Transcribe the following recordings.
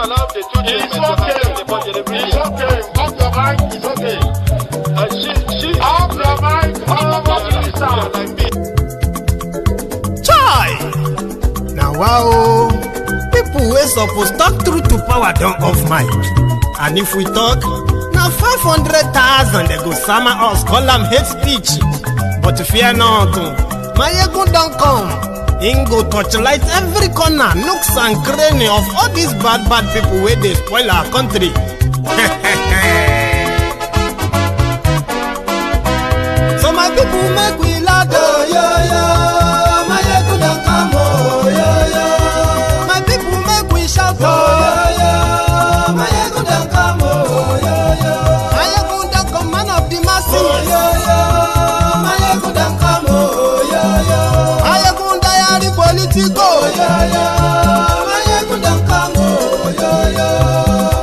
allow the two children to have the budget every year. It's okay. Off your mind. It's okay. She Off your mind. like me. Chai! Now wow, people wey suppose talk truth to power don off mic. And if we talk, now 500,000 they go sama us, call them hate speech. But fear not, my ego don't come. Him go torchlight every corner, nooks and cranny of all these bad people where they spoil our country. So my people make we laugh, oh yo yo. My ego don't come, oh yo yo. My people make we shout, oh yo yo. My ego don't come, oh yo yo. My ego don't come, man of the masses, oh yo yo. My ego don't come, oh yo yo. My ego diary politico, oh yo yo. My ego don't come, oh yo yo.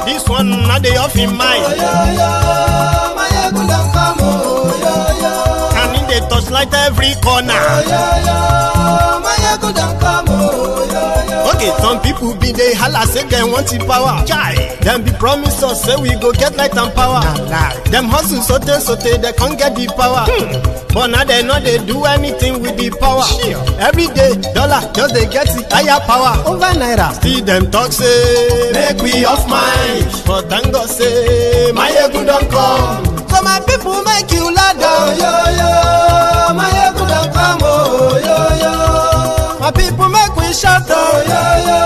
This one not the off in mind, oh yo yo. My ego don't come, oh yo yo. And in the touchlight every corner, oh yo yo. My ego don't come, oh yo yo. Okay, some people be they holla say they want the power. Chai, them be promise us say we go get light and power. Them hustle sote they can't get the power. But now they know they do anything with the power. Every day, dollar just they get the higher power. Over naira, still them talk say make we off mind. But thank God say my ego don't come. So my people make you laugh, oh yo yo. My ego don't come, oh yo yo. My people make we shout, oh yo yo.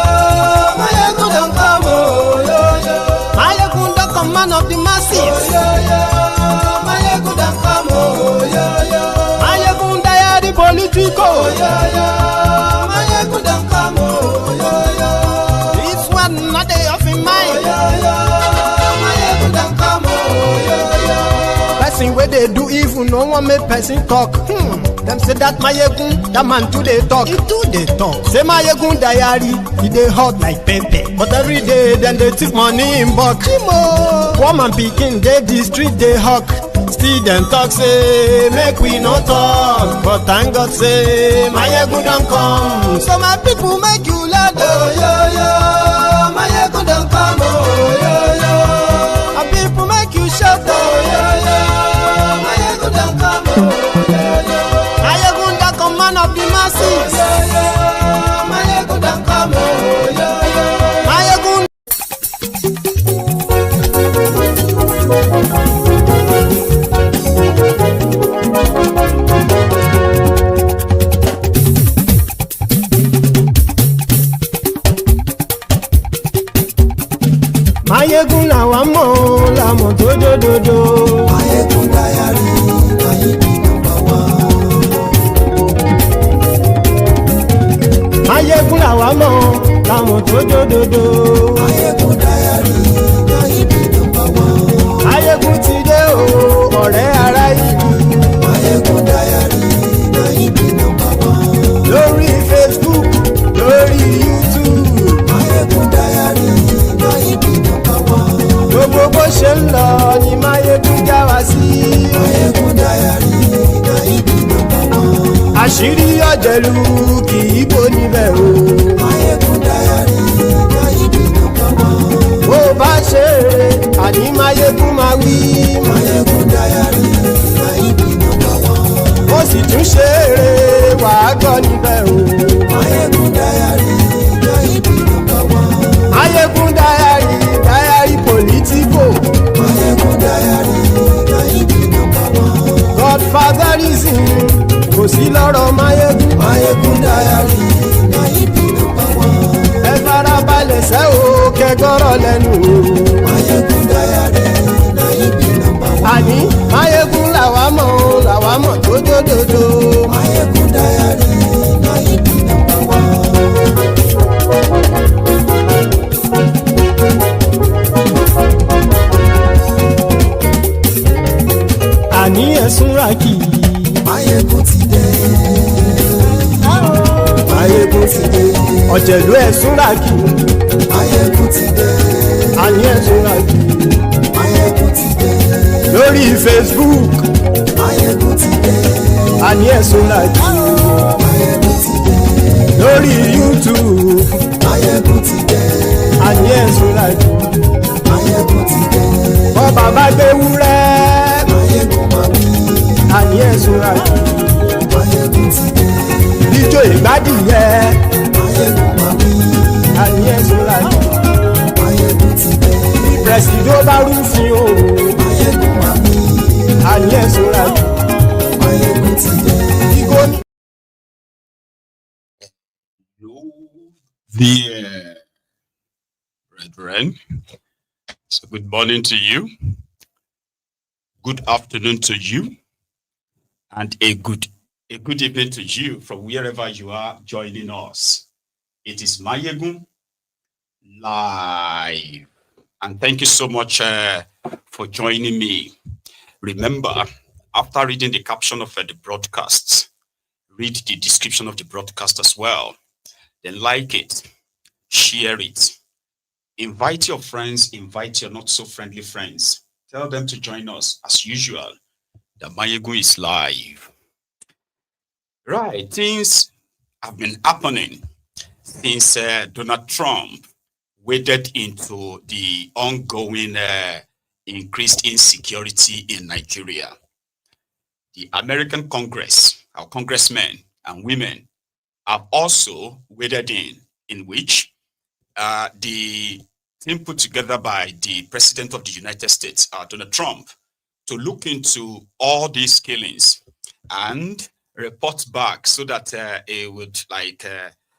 My ego don't come, oh yo yo. My ego don't come, man of the masses, oh yo yo. My ego don't come, oh yo yo. My ego diary politico, oh yo yo. My ego don't come, oh yo yo. This one not they off in mind, oh yo yo. My ego don't come, oh yo yo. Person where they do evil, no one make person talk. Them say that my egun, that man too they talk. He too they talk. Say my egun diary, he they hot like pepper. But every day then they take money in bulk. Poor man picking, they the street they hawk. Still them talk say make we no talk. But thank God say my egun don't come. So my people make you laugh, oh yo yo. My egun don't come, oh yo yo. My people make you shout, oh yo yo. My egun don't come, oh yo yo. Man of the masses, oh, yeah, yeah. My ego don't come, oh, yeah, yeah. My ego. My ego na wamo, la mo do. My ego diary, my ego number one. Mayegun làwa mọ̀ làwọn tó dòdòdò. Mayegun diary náà ibi nọ́mbà wọn. Mayegun ti dé o ọ̀rẹ́ ará ìlú. Mayegun diary náà ibi nọ́mbà wọn. Lórí Facebook lórí YouTube. Mayegun diary náà ibi nọ́mbà wọn. Gbogbo bó ṣe ń lọ ni Mayegun já wa sí. Mayegun diary náà ibi nọ́mbà wọn. Àṣírí ọ̀jẹ̀lú kì í bò níbẹ̀ o. Mayegun diary náà ibi nọ́mbà wọn. Bó bá ṣe eré àní Mayegun máa wí. Mayegun diary náà ibi nọ́mbà wọn. Ó sì tún ṣe eré wàá gbọ́ níbẹ̀ o. Mayegun diary náà ibi nọ́mbà wọn. Mayegun diary politico. Mayegun diary náà ibi nọ́mbà wọn. Godfatherism kò sí lọ́rọ̀ Mayegun. Mayegun diary náà ibi nọ́mbà wọn. Ẹ farabalẹ̀ sẹ́ o kẹgọ́rọ̀ lẹ́nu o. Mayegun diary náà ibi nọ́mbà wọn. Àní Mayegun làwa mọ̀ tó dòdòdò. Mayegun diary náà ibi nọ́mbà wọn. Àní ẹ̀sùn ràkì. Mayegun ti dé. Mayegun ti dé. Ọ̀jẹ̀lú ẹ̀sùn ràkì. Mayegun ti dé. Àní ẹ̀sùn ràkì. Mayegun ti dé. Lórí Facebook. Mayegun ti dé. Àní ẹ̀sùn ràkì. Mayegun ti dé. Lórí YouTube. Mayegun ti dé. Àní ẹ̀sùn ràkì. ìgbádìyẹ. Máyégún máa wí. Àníyàn sọ́la yìí. Máyégún ti dé. Pẹ̀sìdó bá rúfin o. Máyégún máa wí. Àníyàn sọ́la yìí. Máyégún ti dé. The brethren, so good morning to you, good afternoon to you, and a good evening to you from wherever you are joining us. It is Mayegun live, and thank you so much for joining me. Remember, after reading the caption of the broadcast, read the description of the broadcast as well. Then like it, share it, invite your friends, invite your not so friendly friends. Tell them to join us as usual. The Mayegun is live. Right, things have been happening since Donald Trump waded into the ongoing increased insecurity in Nigeria. The American Congress, our congressmen and women, have also waded in which the team put together by the President of the United States, Donald Trump, to look into all these killings and report back so that it would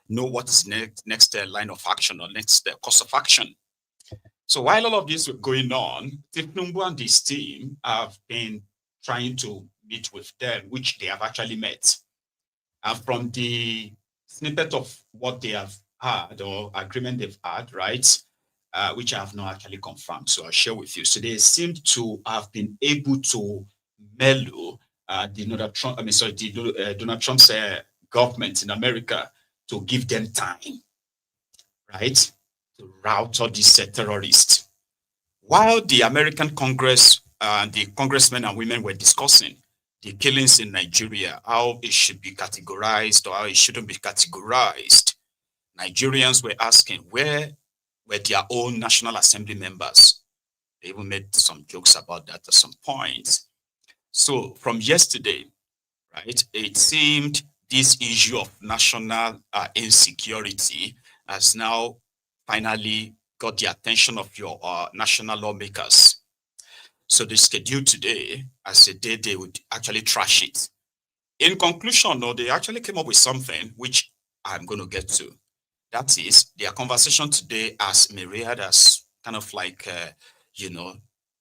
know what is next line of action or next course of action. So while all of this was going on, Tinubu and his team have been trying to meet with them, which they have actually met. And from the snippet of what they have had or agreement they've had, right, which I have not actually confirmed, so I'll share with you. So they seem to have been able to mellow Donald Trump's government in America to give them time, right, to rout all these terrorists. While the American Congress and the congressmen and women were discussing the killings in Nigeria, how it should be categorized or how it shouldn't be categorized, Nigerians were asking where were their own National Assembly members. They even made some jokes about that at some point. So from yesterday, right, it seemed this issue of national insecurity has now finally got the attention of your national lawmakers. So the schedule today, as a day, they would actually trash it. In conclusion, though, they actually came up with something which I'm going to get to. That is, their conversation today, as myriad as kind of like,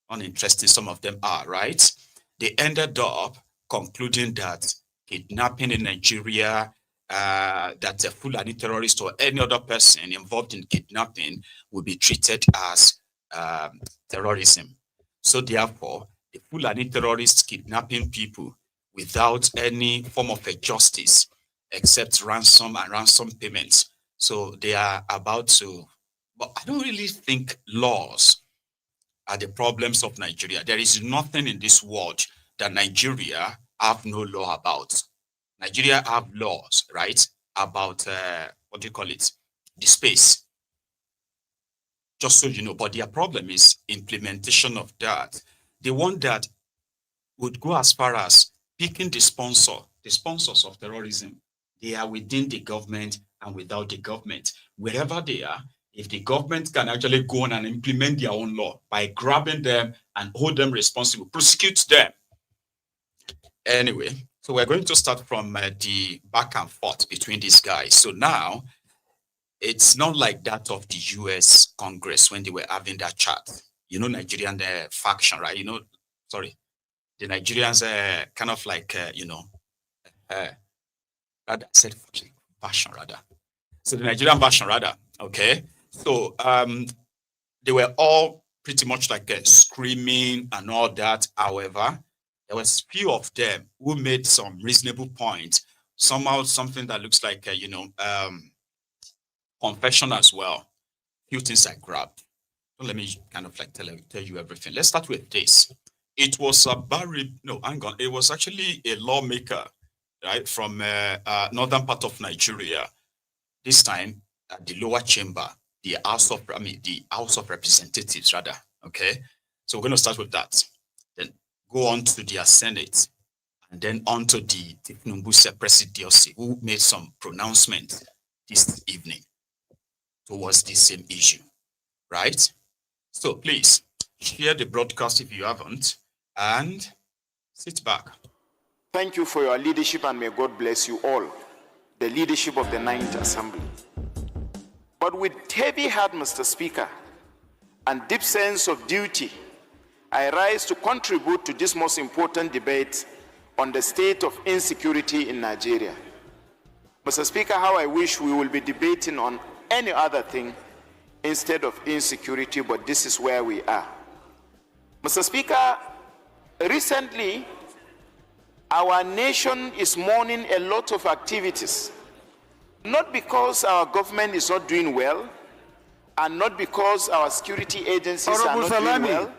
uninteresting some of them are, right? They ended up concluding that kidnapping in Nigeria, that a Fulani terrorist or any other person involved in kidnapping will be treated as terrorism. So therefore, the Fulani terrorists kidnapping people without any form of a justice except ransom and ransom payments. So they are about to, but I don't really think laws are the problems of Nigeria. There is nothing in this world that Nigeria have no law about. Nigeria have laws, right, about, what do you call it, the space. Just so you know, but their problem is implementation of that. The one that would go as far as picking the sponsors of terrorism. They are within the government and without the government. Wherever they are, if the government can actually go on and implement their own law by grabbing them and hold them responsible, prosecute them. Anyway, so we're going to start from the back and forth between these guys. So now, it's not like that of the US Congress when they were having that chat. You know, Nigerian faction, right? You know, sorry, the Nigerians kind of like, rather said fashion rather. So the Nigerian version rather, okay? So they were all pretty much like screaming and all that. However, there was few of them who made some reasonable points. Somehow something that looks like, confession as well. Few things I grabbed. So let me kind of like tell you everything. Let's start with this. It was it was actually a lawmaker, right, from northern part of Nigeria. This time at the lower chamber, the House of Representatives rather. Okay, so we're going to start with that. Then go on to their Senate. and then on to the Tinubu presidency, who made some pronouncement this evening towards the same issue, right? So please share the broadcast if you haven't, and sit back. Thank you for your leadership, and may God bless you all, the leadership of the 9th Assembly. But with heavy heart, Mr. Speaker, and deep sense of duty, I rise to contribute to this most important debate on the state of insecurity in Nigeria. Mr. Speaker, how I wish we will be debating on any other thing instead of insecurity, but this is where we are. Mr. Speaker, recently, our nation is mourning a lot of activities, not because our government is not doing well, and not because our security agencies are not doing well.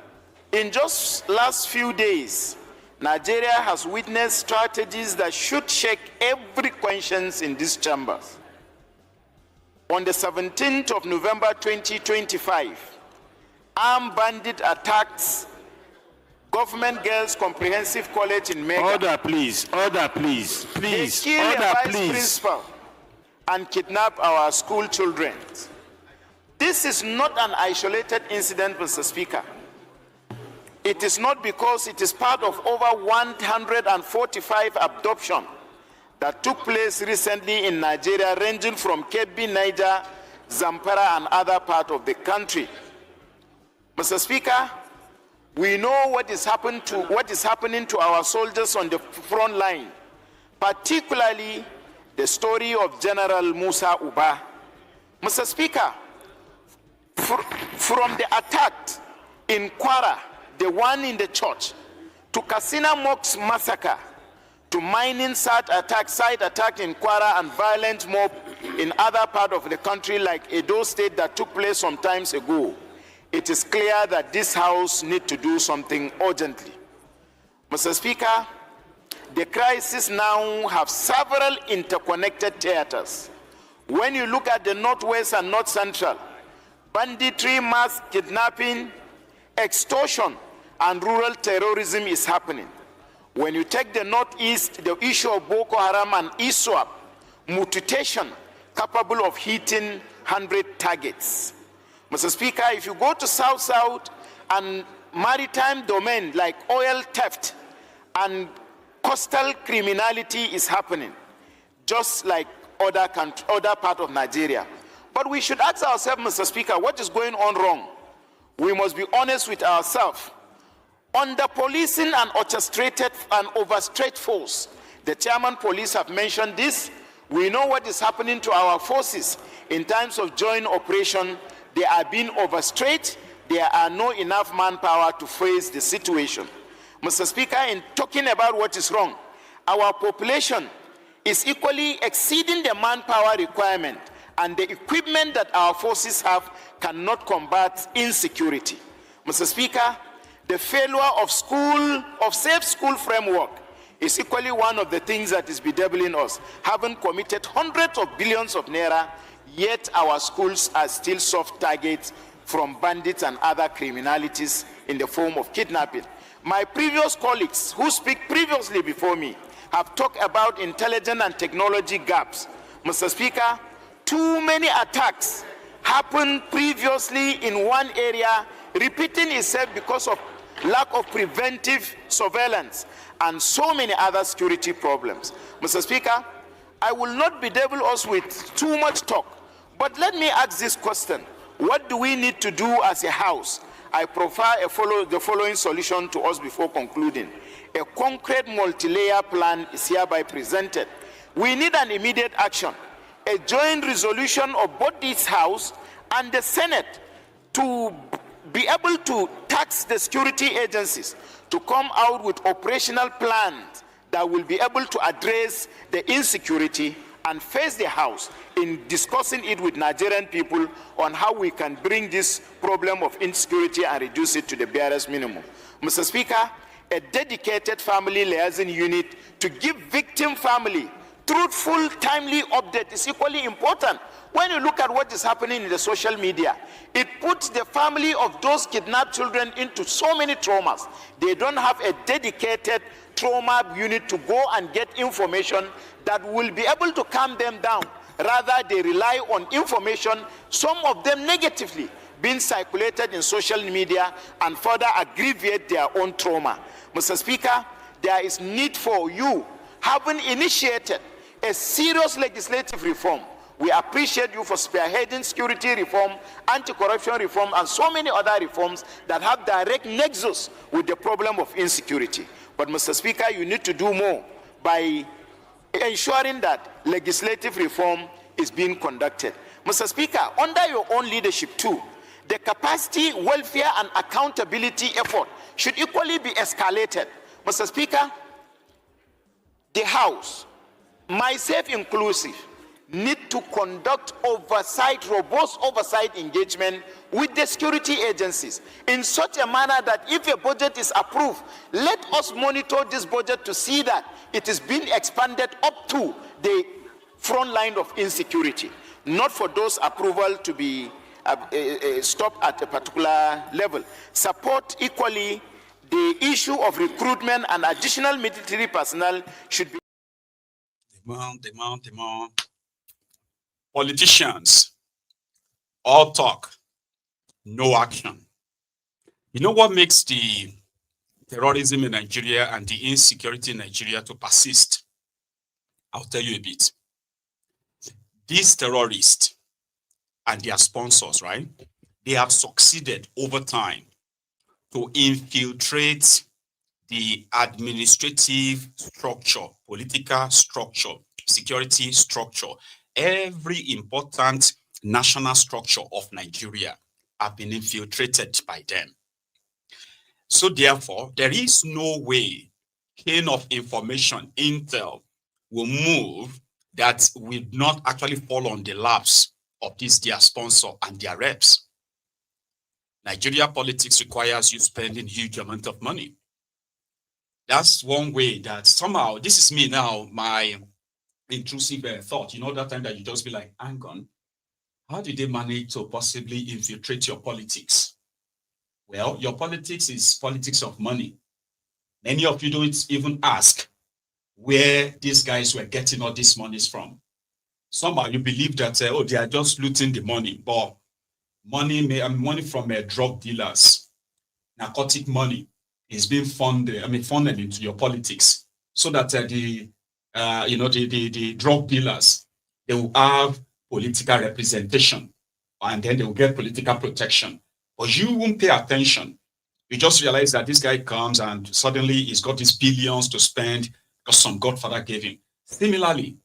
In just last few days, Nigeria has witnessed strategies that should shake every conscience in these chambers. On the 17th of November 2025, armed bandit attacks Government Girls Comprehensive College in Mega. Order, please. Order, please. Please. They kill Order, a vice please. principal and kidnap our school children. This is not an isolated incident, Mr. Speaker. It is not, because it is part of over 145 abductions that took place recently in Nigeria, ranging from Kebbi, Niger, Zamfara, and other parts of the country. Mr. Speaker, we know what is happening to our soldiers on the front line, particularly the story of General Musa Uba. Mr. Speaker, from the attack in Kwara, the one in the church, to Kasina Mosque massacre, to mining site attack in Kwara, and violent mob in other parts of the country like Edo State that took place some time ago, it is clear that this House needs to do something urgently. Mr. Speaker, the crisis now have several interconnected theaters. When you look at the Northwest and North Central, banditry, mass kidnapping, extortion, and rural terrorism is happening. When you take the Northeast, the issue of Boko Haram and ISWAP, mutation capable of hitting 100 targets. Mr. Speaker, if you go to South and maritime domain like oil theft and coastal criminality is happening, just like other part of Nigeria. But we should ask ourselves, Mr. Speaker, what is going on wrong? We must be honest with ourselves. Under policing and orchestrated and overstretched force, the chairman police have mentioned this. We know what is happening to our forces in times of joint operation. They are being overstretched. There are not enough manpower to face the situation. Mr. Speaker, in talking about what is wrong, our population is equally exceeding the manpower requirement, and the equipment that our forces have cannot combat insecurity. Mr. Speaker, the failure of safe school framework is equally one of the things that is bedeviling us. Having committed hundreds of billions of naira, yet our schools are still soft targets from bandits and other criminalities in the form of kidnapping. My previous colleagues who speak previously before me have talked about intelligence and technology gaps. Mr. Speaker, too many attacks happened previously in one area, repeating itself because of lack of preventive surveillance and so many other security problems. Mr. Speaker, I will not bedevil us with too much talk, but let me ask this question. What do we need to do as a House? I profile the following solution to us before concluding. A concrete multi-layer plan is hereby presented. We need an immediate action, a joint resolution of both this House and the Senate to be able to tax the security agencies to come out with operational plans that will be able to address the insecurity and face the House in discussing it with Nigerian people on how we can bring this problem of insecurity and reduce it to the barest minimum. Mr. Speaker, a dedicated family liaison unit to give victim family truthful, timely update is equally important. When you look at what is happening in the social media, it puts the family of those kidnapped children into so many traumas. They don't have a dedicated trauma unit to go and get information that will be able to calm them down. Rather, they rely on information, some of them negatively, being circulated in social media and further aggravate their own trauma. Mr. Speaker, there is need for you, having initiated a serious legislative reform. We appreciate you for spearheading security reform, anti-corruption reform, and so many other reforms that have direct nexus with the problem of insecurity. But Mr. Speaker, you need to do more by ensuring that legislative reform is being conducted. Mr. Speaker, under your own leadership too, the capacity, welfare, and accountability effort should equally be escalated. Mr. Speaker, the House, myself inclusive, need to conduct oversight, robust oversight engagement with the security agencies in such a manner that if a budget is approved, let us monitor this budget to see that it is being expanded up to the front line of insecurity, not for those approval to be stopped at a particular level. Support equally the issue of recruitment and additional military personnel should be. Demand. Politicians, all talk, no action. You know what makes the terrorism in Nigeria and the insecurity in Nigeria to persist? I'll tell you a bit. These terrorists and their sponsors, right? They have succeeded over time to infiltrate the administrative structure, political structure, security structure. Every important national structure of Nigeria have been infiltrated by them. So therefore, there is no way chain of information, intel, will move that will not actually fall on the laps of this their sponsor and their reps. Nigeria politics requires you spending huge amount of money. That's one way that somehow, this is me now, my intrusive thought, that time that you just be like, hang on, how did they manage to possibly infiltrate your politics? Well, your politics is politics of money. Many of you don't even ask where these guys were getting all these monies from. Somehow you believe that, they are just looting the money, but money from drug dealers, narcotic money is being funneled into your politics so that the drug dealers, they will have political representation and then they will get political protection. But you won't pay attention. You just realize that this guy comes and suddenly he's got these billions to spend because some godfather gave him. Similarly,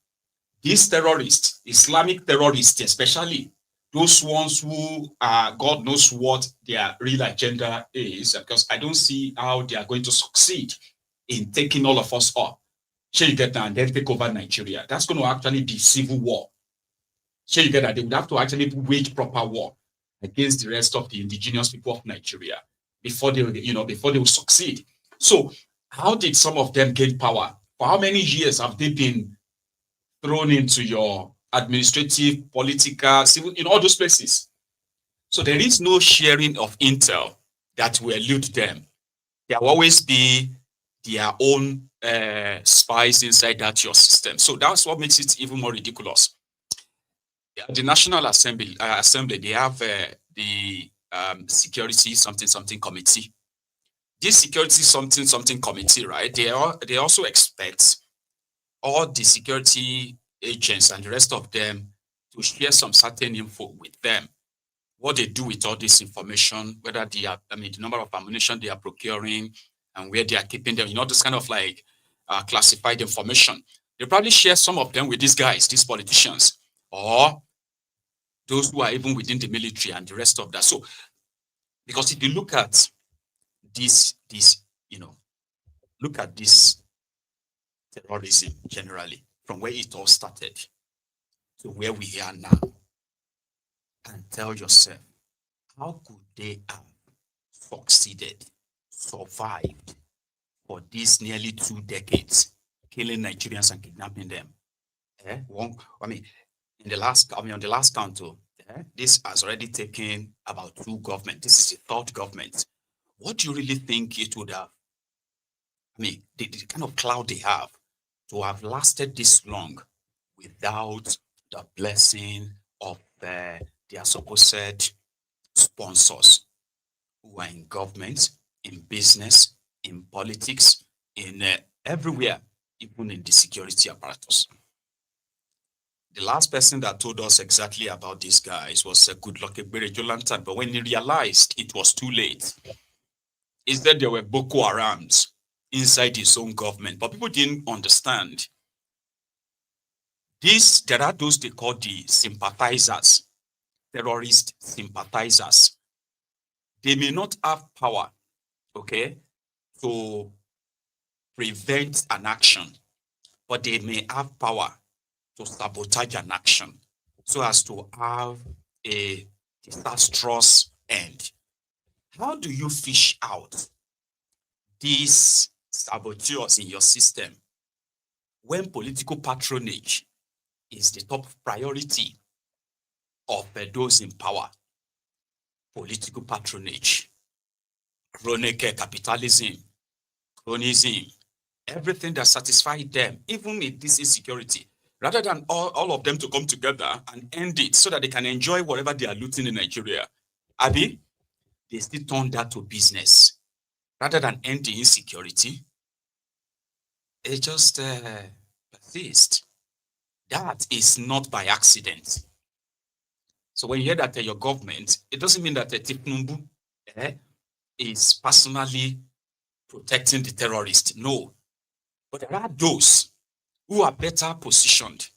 these terrorists, Islamic terrorists especially, those ones who God knows what their real agenda is, because I don't see how they are going to succeed in taking all of us up. Sure, you get that, and then take over Nigeria. That's going to actually be civil war. Sure, you get that. They would have to actually wage proper war against the rest of the indigenous people of Nigeria before they will succeed. So, how did some of them gain power? For how many years have they been thrown into your administrative, political, civil, in all those places? So there is no sharing of intel that will elude them. There will always be their own spies inside that your system. So that's what makes it even more ridiculous. The National Assembly, they have the security something committee. This security something committee, right? They also expect all the security agents and the rest of them to share some certain info with them. What they do with all this information, whether they are, the number of ammunition they are procuring and where they are keeping them, this kind of like classified information. They probably share some of them with these guys, these politicians, or those who are even within the military and the rest of that. So, because if you look at this, look at this terrorism generally, from where it all started to where we are now, and tell yourself, how could they have succeeded, survived for these nearly 2 decades, killing Nigerians and kidnapping them? On the last count too, this has already taken about 2 governments. This is the 3rd government. What do you really think it would have, the kind of cloud they have to have lasted this long without the blessing of their supposed sponsors who are in government, in business, in politics, in everywhere, even in the security apparatus. The last person that told us exactly about these guys was Goodluck Ebere Jonathan, but when he realized it was too late, instead there were Boko Harams inside his own government, but people didn't understand. There are those they call the sympathizers, terrorist sympathizers. They may not have power, to prevent an action, but they may have power to sabotage an action so as to have a disastrous end. How do you fish out these saboteurs in your system when political patronage is the top priority of those in power? Political patronage, chronic capitalism, cronyism, everything that satisfies them, even with this insecurity, rather than all of them to come together and end it so that they can enjoy whatever they are looting in Nigeria. Abi, they still turn that to business. Rather than end the insecurity, they just persist. That is not by accident. So when you hear that your government, it doesn't mean that Tinubu is personally protecting the terrorist. No. But there are those who are better positioned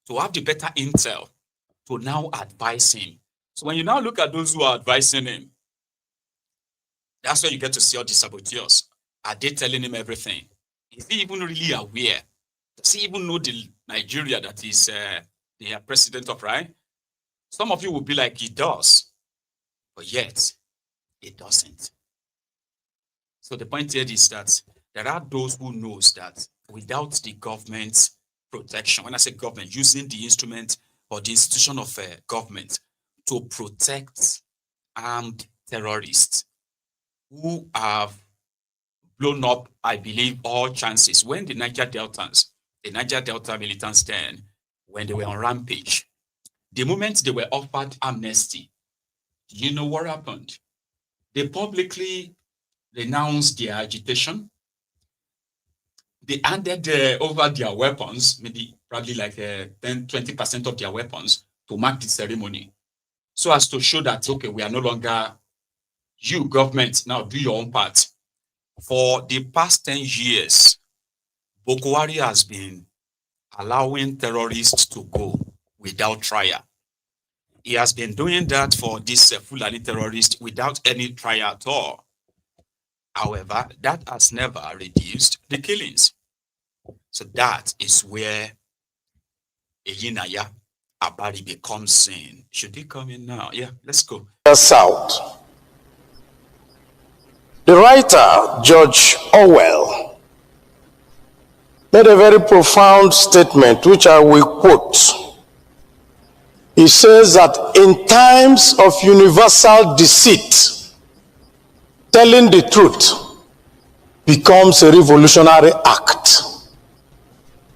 to have the better intel to now advise him. So when you now look at those who are advising him, that's where you get to see all the saboteurs. Are they telling him everything? Is he even really aware? Does he even know the Nigeria that is the president of, right? Some of you will be like, he does, but yet it doesn't. So the point here is that there are those who knows that without the government's protection, when I say government, using the instrument or the institution of government to protect armed terrorists who have blown up, I believe, all chances. When the Niger Delta militants then, when they were on rampage, the moment they were offered amnesty, do you know what happened? They publicly renounced their agitation. They handed over their weapons, probably like 10-20% of their weapons to mark the ceremony, so as to show that, okay, we are no longer, you government, now do your own part. For the past 10 years, Boko Haram has been allowing terrorists to go without trial. He has been doing that for this Fulani terrorist without any trial at all. However, that has never reduced the killings. So that is where Eyinaya Abari becomes in. Should he come in now? Yeah, let's go. South. The writer, George Orwell, made a very profound statement, which I will quote. He says that in times of universal deceit, telling the truth becomes a revolutionary act.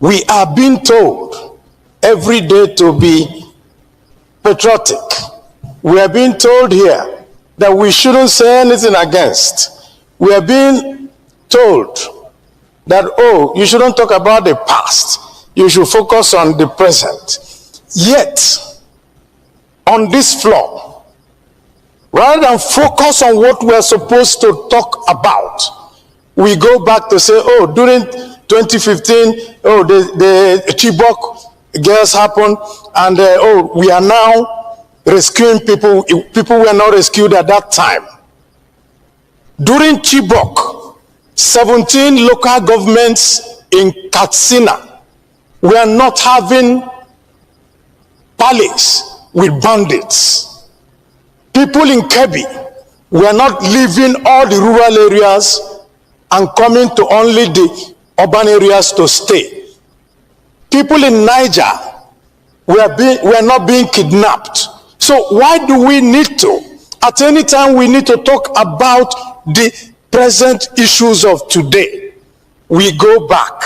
We are being told every day to be patriotic. We are being told here that we shouldn't say anything against. We are being told that, oh, you shouldn't talk about the past. You should focus on the present. Yet, on this floor, rather than focus on what we're supposed to talk about, we go back to say, oh, during 2015, oh, the Chibok girls happened, and oh, we are now rescuing people. People were not rescued at that time. During Chibok, 17 local governments in Katsina were not having palace with bandits. People in Kebbi were not leaving all the rural areas and coming to only the urban areas to stay. people in Niger were not being kidnapped. So why do we need to? At any time we need to talk about the present issues of today. We go back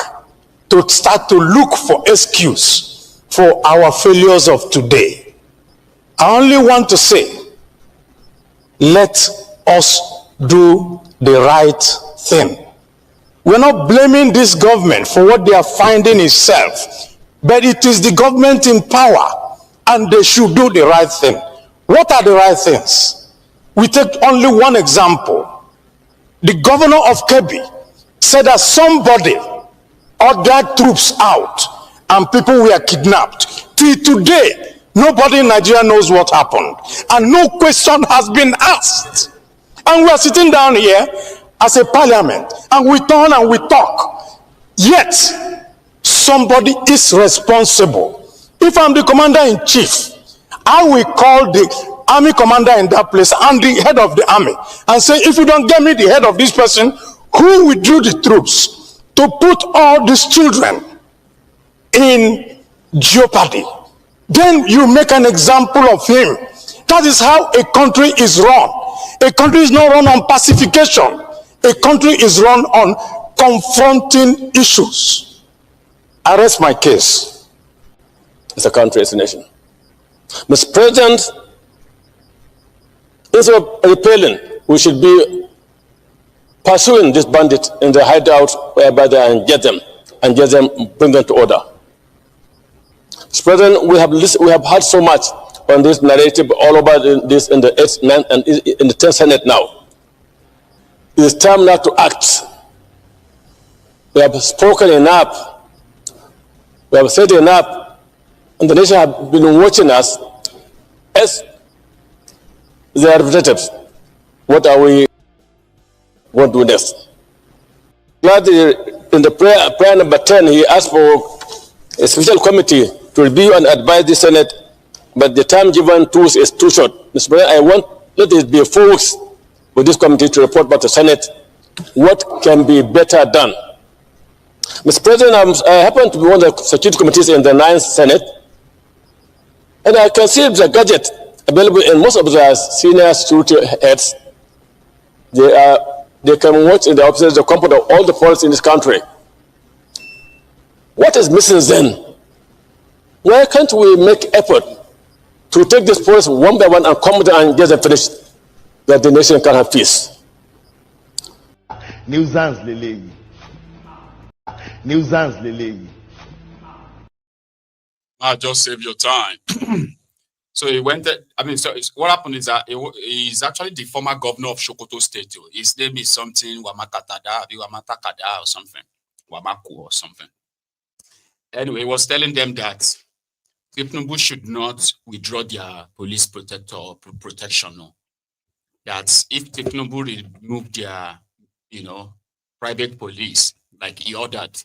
to start to look for excuse for our failures of today. I only want to say, let us do the right thing. We're not blaming this government for what they are finding itself, but it is the government in power, and they should do the right thing. What are the right things? We take only one example. The governor of Kebbi said that somebody ordered troops out and people were kidnapped. Till today, nobody in Nigeria knows what happened, and no question has been asked. And we are sitting down here as a parliament, and we turn and we talk. Yet, somebody is responsible. If I'm the commander-in-chief, I will call the army commander in that place and the head of the army and say, if you don't get me the head of this person who withdrew the troops to put all these children in jeopardy, then you make an example of him. That is how a country is run. A country is not run on pacification. A country is run on confronting issues. I rest my case. It's a country, it's a nation. Mr. President, instead of repelling, we should be pursuing this bandit in the hideout whereby they get them, bring them to order. Mr. President, we have had so much on this narrative all over this in the 8th, 9th, and in the 10th Senate now. It is time now to act. We have spoken enough. We have said enough, and the nation has been watching us as their representatives. What are we going to do next? Gladly, in the prayer number 10, he asked for a special committee to review and advise the Senate, but the time given to us is too short. Mr. President, let it be 4 weeks for this committee to report back to the Senate what can be better done. Mr. President, I happen to be one of the security committees in the 9th Senate, and I can see the gadget available in most of the senior security heads. They can watch in the offices the comfort of all the police in this country. What is missing then? Why can't we make effort to take this police one by one and come and get them finished, that the nation can have peace? Nuisance lele. Nuisance lele. Just save your time. So he went. What happened is that he's actually the former governor of Sokoto State. His name is something Wamatakada or something, Wamaku or something. Anyway, he was telling them that Tinubu should not withdraw their police protection. No. That if Tinubu removed their, private police like he ordered,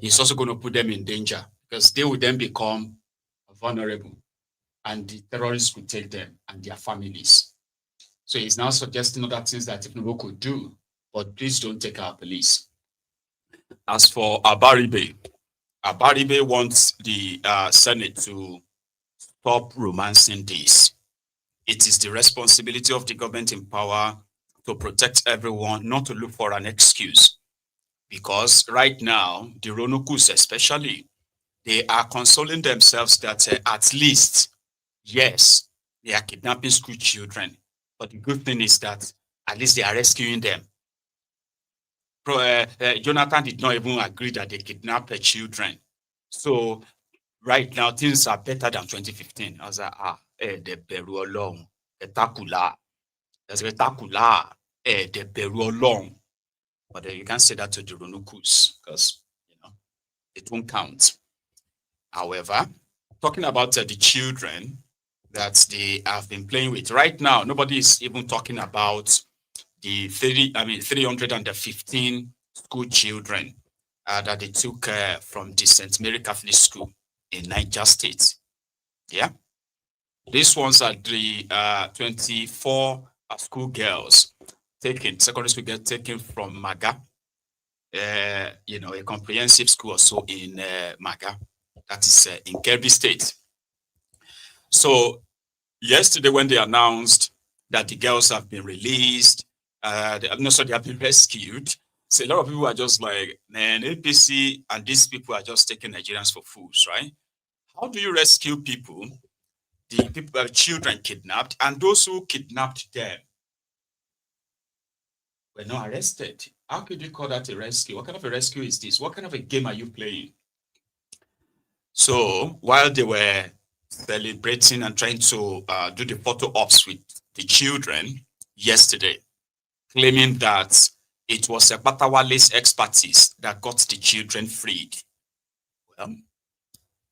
he's also going to put them in danger because they would then become vulnerable, and the terrorists could take them and their families. So he's now suggesting other things that Tinubu could do, but please don't take our police. As for Abaribe wants the Senate to stop romancing this. It is the responsibility of the government in power to protect everyone, not to look for an excuse. Because right now, the Ronokus especially, they are consoling themselves that at least, yes, they are kidnapping school children. But the good thing is that at least they are rescuing them. Jonathan did not even agree that they kidnapped the children. So right now, things are better than 2015. I was like, the beru along, the takula. There's a takula, the beru along. But you can't say that to the Ronukus because, it won't count. However, talking about the children that they have been playing with right now, nobody is even talking about the 315 school children that they took from the St. Mary Catholic School in Niger State. Yeah, these ones are the 24 schoolgirls secondary school girls taken from Maga, a comprehensive school also in Maga. That is in Kebbi State. So yesterday when they announced that the girls have been released, they have been rescued, so a lot of people are just like, man, APC and these people are just taking Nigerians for fools, right? How do you rescue people, the people, children kidnapped, and those who kidnapped them were not arrested? How could you call that a rescue? What kind of a rescue is this? What kind of a game are you playing? So while they were celebrating and trying to do the photo ops with the children yesterday, claiming that it was a Batawale's expertise that got the children freed. Well,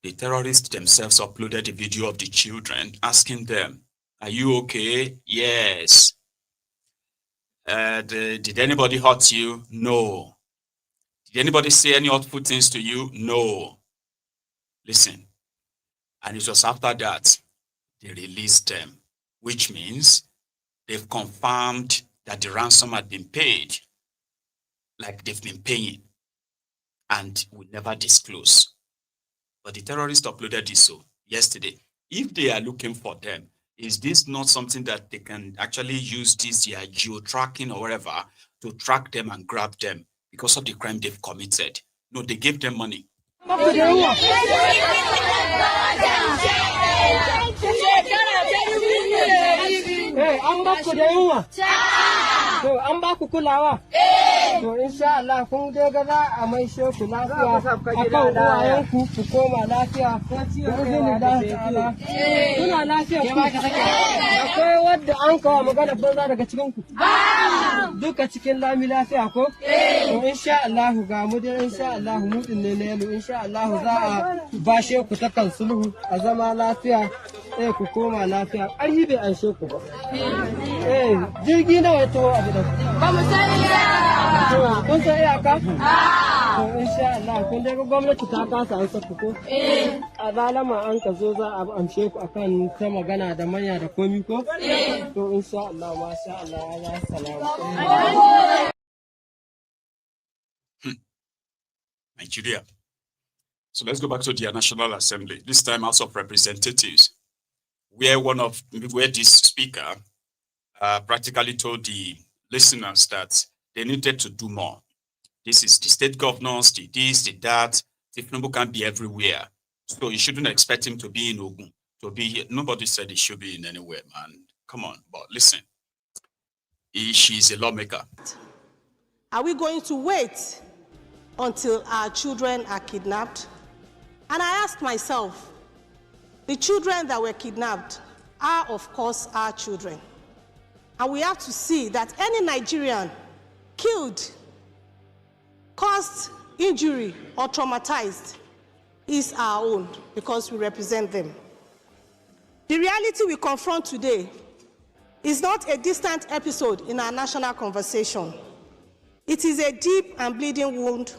the terrorists themselves uploaded a video of the children asking them, "Are you okay?" "Yes." Did anybody hurt you?" "No." "Did anybody say any hurtful things to you?" "No." Listen. And it was after that they released them, which means they've confirmed that the ransom had been paid, like they've been paying, and would never disclose. But the terrorists uploaded this yesterday. If they are looking for them, is this not something that they can actually use this geo-tracking or whatever to track them and grab them because of the crime they've committed? No, they gave them money. To an ba ku kulawa? To insha Allah kun dai ga za a mai sheku lafiya akan uwayenku ku koma lafiya. Kuna lafiya ku. Akwai wadda an kawo magana banza daga cikin ku. Duka cikin lami lafiya ko? To insha Allah ga mu dai insha Allah mu din ne yalo insha Allah za a bashe ku ta kan sulhu a zama lafiya. Ku koma lafiya. An yi bai an sheku ba. Jirgi nawa ya taho abu da ku? Ba mu sani ya. Kun san iyaka? To insha Allah kun dai gwamnati ta kasa an saka ko? A zalama an ka zo za a amshe ku akan ta magana da manya da komi ko? To insha Allah masha Allah ya salamu. Nigeria. So let's go back to the National Assembly, this time House of Representatives, where this speaker practically told the listeners that they needed to do more. This is the state governors, the this, the that. Tinubu can't be everywhere. So you shouldn't expect him to be in Ogun, to be here. Nobody said he should be in anywhere, man. Come on, but listen. She's a lawmaker. Are we going to wait until our children are kidnapped? And I asked myself, the children that were kidnapped are, of course, our children. And we have to see that any Nigerian killed, caused injury, or traumatized is our own because we represent them. The reality we confront today is not a distant episode in our national conversation. It is a deep and bleeding wound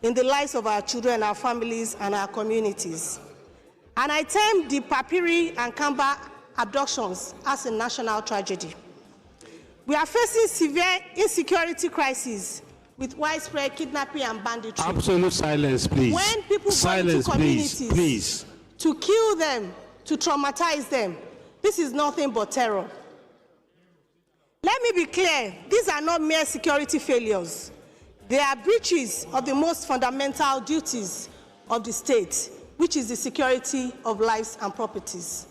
in the lives of our children, our families, and our communities. And I term the Papiri and Kamba abductions as a national tragedy. We are facing severe insecurity crises with widespread kidnapping and banditry. Absolute silence, please. When people go into communities please. To kill them, to traumatize them, this is nothing but terror. Let me be clear, these are not mere security failures. They are breaches of the most fundamental duties of the state, which is the security of lives and properties.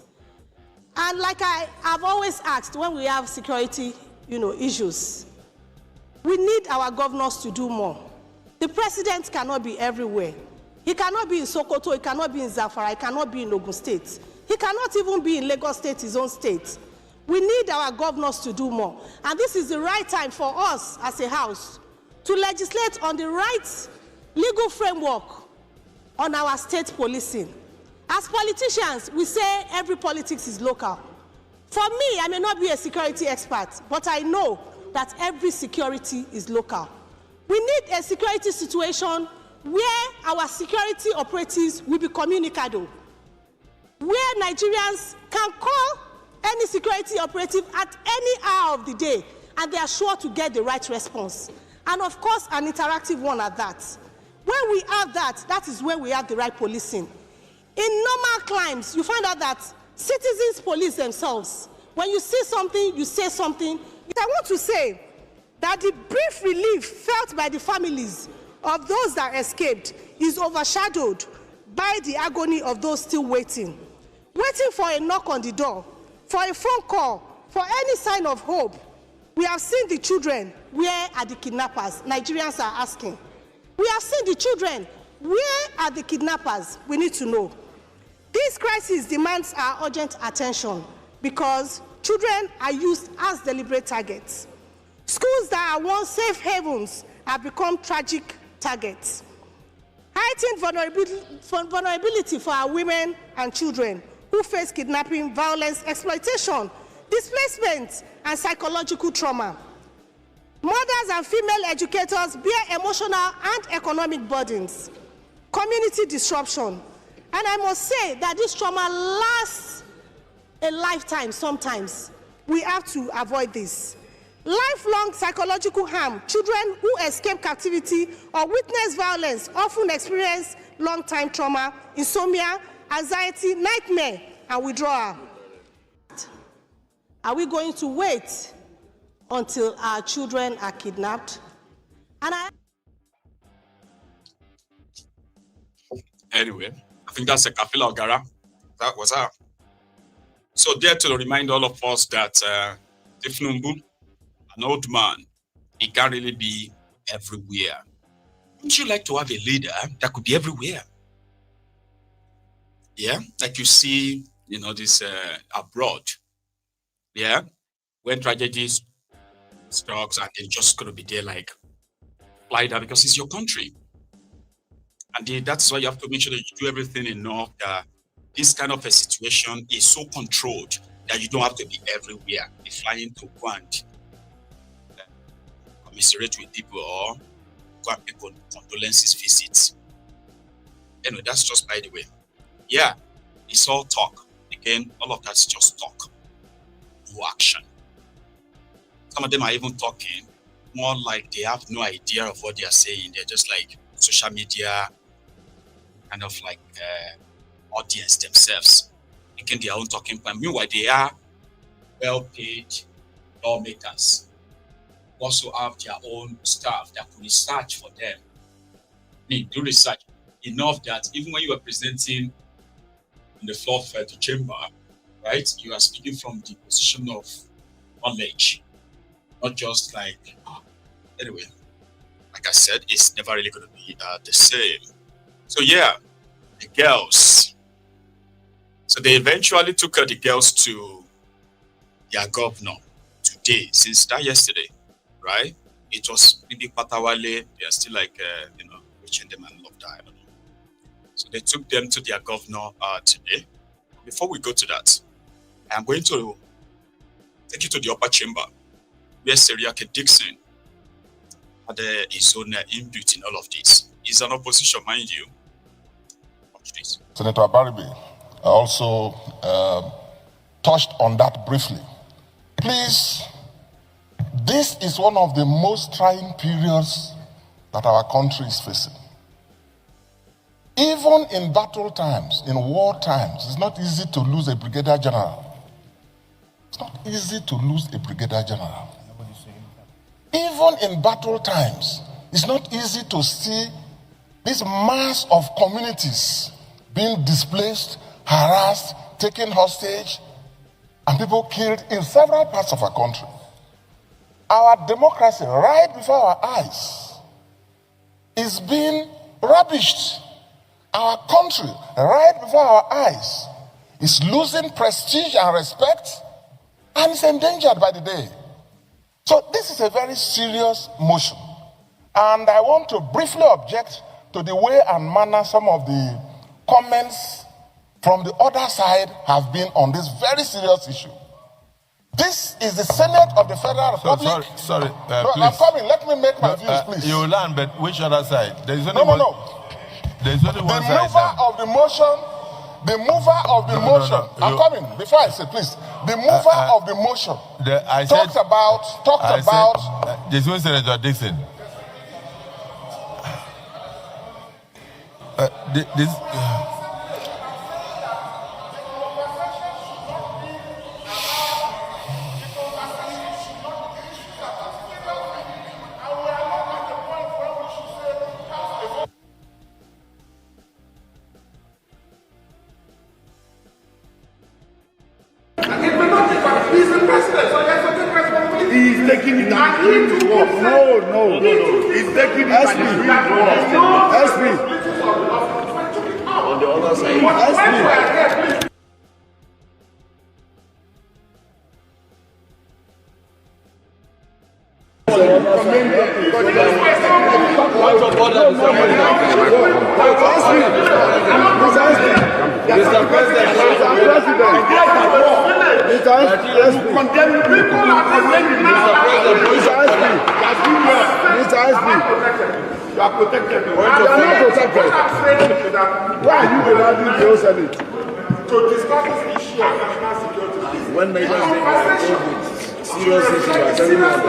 And like I've always asked, when we have security issues, we need our governors to do more. The president cannot be everywhere. He cannot be in Sokoto, he cannot be in Zamfara, he cannot be in Ogun State. He cannot even be in Lagos State, his own state. We need our governors to do more. And this is the right time for us as a house to legislate on the right legal framework on our state policing. As politicians, we say every politics is local. For me, I may not be a security expert, but I know that every security is local. We need a security situation where our security operatives will be communicado, where Nigerians can call any security operative at any hour of the day, and they are sure to get the right response. And of course, an interactive one at that. When we have that, that is when we have the right policing. In normal climes, you find out that citizens police themselves. When you see something, you say something. I want to say that the brief relief felt by the families of those that escaped is overshadowed by the agony of those still waiting for a knock on the door, for a phone call, for any sign of hope. We have seen the children. Where are the kidnappers? Nigerians are asking. We have seen the children. Where are the kidnappers? We need to know. This crisis demands our urgent attention because children are used as deliberate targets. Schools that are once safe havens have become tragic targets. Heightened vulnerability for our women and children who face kidnapping, violence, exploitation, displacement, and psychological trauma. Mothers and female educators bear emotional and economic burdens, community disruption, and I must say that this trauma lasts a lifetime sometimes. We have to avoid this. Lifelong psychological harm. Children who escape captivity or witness violence often experience long-time trauma, insomnia, anxiety, nightmare, and withdrawal. Are we going to wait until our children are kidnapped? Anyway, I think that's a Kafila Ogara. That was her. So there to remind all of us that Tinubu, an old man, he can't really be everywhere. Wouldn't you like to have a leader that could be everywhere? Yeah, like you see, this abroad. Yeah, when tragedies strikes and they're just going to be there like fly there because it's your country. And that's why you have to make sure that you do everything enough that this kind of a situation is so controlled that you don't have to be everywhere. Be flying to go and commiserate with people or go and make condolences visits. Anyway, that's just by the way. Yeah, it's all talk. Again, all of that's just talk. No action. Some of them are even talking more like they have no idea of what they are saying. They're just like social media kind of like audience themselves, making their own talking point. Meanwhile, they are well-paid lawmakers, also have their own staff that could research for them. Do research enough that even when you are presenting in the floor of the chamber, right, you are speaking from the position of knowledge, not just like, anyway, like I said, it's never really going to be the same. So yeah, the girls. So they eventually took the girls to their governor today, since that yesterday, right? It was maybe Patawale. They are still like, reaching them and love that. I don't know. So they took them to their governor today. Before we go to that, I'm going to take you to the upper chamber where Seriake Dixon had his own input in all of this. He's an opposition, mind you. Watch this. Senator Baribe also touched on that briefly. Please, this is one of the most trying periods that our country is facing. Even in battle times, in war times, it's not easy to lose a brigadier general. It's not easy to lose a brigadier general. Even in battle times, it's not easy to see this mass of communities being displaced, harassed, taken hostage, and people killed in several parts of our country. Our democracy, right before our eyes, is being rubbished. Our country, right before our eyes, is losing prestige and respect, and is endangered by the day. So this is a very serious motion. And I want to briefly object to the way and manner some of the comments from the other side have been on this very serious issue. This is the Senate of the Federal Republic. Sorry, no, please. I'm coming. Let me make my views, please. You learn, but which other side? There is only No. There is only one side. The mover of the motion. I'm coming. Before I say, please. The mover of the motion talked about. This one, Senator Dixon. taking it and doing the work. No. He's taking it and doing the work. SP. On the other side. SP. You are protected. You are not protected. Why are you demanding the whole Senate? To discuss this issue of national security. When Nigerians serious issue, you are telling me about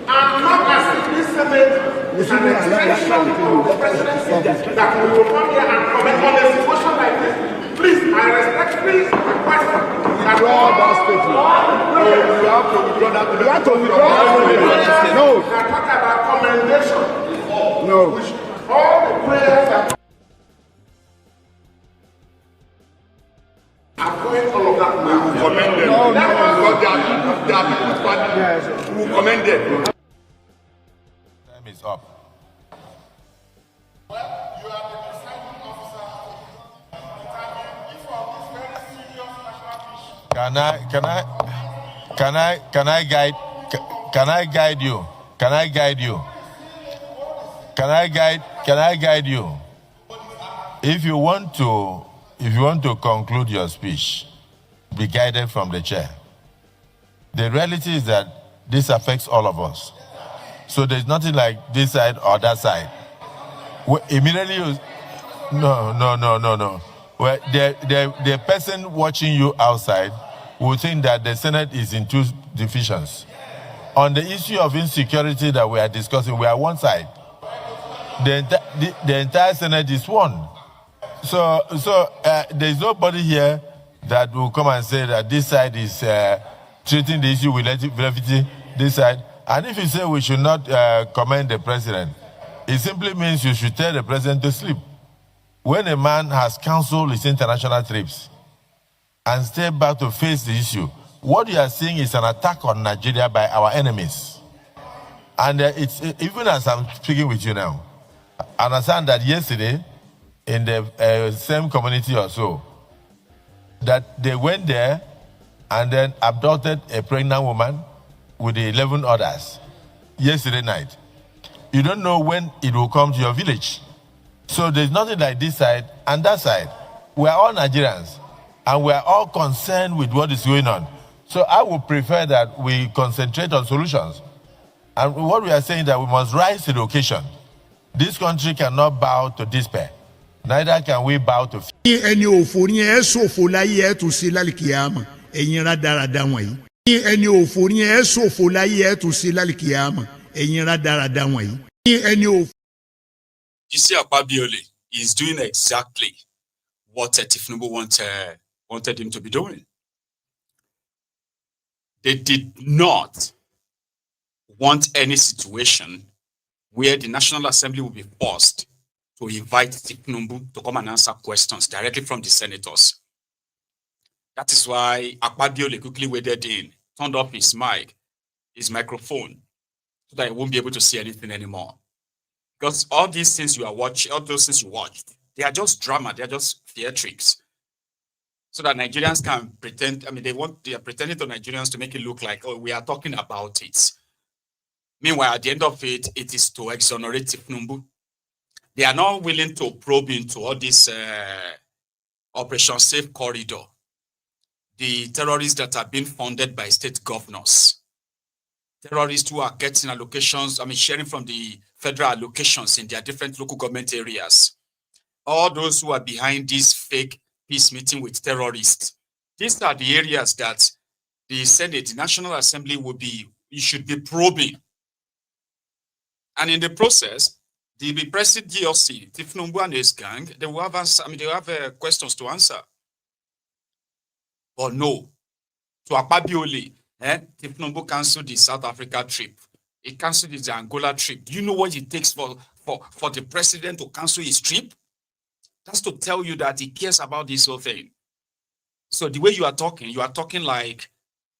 and not as if this Senate is an extension of the presidency that we will come here and comment on a situation like this. Please, I respectfully request that withdraw that statement. No, you have to withdraw that. You have to withdraw that statement. No. We are talking about commendation. No. All the prayers that are going all of that. We will commend them. No. They are people's party. We will commend them. Time is up. Well, you are the deciding officer. Can I guide you? Can I guide you? If you want to conclude your speech, be guided from the chair. The reality is that this affects all of us. So there's nothing like this side or that side. Immediately no. Well, the person watching you outside will think that the Senate is in two divisions. On the issue of insecurity that we are discussing, we are one side. The entire Senate is one. So there's nobody here that will come and say that this side is treating the issue with levity, this side. And if you say we should not commend the president, it simply means you should tell the president to sleep. When a man has canceled his international trips and step back to face the issue, what you are seeing is an attack on Nigeria by our enemies. And it's even as I'm speaking with you now, I understand that yesterday, in the same community or so, that they went there and then abducted a pregnant woman with the 11 others yesterday night. You don't know when it will come to your village. So there's nothing like this side and that side. We are all Nigerians and we are all concerned with what is going on. So I would prefer that we concentrate on solutions. And what we are saying is that we must rise to the occasion. This country cannot bow to despair. Neither can we bow to fear. Ẹni òfò ni ẹ ṣòfò láyé ẹ tún sí lálìkìyàmà ẹ̀yin rádaràda wọ̀nyí. Ẹni òfò ni ẹ ṣòfò láyé ẹ tún sí lálìkìyàmà ẹ̀yin rádaràda wọ̀nyí. Ẹni òfò. You see, Abeokuta is doing exactly what Tinubu wanted him to be doing. They did not want any situation where the National Assembly will be forced to invite Tinubu to come and answer questions directly from the senators. That is why Abeokuta quickly waded in, turned off his microphone, so that he won't be able to see anything anymore. Because all these things you are watching, all those things you watched, they are just drama, they are just theatrics. So that Nigerians can pretend, they are pretending to Nigerians to make it look like, oh, we are talking about it. Meanwhile, at the end of it, it is to exonerate Tinubu. They are not willing to probe into all this Operation Safe Corridor, the terrorists that are being funded by state governors, terrorists who are getting allocations, sharing from the federal allocations in their different local government areas, all those who are behind this fake peace meeting with terrorists. These are the areas that the Senate, the National Assembly should be probing. And in the process, the President GLC, Tinubu and his gang, they will have questions to answer. But no, to Abeokuta, Tinubu canceled the South Africa trip. He canceled his Angola trip. Do you know what it takes for the president to cancel his trip? That's to tell you that he cares about this whole thing. So the way you are talking like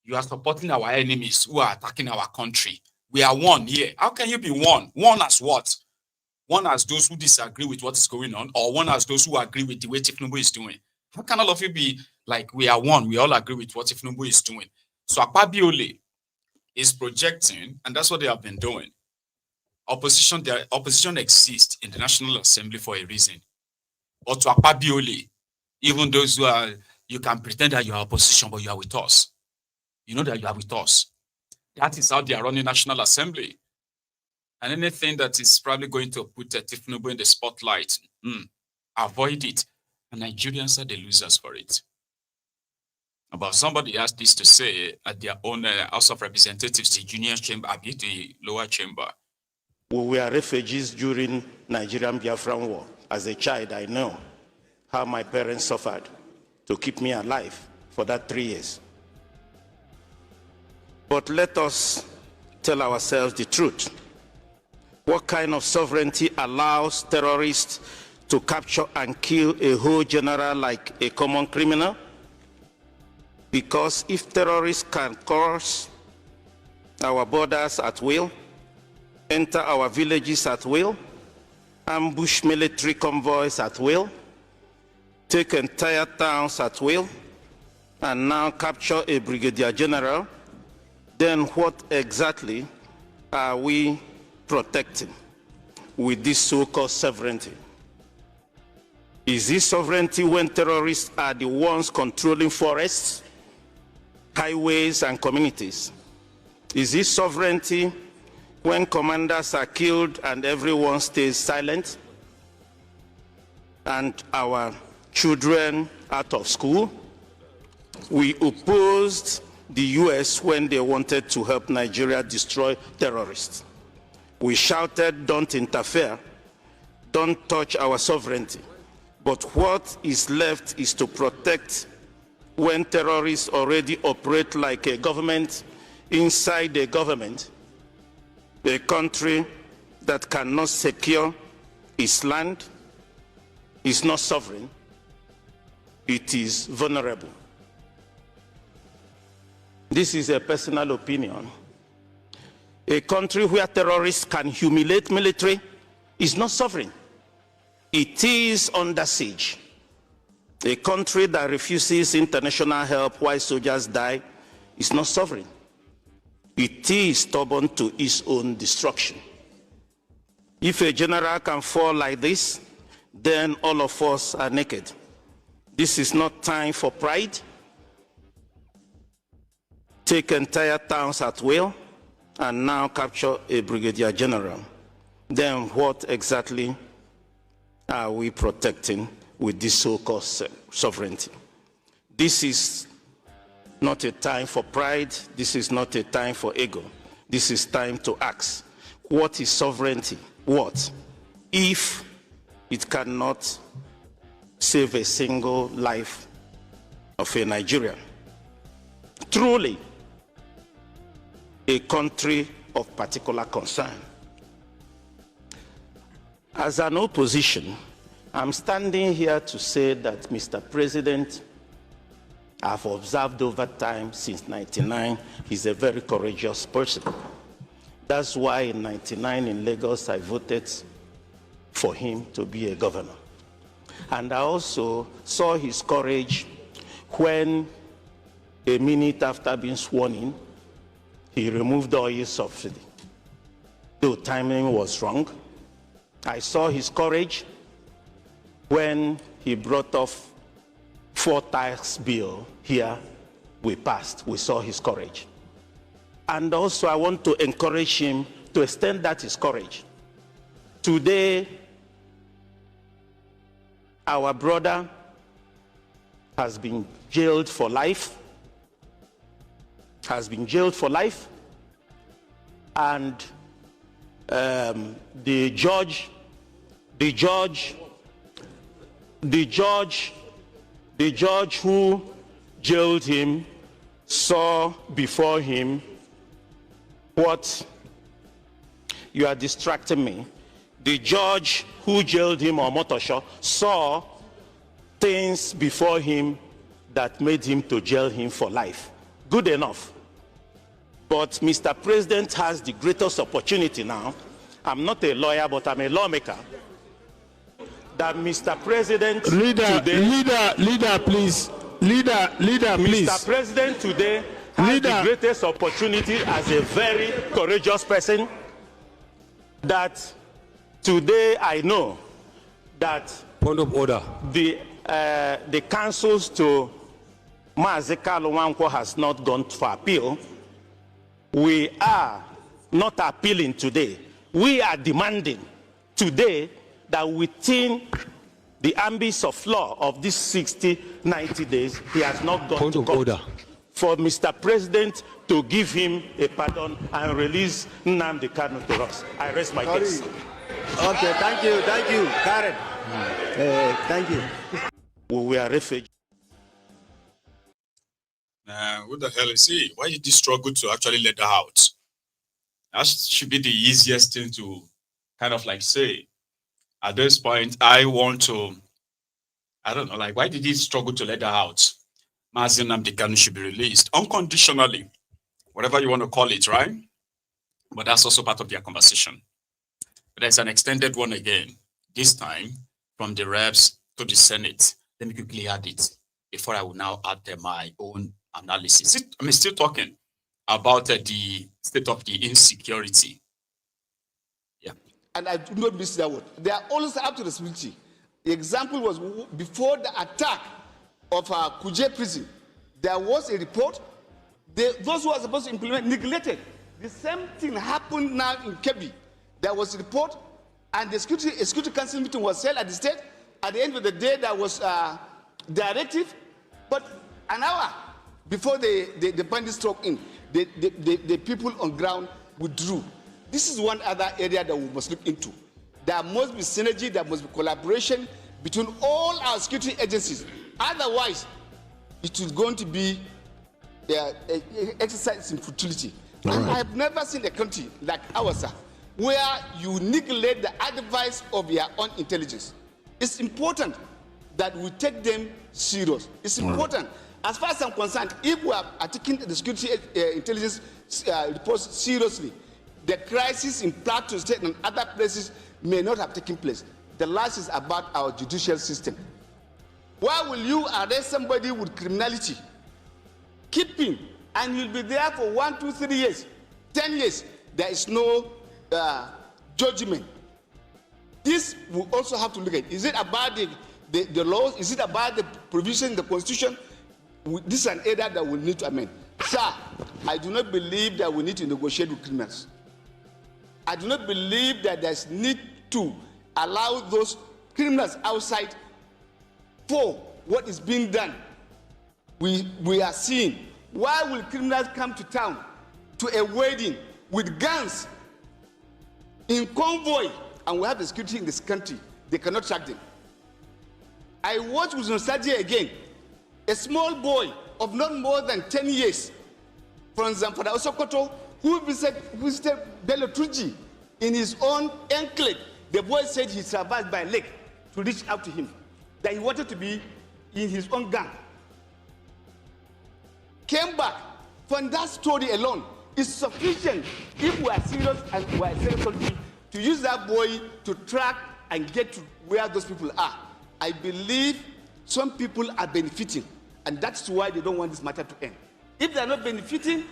You are supporting our enemies who are attacking our country. We are one here. How can you be one? One as what? One as those who disagree with what is going on, or one as those who agree with the way Tinubu is doing? How can all of you be like, we are one, we all agree with what Tinubu is doing? So Abeokuta is projecting, and that's what they have been doing. Opposition exists in the National Assembly for a reason. Or to Abeokuta, even those who are, you can pretend that you are opposition, but you are with us. You know that you are with us. That is how they are running National Assembly. And anything that is probably going to put Tinubu in the spotlight, avoid it. And Nigerians are the losers for it. But somebody has this to say at their own House of Representatives, the junior chamber, the lower chamber. We were refugees during Nigerian Biafran War. As a child, I know how my parents suffered to keep me alive for that 3 years. But let us tell ourselves the truth. What kind of sovereignty allows terrorists to capture and kill a whole general like a common criminal? Because if terrorists can cross our borders at will, enter our villages at will, ambush military convoys at will, take entire towns at will, and now capture a brigadier general, then what exactly are we protecting with this so-called sovereignty? Is this sovereignty when terrorists are the ones controlling forests, highways, and communities? Is this sovereignty when commanders are killed and everyone stays silent and our children out of school? We opposed the US when they wanted to help Nigeria destroy terrorists. We shouted, don't interfere, don't touch our sovereignty. But what is left is to protect when terrorists already operate like a government inside a government, a country that cannot secure its land is not sovereign, it is vulnerable. This is a personal opinion. A country where terrorists can humiliate military is not sovereign. It is under siege. A country that refuses international help while soldiers die is not sovereign. It is stubborn to its own destruction. If a general can fall like this, then all of us are naked. This is not time for pride. Take entire towns at will and now capture a brigadier general. Then what exactly are we protecting with this so-called sovereignty? This is not a time for pride. This is not a time for ego. This is time to ask, what is sovereignty? What? If it cannot save a single life of a Nigerian. Truly, a country of particular concern. As an opposition, I'm standing here to say that, Mr. President, I've observed over time since 99, he's a very courageous person. That's why in 99 in Lagos, I voted for him to be a governor. And I also saw his courage when, a minute after being sworn in, he removed the oil subsidy. Though timing was wrong. I saw his courage when he brought off 4 tax bill here, we passed. We saw his courage. And also I want to encourage him to extend that his courage. Today, our brother has been jailed for life, and the judge who jailed him saw before him what you are distracting me. The judge who jailed him, or Motosho, saw things before him that made him to jail him for life. good enough. But Mr. President has the greatest opportunity now. I'm not a lawyer, but I'm a lawmaker. That Mr. President Leader, please. Leader, please. Mr. President today has the greatest opportunity as a very courageous person. That today I know that point of order. The councils to Mazi Kalu Nwankwo has not gone for appeal. We are not appealing today. We are demanding today that within the ambits of law of these 60-90 days, he has not gone point to of court. order. For Mr. President to give him a pardon and release Nnamdi Kanu to us. I rest my case. Okay, thank you, Karen. Thank you. We are refugees. What the hell is he? Why did he struggle to actually let her out? That should be the easiest thing to kind of like say. At this point, I don't know, like, why did he struggle to let her out? Mazi Nnamdi Kanu should be released unconditionally, whatever you want to call it, right? But that's also part of their conversation. But there's an extended one again, this time from the reps to the Senate. Let me quickly add it before I will now add my own analysis. I'm still talking about the state of the insecurity. Yeah. And I do not miss that word. They are always up to responsibility. The example was before the attack of Kuje prison. There was a report. Those who are supposed to implement neglected. The same thing happened now in Kebbi. There was a report, and the security council meeting was held at the state. At the end of the day, there was a directive, but an hour before the bandits struck in, the people on ground withdrew. This is one other area that we must look into. There must be synergy, there must be collaboration between all our security agencies. Otherwise, it is going to be exercise in futility. Right. And I have never seen a country like ours where you neglect the advice of your own intelligence. It's important that we take them serious. It's important. Right. As far as I'm concerned, if we are taking the security intelligence reports seriously, the crisis in Plateau State and other places may not have taken place. The last is about our judicial system. Why will you arrest somebody with criminality, keep him, and you'll be there for 1, 2, 3 years, 10 years? There is no judgment. This we also have to look at. Is it about the laws? Is it about the provision in the Constitution? This is an area that we need to amend. Sir, I do not believe that we need to negotiate with criminals. I do not believe that there's need to allow those criminals outside for what is being done. We are seeing, why will criminals come to town to a wedding with guns in convoy, and we have the security in this country? They cannot track them. I watched with nostalgia again, a small boy of not more than 10 years from Zamfara Osokoto who visited Bello Turji in his own enclave. The boy said he survived by leg to reach out to him, that he wanted to be in his own gang. Came back. From that story alone is sufficient if we are serious and we are serious to use that boy to track and get to where those people are. I believe some people are benefiting, and that's why they don't want this matter to end. If they are not benefiting,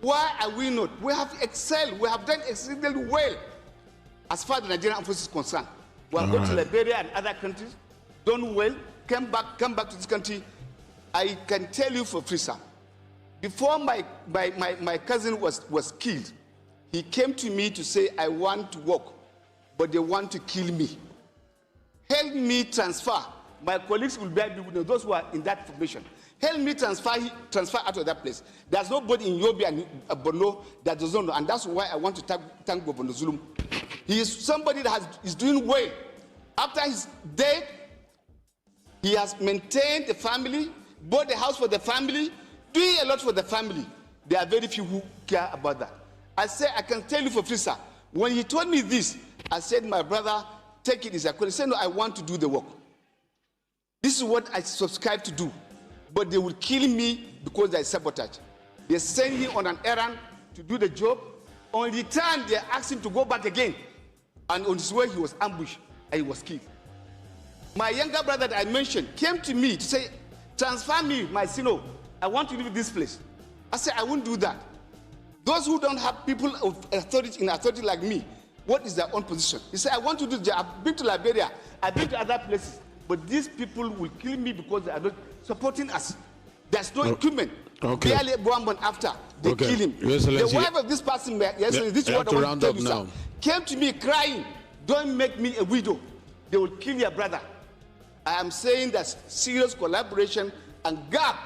why are we not? We have excelled. We have done exceedingly well as far as the Nigerian Armed Forces is concerned. We have gone to Liberia and other countries, done well, come back to this country. I can tell you for free, sir, before my cousin was killed, he came to me to say, I want to work, but they want to kill me. Help me transfer. My colleagues will be able to know, those who are in that formation. Help me transfer out of that place. There's nobody in Yobe and Borno that does not know, and that's why I want to thank Governor Zulum. He is somebody that is doing well. After his death, he has maintained the family, bought the house for the family, doing a lot for the family. There are very few who care about that. I said, I can tell you for free, sir. When he told me this, I said, my brother, take it as a call. He said, no, I want to do the work. This is what I subscribe to do. But they will kill me because there is sabotage. They send him on an errand to do the job. On return, they asked him to go back again. And on his way, he was ambushed and he was killed. My younger brother that I mentioned came to me to say, transfer me, my senior. I want to leave this place. I said, I won't do that. Those who don't have people of authority like me, what is their own position? He said, I want to do the job. I've been to Liberia. I've been to other places. But these people will kill me because they are not supporting us. There's no equipment. Okay. Barely 1 month after, they kill him. The wife of this person, this is what I want to tell you, sir, came to me crying, don't make me a widow. They will kill your brother. I am saying there's serious collaboration and gap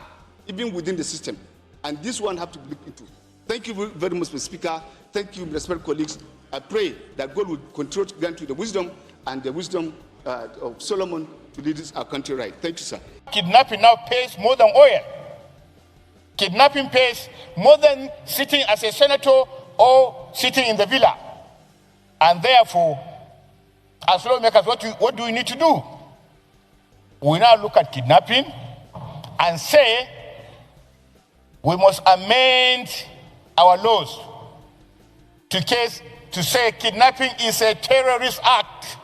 even within the system. And this one have to be looked into. Thank you very much, Mr. Speaker. Thank you, respected colleagues. I pray that God will continue to grant you the wisdom and the wisdom of Solomon to lead our country right. Thank you, sir. Kidnapping now pays more than oil. Kidnapping pays more than sitting as a senator or sitting in the villa. And therefore, as lawmakers, what do we need to do? We now look at kidnapping and say we must amend our laws to say kidnapping is a terrorist act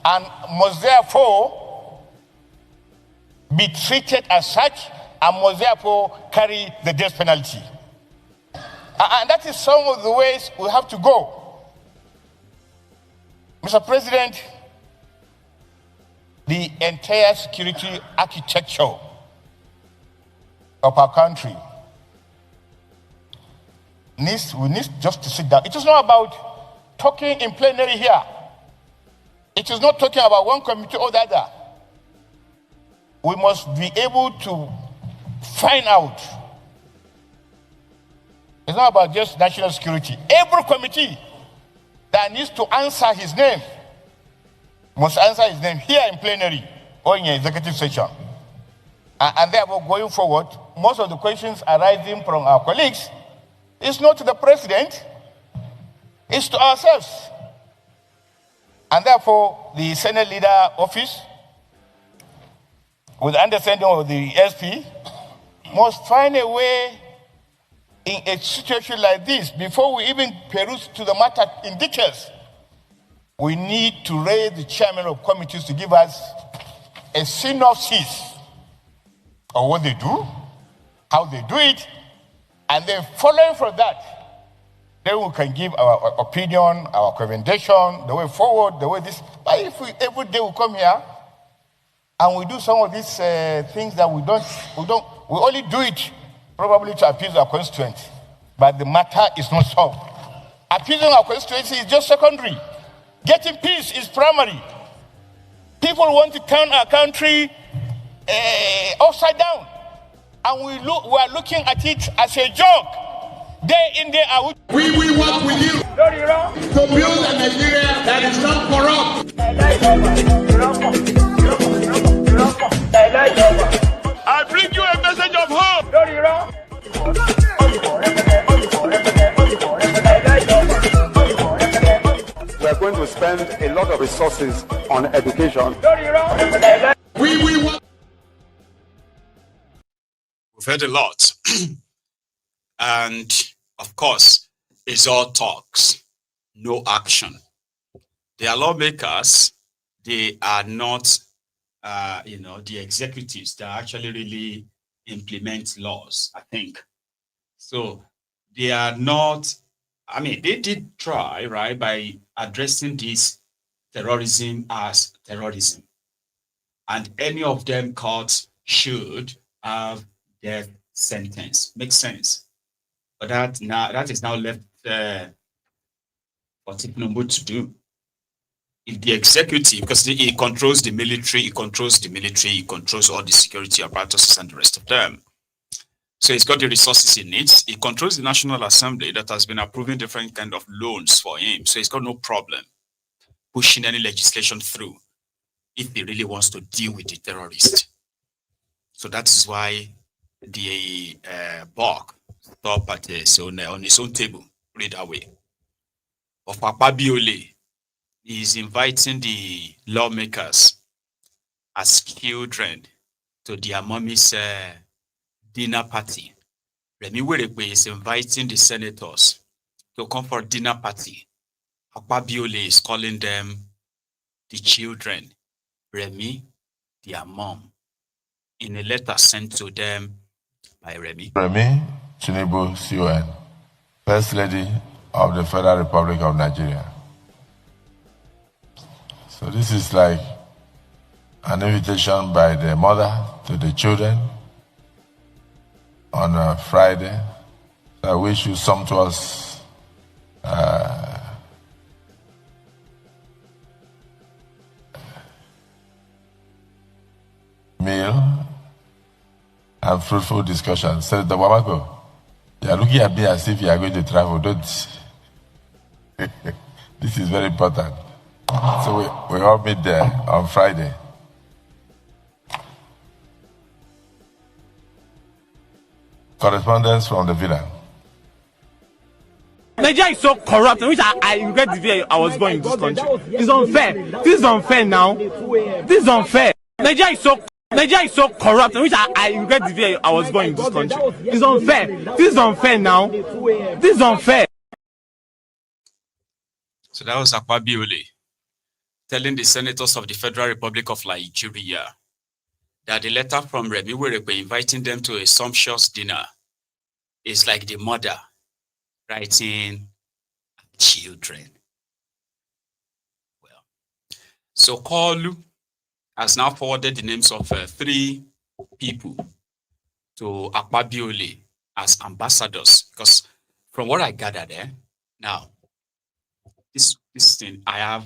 and must therefore be treated as such and must therefore carry the death penalty. And that is some of the ways we have to go. Mr. President, the entire security architecture of our country we need just to sit down. It is not about talking in plenary here. It is not talking about one committee or the other. We must be able to find out. It's not about just national security. Every committee that needs to answer his name must answer his name here in plenary or in executive session. And therefore, going forward, most of the questions arising from our colleagues is not to the president, it's to ourselves. And therefore, the Senate Leader Office, with the understanding of the SP, must find a way in a situation like this, before we even peruse to the matter in details, we need to raise the chairman of committees to give us a synopsis of what they do, how they do it, and then following from that, then we can give our opinion, our recommendation, the way forward, the way this. But if every day we come here and we do some of these things that we only do it probably to appease our constituents, but the matter is not solved. Appeasing our constituency is just secondary. Getting peace is primary. People want to turn our country upside down. And we are looking at it as a joke. Day in, day out. We will work with you to build a Nigeria that is not corrupt. I bring you a message of hope. We are going to spend a lot of resources on education. We will work. We've heard a lot. And of course, it's all talks, no action. They are lawmakers. They are not, the executives that actually really implement laws, I think. So they are not, they did try, right, by addressing this terrorism as terrorism. And any of them caught should have death sentence. Makes sense. But that is now left for Tinubu to do. If the executive, because he controls the military, he controls all the security apparatuses and the rest of them. So he's got the resources he needs. He controls the National Assembly that has been approving different kind of loans for him. So he's got no problem pushing any legislation through if he really wants to deal with the terrorist. So that's why the Bok stop at on his own table, put it that way. But Papa Biole is inviting the lawmakers as children to their mommy's dinner party Remi Werekwe is inviting the senators to come for a dinner party. Akpabiole is calling them the children. Remi, their mom. In a letter sent to them by Remi. Remi Tinubu CON, First Lady of the Federal Republic of Nigeria. So this is like an invitation by the mother to the children on a Friday. So I wish you sumptuous meal and fruitful discussion. Senator Wamako, you are looking at me as if you are going to travel, don't you? This is very important. So we all meet there on Friday. Correspondence from the villa. Nigeria is so corrupt, which I regret the day I was born in this country. It's unfair. This is unfair now. This is unfair. Nigeria is so corrupt, which I regret the day I was born in this country. It's unfair. This is unfair now. This is unfair. So that was Akpabiole telling the senators of the Federal Republic of Nigeria that the letter from Remi Werekwe inviting them to a sumptuous dinner is like the mother writing children. Well, so Koolu has now forwarded the names of 3 people to Akpabiole as ambassadors, because from what I gathered there, now this thing I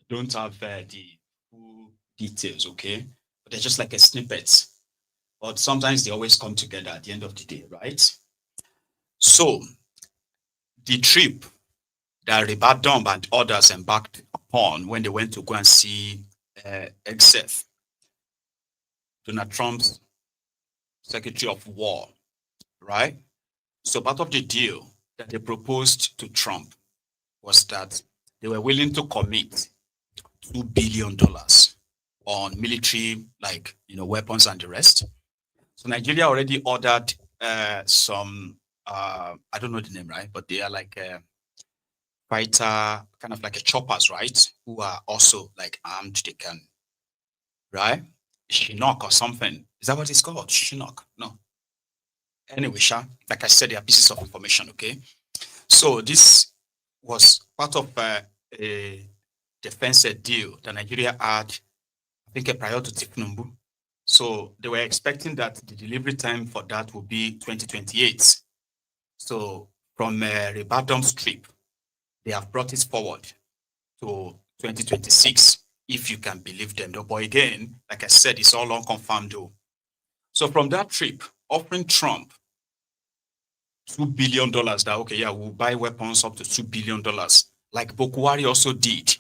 don't have the full details, okay? But they're just like a snippet. But sometimes they always come together at the end of the day, right? So the trip that Ribadom and others embarked upon when they went to go and see Exef, Donald Trump's Secretary of War, right? So part of the deal that they proposed to Trump was that they were willing to commit $2 billion on military, weapons and the rest. So Nigeria already ordered some, I don't know the name, right? But they are like fighter, kind of like a choppers, right? Who are also like armed, they can, right? Chinook or something. Is that what it's called? Chinook? No. Anyway, like I said, they are pieces of information, okay? So this was part of a defense deal that Nigeria had, I think, prior to Tinubu. So they were expecting that the delivery time for that would be 2028. So from Ribadom's trip, they have brought it forward to 2026, if you can believe them. But again, like I said, it's all unconfirmed though. So from that trip, offering Trump $2 billion that, okay, yeah, we'll buy weapons up to $2 billion, like Bokwari also did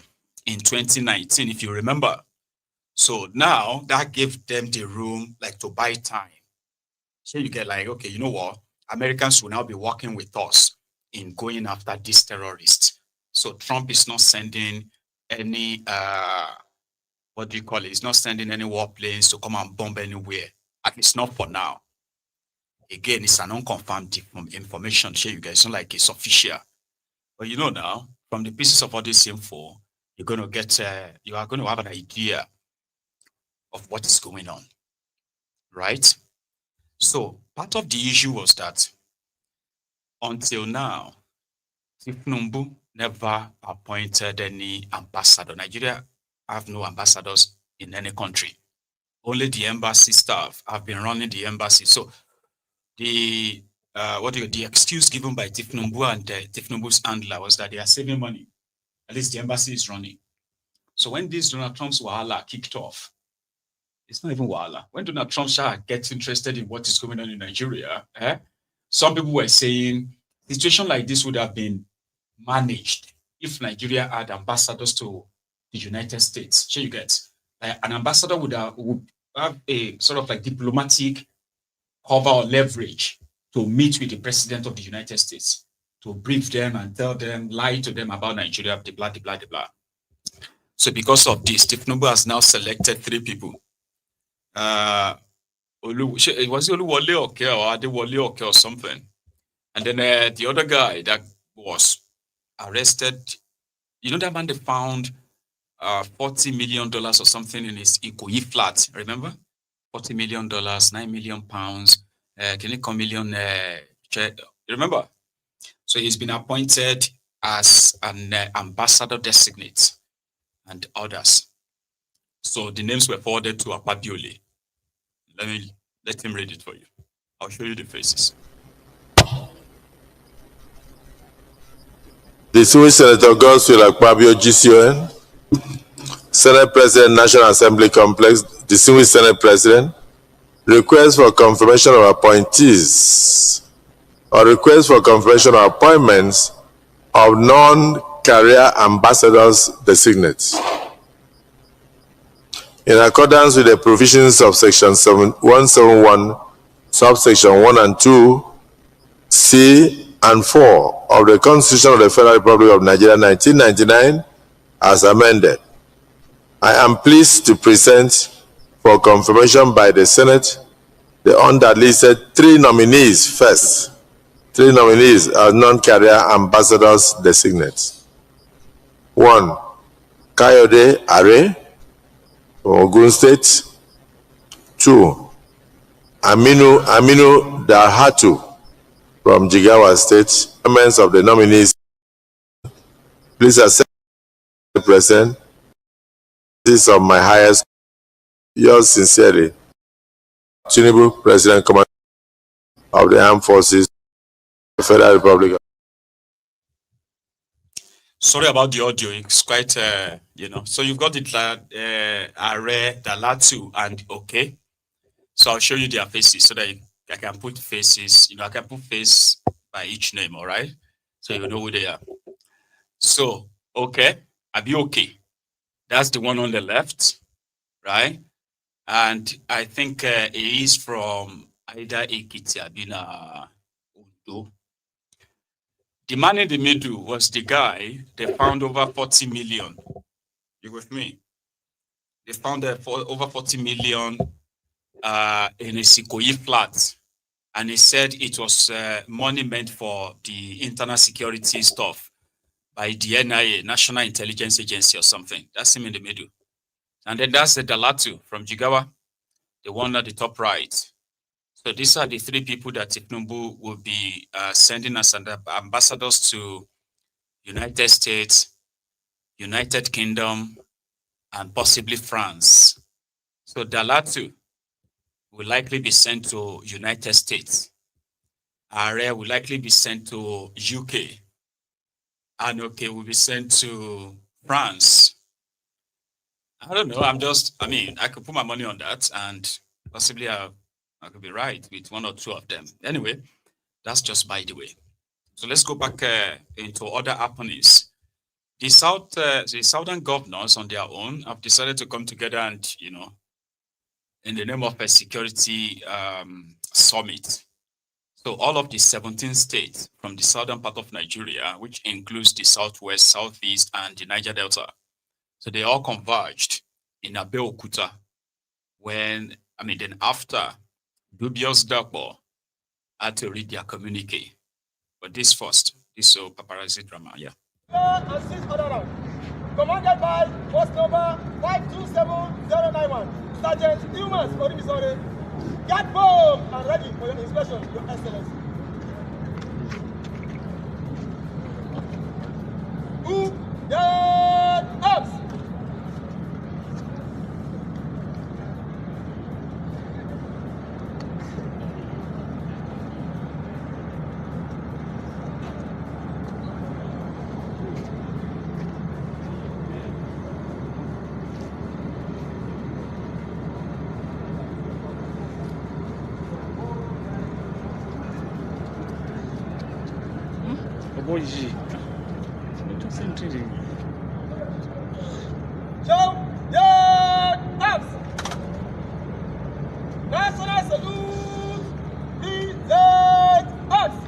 in 2019, if you remember. So now that gave them the room, like, to buy time. So you get like, okay, you know what? Americans will now be working with us in going after these terrorists. So Trump is not sending any, what do you call it? He's not sending any warplanes to come and bomb anywhere, at least not for now. Again, it's an unconfirmed information. Share you guys, it's not like it's official. But you know now, from the pieces of all this info, you're going to get, you are going to have an idea of what is going on, right? So part of the issue was that until now, Tinubu never appointed any ambassador. Nigeria have no ambassadors in any country. Only the embassy staff have been running the embassy. So the the excuse given by Tinubu and Tinubu's handler was that they are saving money. At least the embassy is running. So when this Donald Trump's wahala kicked off, it's not even wahala. When Donald Trump gets interested in what is going on in Nigeria, some people were saying a situation like this would have been managed if Nigeria had ambassadors to the United States. So you get an ambassador would have a sort of like diplomatic cover or leverage to meet with the president of the United States, to brief them and tell them, lie to them about Nigeria, blah, blah, blah, blah. So because of this, Tinubu has now selected 3 people. Was it Oluwole Oke or Adewale Oke or something? And then the other guy that was arrested, you know that man they found $40 million or something in his Ikoyi flat, remember? $40 million, 9 million pounds, million, remember? So he's been appointed as an ambassador designate and others. So the names were forwarded to Apabiole. Let him read it for you. I'll show you the faces. Distinguished Senator Godswill Akpabio GCON, Senate President, National Assembly Complex, Distinguished Senate President, request for confirmation of appointees or request for confirmation of appointments of non-career ambassadors designates. In accordance with the provisions of Section 171, subsection 1 and 2, C and 4 of the Constitution of the Federal Republic of Nigeria 1999, as amended, I am pleased to present for confirmation by the Senate the underlisted 3 nominees first. 3 nominees as non-career ambassadors designates. 1. Kayode Are, Ogun State. 2. Aminu Dalhatu from Jigawa State. Members of the nominees, please accept the present. This is of my highest. Yours sincerely, Tinubu, President Commander of the Armed Forces, the Federal Republic. Sorry about the audio. It's quite, So you've got it, Are, Dalatu, and okay. So I'll show you their faces so that I can put faces. I can put face by each name. All right. So you know who they are. So okay, Abeokuta. That's the one on the left, right? And I think he is from either Ekiti or Udo. The man in the middle was the guy they found over 40 million. You with me? They found over 40 million in a Ikoyi flat. And he said it was money meant for the internal security stuff by the NIA, National Intelligence Agency or something. That's him in the middle. And then that's the Dalatu from Jigawa, the one at the top right. So these are the 3 people that Tinubu will be sending as ambassadors to United States, United Kingdom, and possibly France. So Dalatu will likely be sent to United States. Are will likely be sent to UK. And okay, will be sent to France. I don't know. I could put my money on that, and possibly I could be right with 1 or 2 of them. Anyway, that's just by the way. So let's go back into other happenings. The southern governors on their own have decided to come together and, in the name of a security summit. So all of the 17 states from the southern part of Nigeria, which includes the southwest, southeast, and the Niger Delta. So they all converged in Abeokuta then after dubious Dapo had to read their communique. But this first, this paparazzi drama, yeah. Commanded by post number 527091, Sergeant Dumas Odibisore. Get bomb and ready for your inspection, Your Excellency. Who dead ups? Show your arms. National salute. Present arms.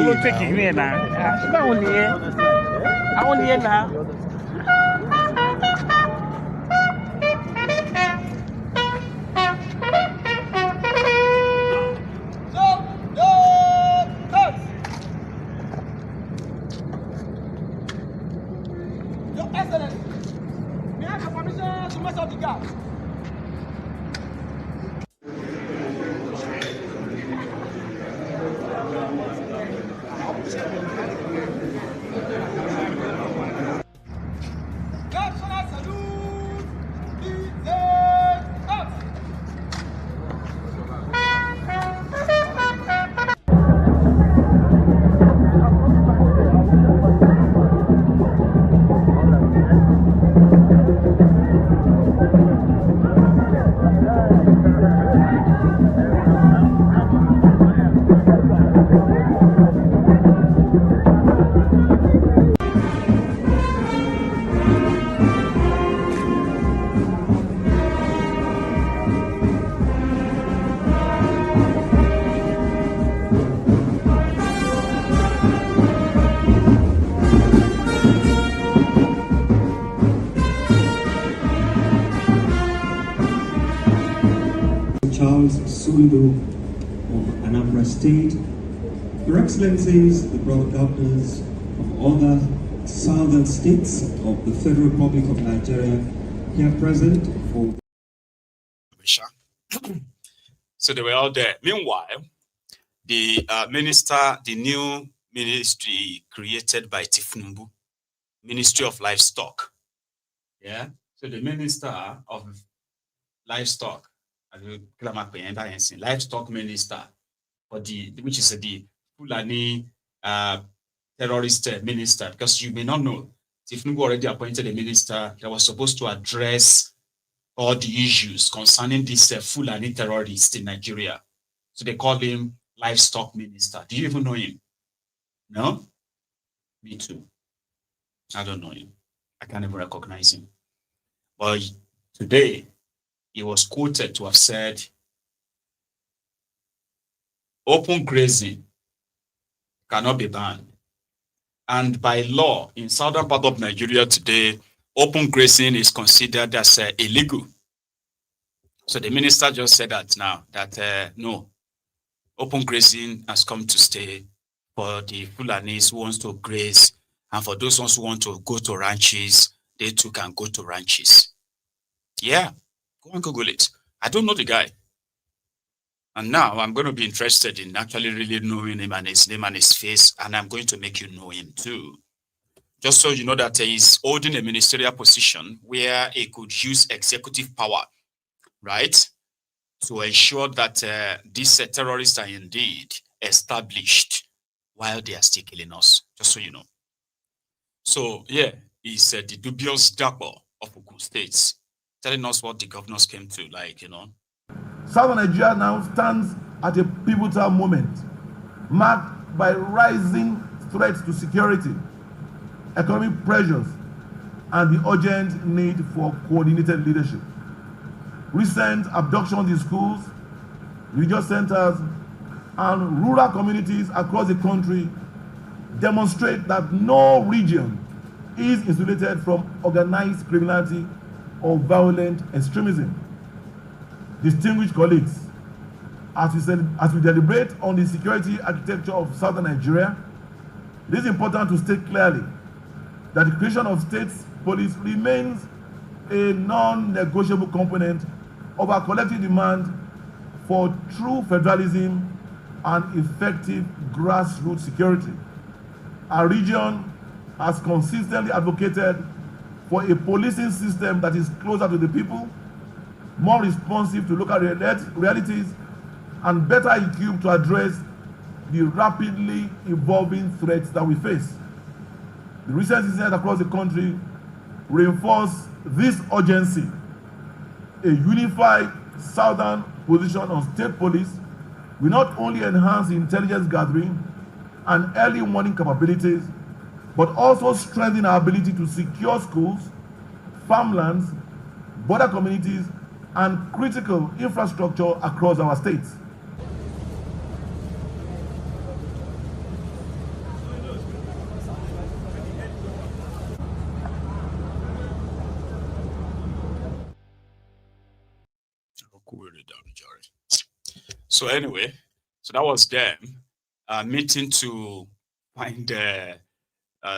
will take it here now. I only here now. Your Excellency, may I have permission to mess up the gas? National salute, designates. Of Anambra State, Your Excellencies, the brother governors of other southern states of the Federal Republic of Nigeria here present for. So they were all there. Meanwhile, the new ministry created by Tinubu, Ministry of Livestock. Yeah. So the Minister of Livestock, livestock minister, or which is the Fulani terrorist minister, because you may not know, Tinubu already appointed a minister that was supposed to address all the issues concerning this Fulani terrorist in Nigeria. So they call him livestock minister. Do you even know him? No? Me too. I don't know him. I can't even recognize him. But today, he was quoted to have said, open grazing cannot be banned. And by law, in southern part of Nigeria today, open grazing is considered as illegal. So the minister just said that now, that no, open grazing has come to stay for the Fulanis who wants to graze, and for those ones who want to go to ranches, they too can go to ranches. Yeah. Go and Google it. I don't know the guy. And now I'm going to be interested in actually really knowing him and his name and his face, and I'm going to make you know him too. Just so you know that he's holding a ministerial position where he could use executive power, right, to ensure that these terrorists are indeed established while they are still killing us, just so you know. So, yeah, he's the dubious Dapper of Coup states, telling us what the governors came to, like, you know. Southern Nigeria now stands at a pivotal moment, marked by rising threats to security, economic pressures, and the urgent need for coordinated leadership. Recent abductions in schools, religious centers, and rural communities across the country demonstrate that no region is insulated from organized criminality or violent extremism. Distinguished colleagues, as we deliberate on the security architecture of southern Nigeria, it is important to state clearly that the creation of state police remains a non-negotiable component of our collective demand for true federalism and effective grassroots security. Our region has consistently advocated for a policing system that is closer to the people, more responsive to local realities, and better equipped to address the rapidly evolving threats that we face. The recent incidents across the country reinforce this urgency. A unified southern position on state police will not only enhance intelligence gathering and early warning capabilities, but also strengthen our ability to secure schools, farmlands, border communities, and critical infrastructure across our states. So anyway, so that was them meeting to find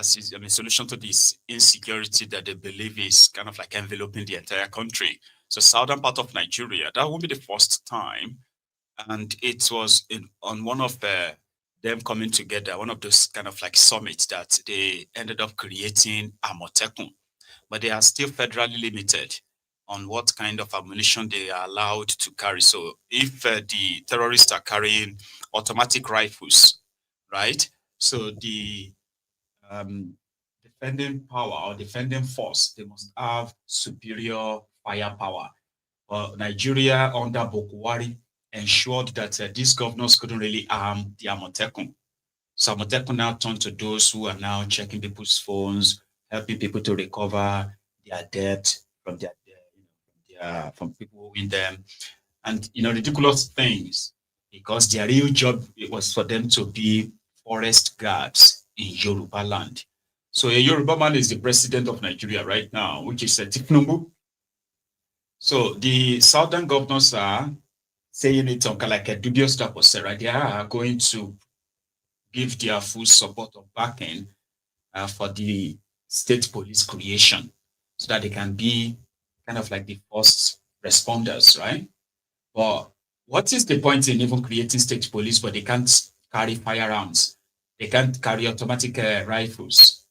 solution to this insecurity that they believe is kind of like enveloping the entire country. So southern part of Nigeria, that won't be the first time. And it was on one of them coming together, one of those kind of like summits that they ended up creating Amotekun. But they are still federally limited on what kind of ammunition they are allowed to carry. So if the terrorists are carrying automatic rifles, right? So the defending power or defending force, they must have superior firepower. Nigeria under Bokwari ensured that these governors couldn't really arm the Amotekun. So Amotekun now turned to those who are now checking people's phones, helping people to recover their debt from from people in them, and ridiculous things, because their real job was for them to be forest guards in Yoruba land. So a Yoruba man is the president of Nigeria right now, which is Tinubu. So the southern governors are saying it on like a dubious type of say, right? They are going to give their full support or backing for the state police creation, so that they can be kind of like the first responders, right? But what is the point in even creating state police, but they can't carry firearms? They can't carry automatic rifles.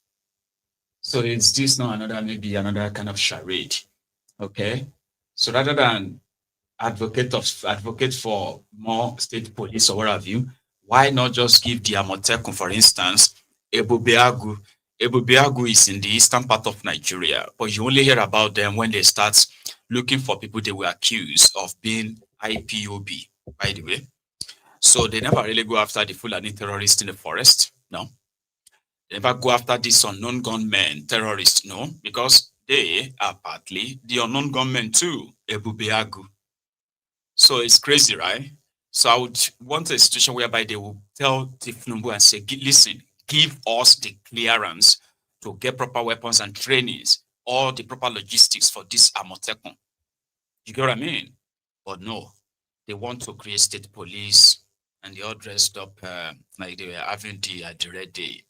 So is this not maybe another kind of charade? Okay. So rather than advocate for more state police or what have you, why not just give the Amotekun, for instance, Abeokuta? Abeokuta is in the eastern part of Nigeria, but you only hear about them when they start looking for people they were accused of being IPOB, by the way. So they never really go after the Fulani terrorists in the forest, no. They never go after these unknown gunmen terrorists, no, because they are partly the unknown gunmen too, Abeokuta. So it's crazy, right? So I would want a situation whereby they will tell Tinubu and say, listen, give us the clearance to get proper weapons and trainings, all the proper logistics for this Amotekun. You get what I mean? But no, they want to create state police, and they all dressed up like they were having the Red Day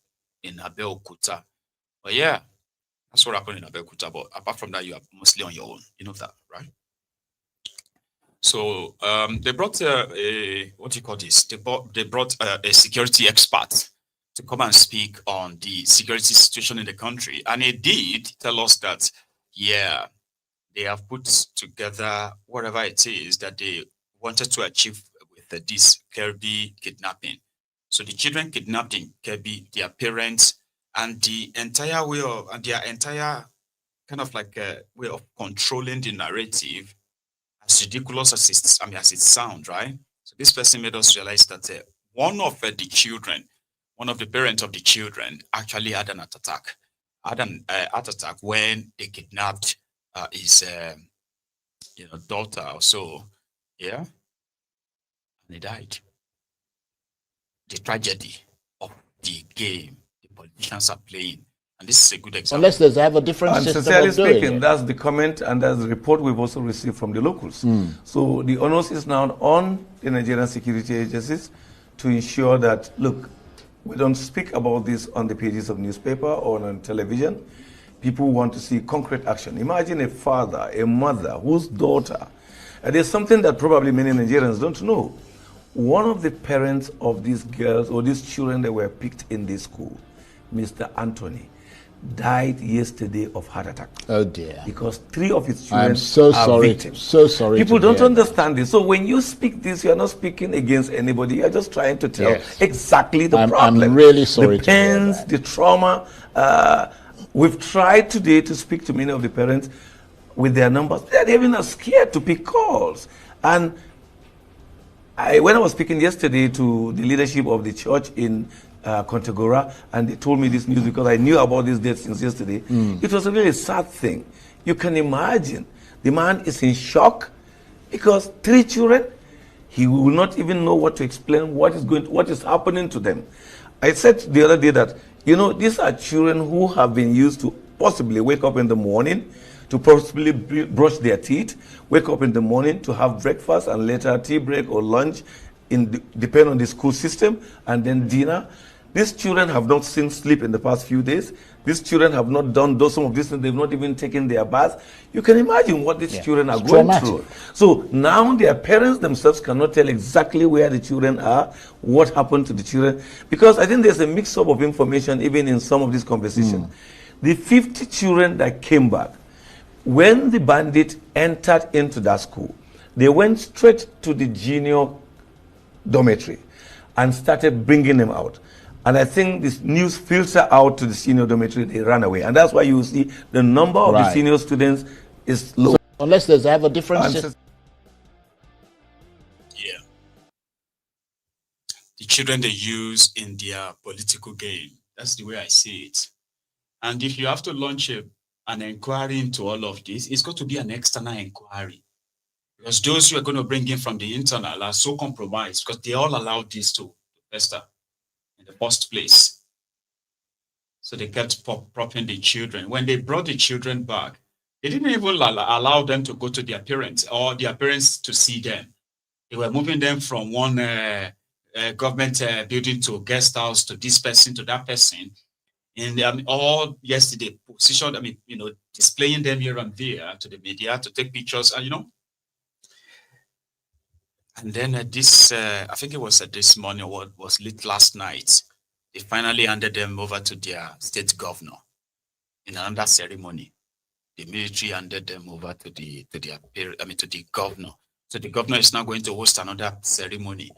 in Abeokuta. But yeah, that's what happened in Abeokuta. But apart from that, you are mostly on your own. You know that, right? So they brought what do you call this? They brought a security expert to come and speak on the security situation in the country, and he did tell us that yeah, they have put together whatever it is that they wanted to achieve with this Kebbi kidnapping. So the children kidnapped in Kebbi, their parents, and the entire way of their entire kind of like way of controlling the narrative. As ridiculous as it sounds, right? So this person made us realize that one of the parents of the children actually had an heart attack. Heart attack when they kidnapped his daughter or so, yeah, and he died. The tragedy of the game the politicians are playing. And this is a good example. Unless they have a different and system sincerely of doing speaking, it. that's the comment and that's the report we've also received from the locals. So the onus is now on the Nigerian security agencies to ensure that, look, we don't speak about this on the pages of newspaper or on television. People want to see concrete action. Imagine a father, a mother whose daughter, and there's something that probably many Nigerians don't know. One of the parents of these girls or these children that were picked in this school, Mr. Anthony, died yesterday of heart attack. Oh dear. Because 3 of his children I'm so are sorry. victims. So sorry. People to don't hear understand this. So when you speak this, you are not speaking against anybody. You are just trying to tell exactly the problem. I'm really sorry the to hear pains, that. the trauma. We've tried today to speak to many of the parents with their numbers. They're even scared to pick calls. And when I was speaking yesterday to the leadership of the church in Kontagora, and they told me this news because I knew about this death since yesterday. It was a really sad thing. You can imagine the man is in shock because 3 children, he will not even know what to explain, what is happening to them. I said the other day that, these are children who have been used to possibly wake up in the morning, to possibly brush their teeth, wake up in the morning to have breakfast and later tea break or lunch, depend on the school system and then dinner. These children have not seen sleep in the past few days. These children have not done some of these things. They've not even taken their bath. You can imagine what these children are going through. So now their parents themselves cannot tell exactly where the children are, what happened to the children, because I think there's a mix-up of information even in some of these conversations. The 50 children that came back, when the bandit entered into that school, they went straight to the junior dormitory and started bringing them out. And I think this news filtered out to the senior dormitory, they ran away. And that's why you see the number of the senior students is low. So unless there's a difference. Yeah. The children they use in their political game. That's the way I see it. And if you have to launch an inquiry into all of this, it's got to be an external inquiry. Because those who are going to bring in from the internal are so compromised because they all allowed this to fester in the first place. So they kept propping the children. When they brought the children back, they didn't even allow them to go to their parents or their parents to see them. They were moving them from one government building to a guest house to this person, to that person. And all yesterday positioned, displaying them here and there to the media to take pictures, and And then I think it was this morning, or was late last night, they finally handed them over to their state governor in another ceremony. The military handed them over to the governor. So the governor is now going to host another ceremony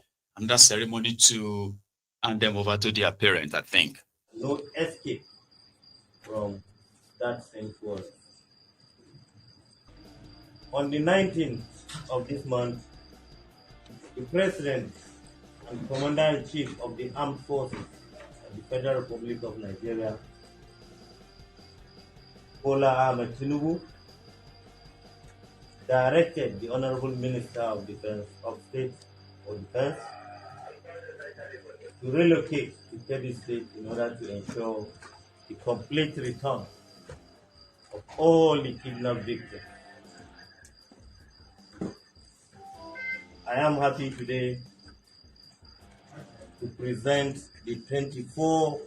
to hand them over to their parent, I think. No escape from that same forest. On the 19th of this month, the President and Commander-in-Chief of the Armed Forces of the Federal Republic of Nigeria, Tinubu, directed the Honorable Minister of State for Defense to relocate to Kebbi State in order to ensure the complete return of all the kidnapped victims. I am happy today to present the 24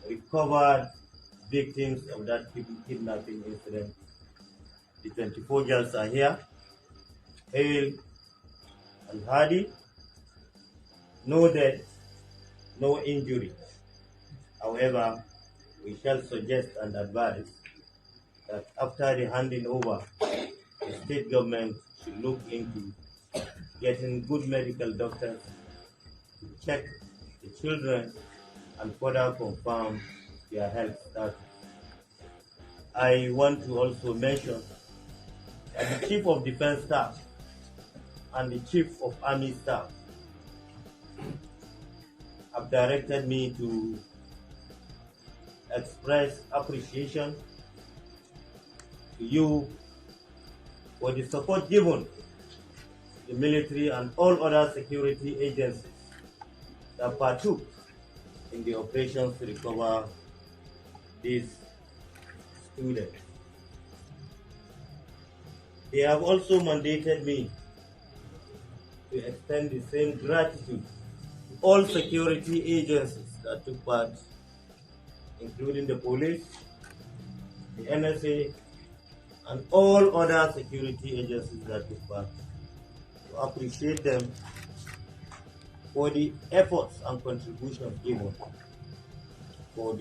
recovered victims of that kidnapping incident. The 24 girls are here, hale and hardy, no death, no injury. However, we shall suggest and advise that after the handing over, the state government should look into getting good medical doctors to check the children and further confirm their health status. I want to also mention that the Chief of Defense Staff and the Chief of Army Staff have directed me to express appreciation to you for the support given the military and all other security agencies that partook in the operations to recover these students. They have also mandated me to extend the same gratitude to all security agencies that took part, including the police, the NSA, and all other security agencies that took part, to appreciate them for the efforts and contributions given for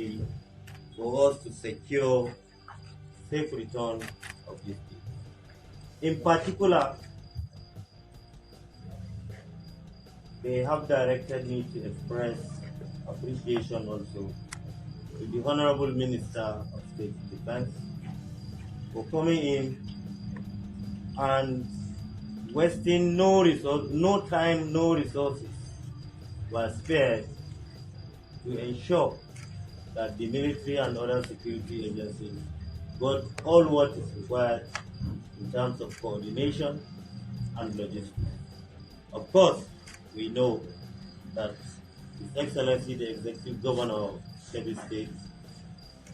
us to secure safe return of these people. In particular, they have directed me to express appreciation also to the Honorable Minister of State Defense for coming in and wasting no resource, no time, no resources were spared to ensure that the military and other security agencies got all what is required in terms of coordination and logistics. Of course, we know that His Excellency the Executive Governor of Kebbi State,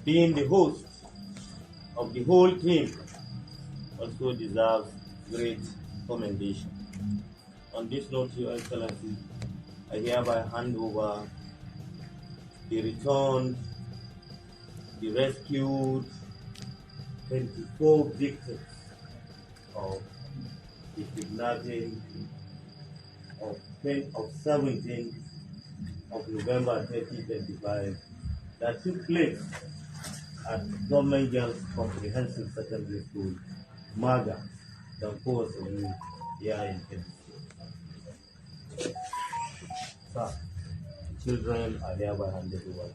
being the host of the whole team, also deserves great commendation. On this note, Your Excellency, I hereby hand over the returned, the rescued 24 victims of the kidnapping of 17th of November 2025 that took place at Government Girls Comprehensive Secondary School, Maga, Dampo, here in Kebbi. Sir, children are hereby handed over.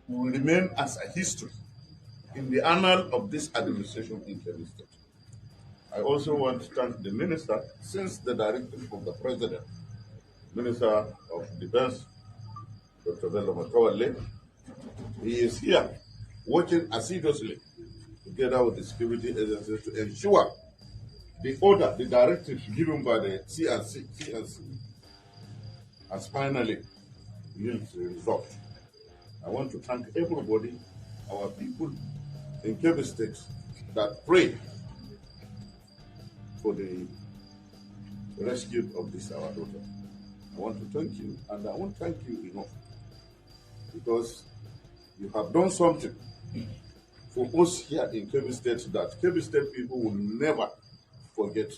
Will remain as a history in the annal of this administration in Kebbi State. I also want to thank the minister, since the directive of the president, Minister of Defense, Dr. Bello Matawale, he is here working assiduously together with the security agencies to ensure the order, the directives given by the CNC has finally yielded the result. I want to thank everybody, our people in Kebbi State, that prayed for the rescue of this our daughter. I want to thank you, and I won't thank you enough, because you have done something for us here in Kebbi State that Kebbi State people will never forget.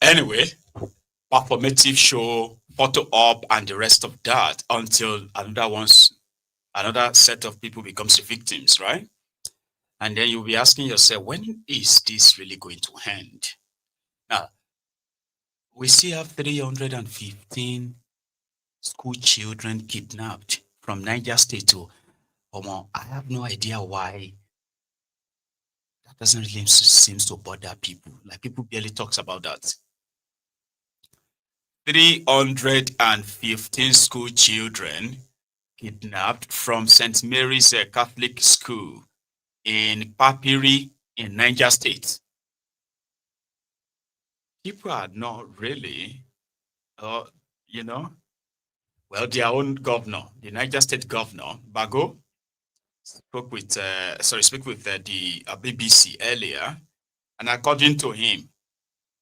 Anyway, performative show, photo op, and the rest of that until another set of people becomes the victims, right? And then you'll be asking yourself, when is this really going to end? Now, we still have 315 school children kidnapped from Niger State to Omo. I have no idea why that doesn't really seem to bother people. Like, people barely talks about that. 315 school children kidnapped from St. Mary's Catholic School in Papiri in Niger State. People are not really, well, their own governor, the Niger State governor, Bago, spoke with the BBC earlier, and according to him,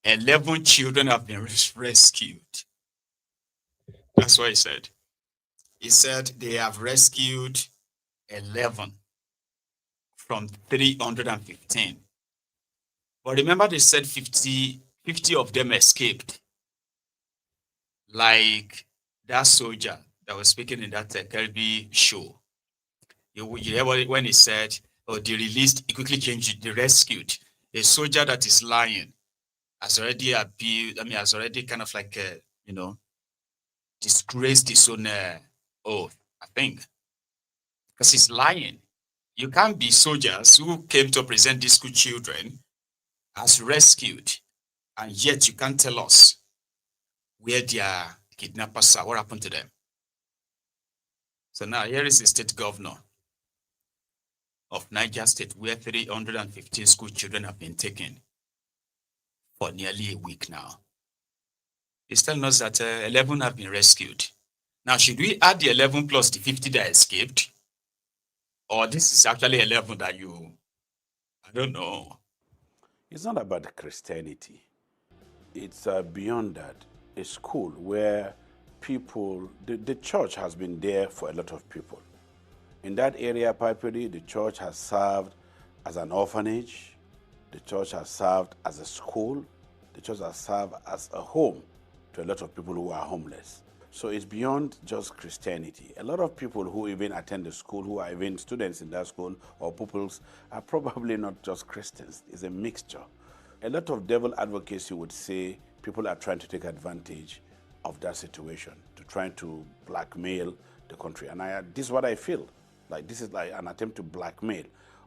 11 children have been rescued. That's what he said. He said they have rescued 11 from 315. But remember, they said 50 of them escaped. Like that soldier that was speaking in that Kebbi show. You hear when he said, they released, he quickly changed it, they rescued. A soldier that is lying has already has already kind of like, disgraced his own oath, I think. Because he's lying. You can't be soldiers who came to present these school children as rescued, and yet you can't tell us where their kidnappers are, what happened to them. So now here is the state governor of Niger State, where 315 school children have been taken for nearly a week now. He's telling us that 11 have been rescued. Now, should we add the 11 plus the 50 that escaped? Or this is actually 11 that I don't know. It's not about Christianity. It's beyond that. A school where people, the church has been there for a lot of people. In that area, Papiri, the church has served as an orphanage. The church has served as a school. The church has served as a home to a lot of people who are homeless. So it's beyond just Christianity. A lot of people who even attend the school, who are even students in that school or pupils, are probably not just Christians. It's a mixture. A lot of devil advocacy would say people are trying to take advantage of that situation, to trying to blackmail the country. And this is what I feel. Like, this is like an attempt to blackmail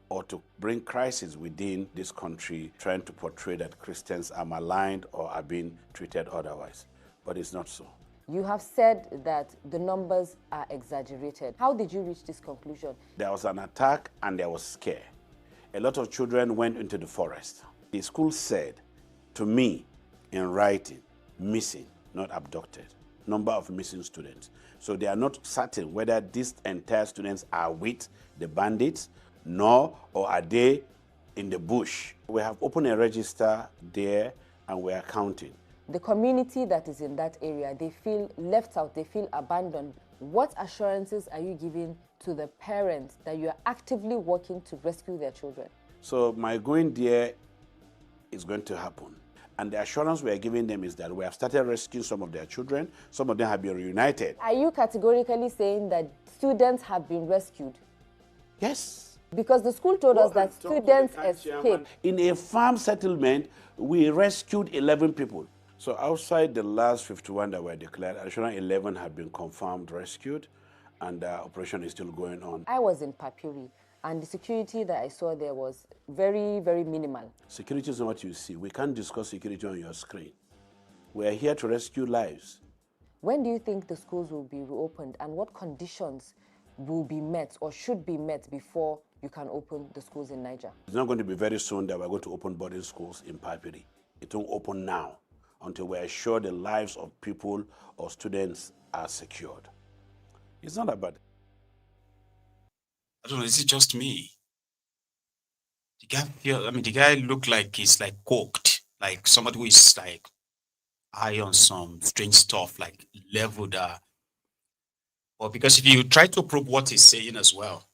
or to bring crisis within this country, trying to portray that Christians are maligned or are being treated otherwise. But it's not so. You have said that the numbers are exaggerated. How did you reach this conclusion? There was an attack and there was scare. A lot of children went into the forest. The school said to me in writing, missing, not abducted. Number of missing students. So they are not certain whether these entire students are with the bandits, or are they in the bush. We have opened a register there and we are counting. The community that is in that area, they feel left out, they feel abandoned. What assurances are you giving to the parents that you are actively working to rescue their children? So my going there is going to happen. And the assurance we are giving them is that we have started rescuing some of their children. Some of them have been reunited. Are you categorically saying that students have been rescued? Yes. Because the school told us that students escaped. In a farm settlement, we rescued 11 people. So outside the last 51 that were declared, additional 11 have been confirmed rescued, and the operation is still going on. I was in Papuri, and the security that I saw there was very, very minimal. Security is not what you see. We can't discuss security on your screen. We are here to rescue lives. When do you think the schools will be reopened, and what conditions will be met or should be met before you can open the schools in Niger? It's not going to be very soon that we're going to open boarding schools in Papuri. It won't open now until we're sure the lives of people or students are secured. It's not about. I don't know, is it just me? The guy looked like he's like coked, like somebody who is like high on some strange stuff, like leveled. But because if you try to probe what he's saying as well,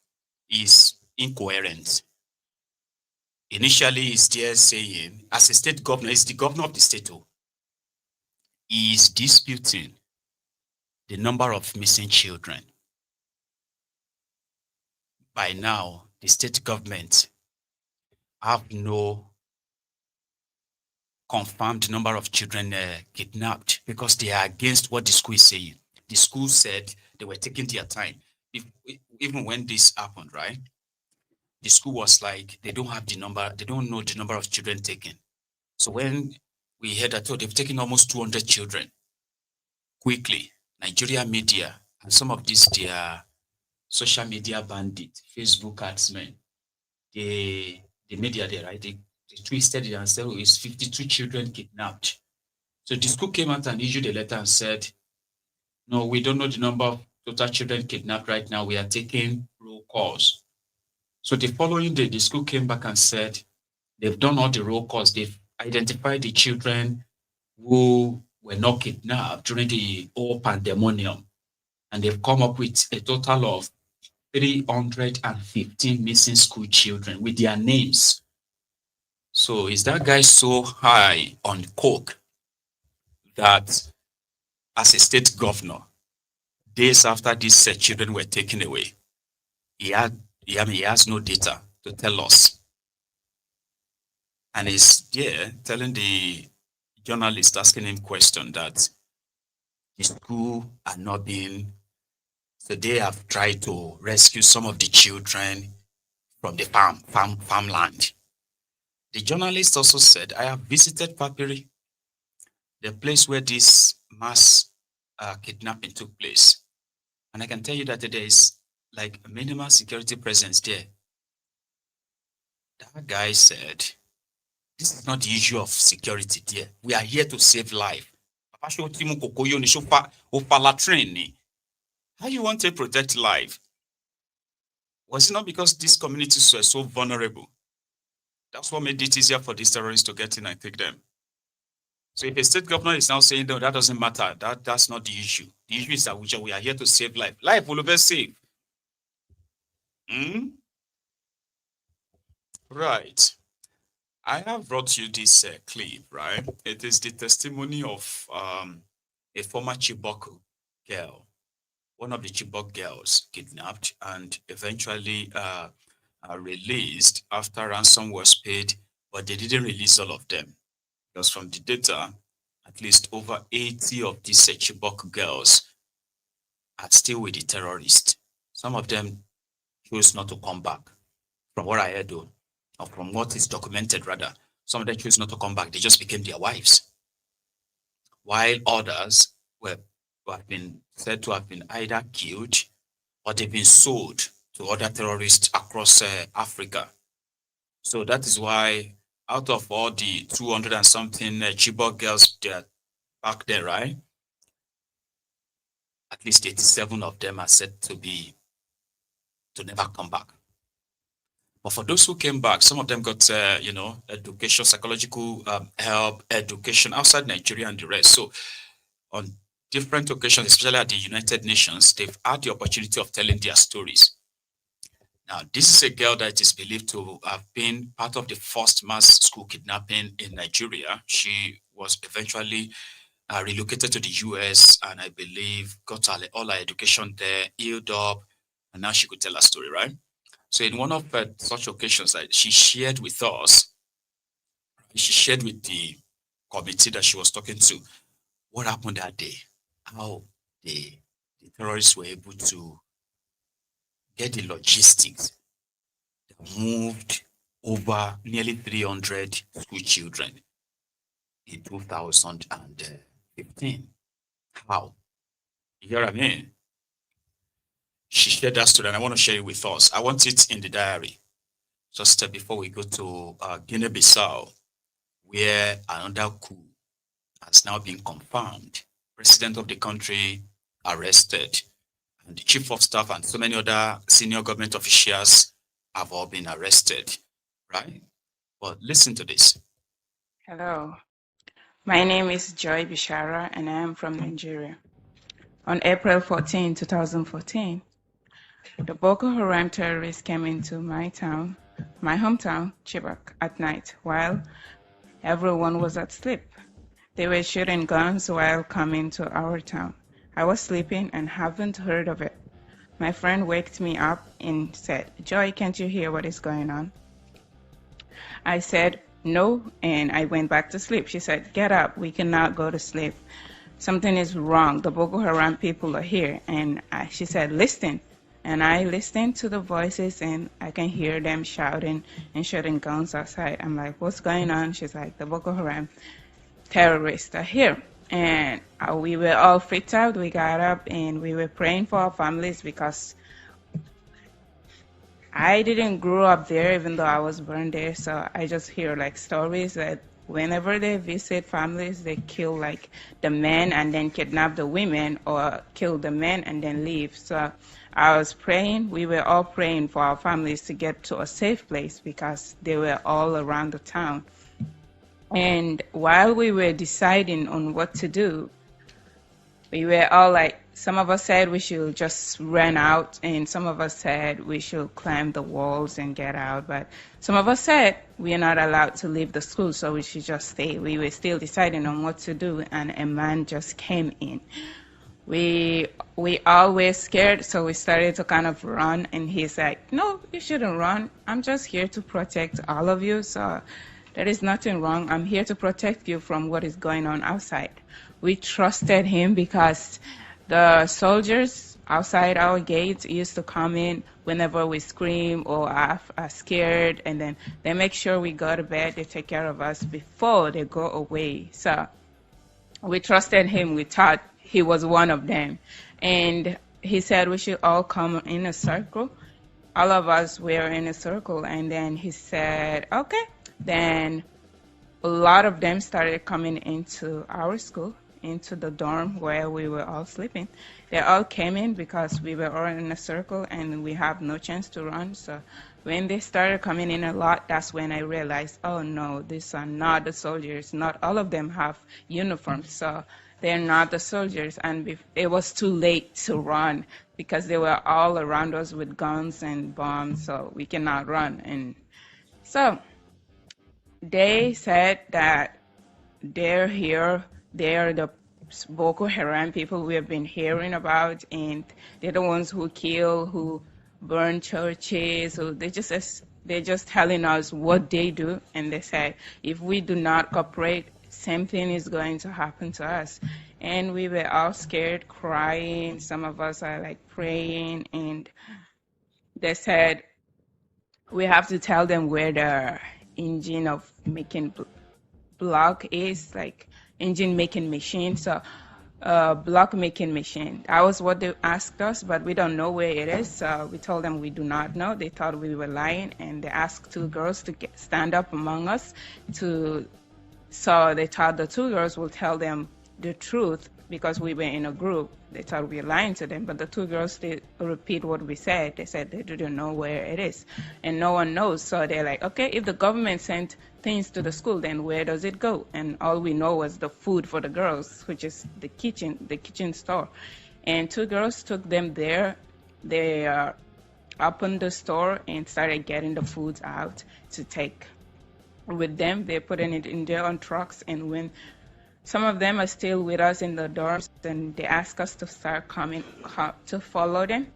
he's incoherent. Initially, he's there saying, as a state governor, he's the governor of the state, he is disputing the number of missing children. By now, the state government have no confirmed number of children kidnapped because they are against what the school is saying. The school said they were taking their time. Even when this happened, right? The school was like, they don't have the number, they don't know the number of children taken. So when we heard that, they've taken almost 200 children quickly. Nigeria media and some of these, their social media bandits, Facebook adsmen, the media there, right? They twisted it and said, oh, it's 52 children kidnapped. So the school came out and issued a letter and said, no, we don't know the number of total children kidnapped right now. We are taking roll calls. So the following day, the school came back and said, they've done all the roll calls. They've identified the children who were not kidnapped during the whole pandemonium. And they've come up with a total of 315 missing school children with their names. So is that guy so high on coke that as a state governor, days after these children were taken away, he has no data to tell us? And he's there telling the journalist, asking him question that the school are not being, so they have tried to rescue some of the children from the farmland. The journalist also said, I have visited Papiri, the place where this mass kidnapping took place. And I can tell you that there is like a minimal security presence there. That guy said, this is not the issue of security there. We are here to save life. How you want to protect life? Was it not because these communities were so vulnerable? That's what made it easier for these terrorists to get in and take them. So if a state governor is now saying, no, that doesn't matter, that's not the issue. The issue is that we are here to save life. Life will be saved. Right. I have brought you this clip, right? It is the testimony of a former Chibok girl, one of the Chibok girls kidnapped and eventually released after ransom was paid, but they didn't release all of them. Because from the data, at least over 80 of these Chibok girls are still with the terrorists. Some of them chose not to come back. From what I heard, though, or from what is documented, rather, some of them chose not to come back. They just became their wives. While others have been said to have been either killed or they've been sold to other terrorists across Africa. So that is why out of all the 200 and something Chibok girls that back there, right? At least 87 of them are said to never come back. But for those who came back, some of them got, education, psychological help, education outside Nigeria and the rest. So on different occasions, especially at the United Nations, they've had the opportunity of telling their stories. Now, this is a girl that is believed to have been part of the first mass school kidnapping in Nigeria. She was eventually relocated to the US, and I believe got all her education there, healed up, and now she could tell her story, right? So in one of such occasions, she shared with us, she shared with the committee that she was talking to, what happened that day, how the terrorists were able to get the logistics that moved over nearly 300 school children in 2015. How? You hear what I mean? She shared that story, and I want to share it with us. I want it in the diary. Just before we go to Guinea-Bissau, where another coup has now been confirmed. President of the country arrested, and the chief of staff and so many other senior government officials have all been arrested, right? But listen to this. Hello, my name is Joy Bishara, and I am from Nigeria. On April 14, 2014, the Boko Haram terrorists came into my town, my hometown, Chibok, at night while everyone was asleep. They were shooting guns while coming to our town. I was sleeping and haven't heard of it. My friend waked me up and said, "Joy, can't you hear what is going on?" I said, "No," and I went back to sleep. She said, "Get up, we cannot go to sleep. Something is wrong. The Boko Haram people are here." And she said, "Listen." And I listened to the voices, and I can hear them shouting and shooting guns outside. I'm like, "What's going on?" She's like, "The Boko Haram terrorists are here." And we were all freaked out. We got up and we were praying for our families because I didn't grow up there, even though I was born there. So I just hear like stories that whenever they visit families, they kill like the men and then kidnap the women, or kill the men and then leave. So I was praying, we were all praying for our families to get to a safe place because they were all around the town. And while we were deciding on what to do, we were all like, some of us said we should just run out, and some of us said we should climb the walls and get out. But some of us said we are not allowed to leave the school, so we should just stay. We were still deciding on what to do, and a man just came in. We all were scared, so we started to kind of run, and he's like, "No, you shouldn't run. I'm just here to protect all of you, so there is nothing wrong. I'm here to protect you from what is going on outside." We trusted him because the soldiers outside our gates used to come in whenever we scream or are scared, and then they make sure we go to bed. They take care of us before they go away. So we trusted him. We thought he was one of them. And he said we should all come in a circle. All of us were in a circle, and then he said, okay. Then a lot of them started coming into our school, into the dorm where we were all sleeping. They all came in because we were all in a circle and we have no chance to run. So when they started coming in a lot, that's when I realized, oh no, these are not the soldiers. Not all of them have uniforms, so they're not the soldiers. And it was too late to run because they were all around us with guns and bombs, so we cannot run. And so they said that they're here, they're the Boko Haram people we have been hearing about, and they're the ones who kill, who burn churches. So they're just telling us what they do, and they said if we do not cooperate, same thing is going to happen to us. And we were all scared, crying. Some of us are like praying, and they said we have to tell them where the engine of making block is, like engine making machine. So block making machine, that was what they asked us, but we don't know where it is. So we told them we do not know. They thought we were lying, and they asked two girls to stand up among us so they thought the two girls will tell them the truth because we were in a group, they thought we were lying to them. But the two girls, they repeat what we said. They said they didn't know where it is, and no one knows. So they're like, okay, if the government sent things to the school, then where does it go? And all we know was the food for the girls, which is the kitchen store. And two girls took them there. They opened the store and started getting the foods out to take with them. They're putting it in their own trucks, and when some of them are still with us in the dorms, and they asked us to start to follow them.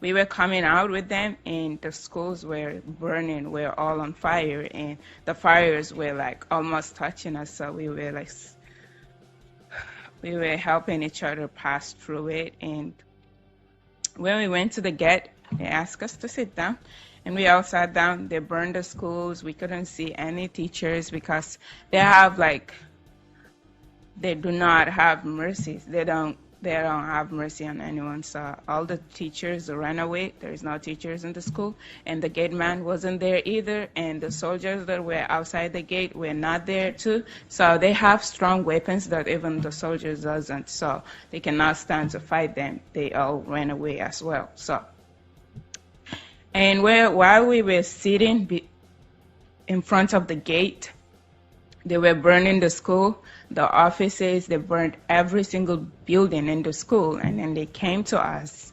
We were coming out with them, and the schools were burning, we're all on fire, and the fires were like almost touching us. So we were helping each other pass through it. And when we went to the gate, they asked us to sit down, and we all sat down. They burned the schools. We couldn't see any teachers because they do not have mercy. They don't have mercy on anyone. So all the teachers ran away. There's no teachers in the school, and the gate man wasn't there either. And the soldiers that were outside the gate were not there too. So they have strong weapons that even the soldiers doesn't. So they cannot stand to fight them. They all ran away as well. So, and while we were sitting in front of the gate, they were burning the school, the offices. They burned every single building in the school. And then they came to us,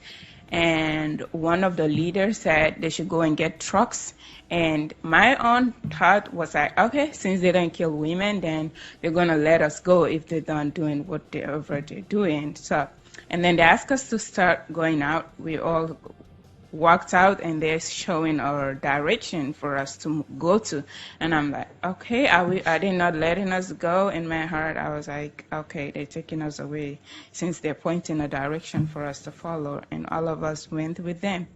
and one of the leaders said they should go and get trucks. And my own thought was like, okay, since they don't kill women, then they're going to let us go if they're done doing whatever they're doing. So, and then they asked us to start going out. We all walked out, and they're showing our direction for us to go to. And I'm like, okay, are they not letting us go? In my heart, I was like, okay, they're taking us away since they're pointing a direction for us to follow. And all of us went with them.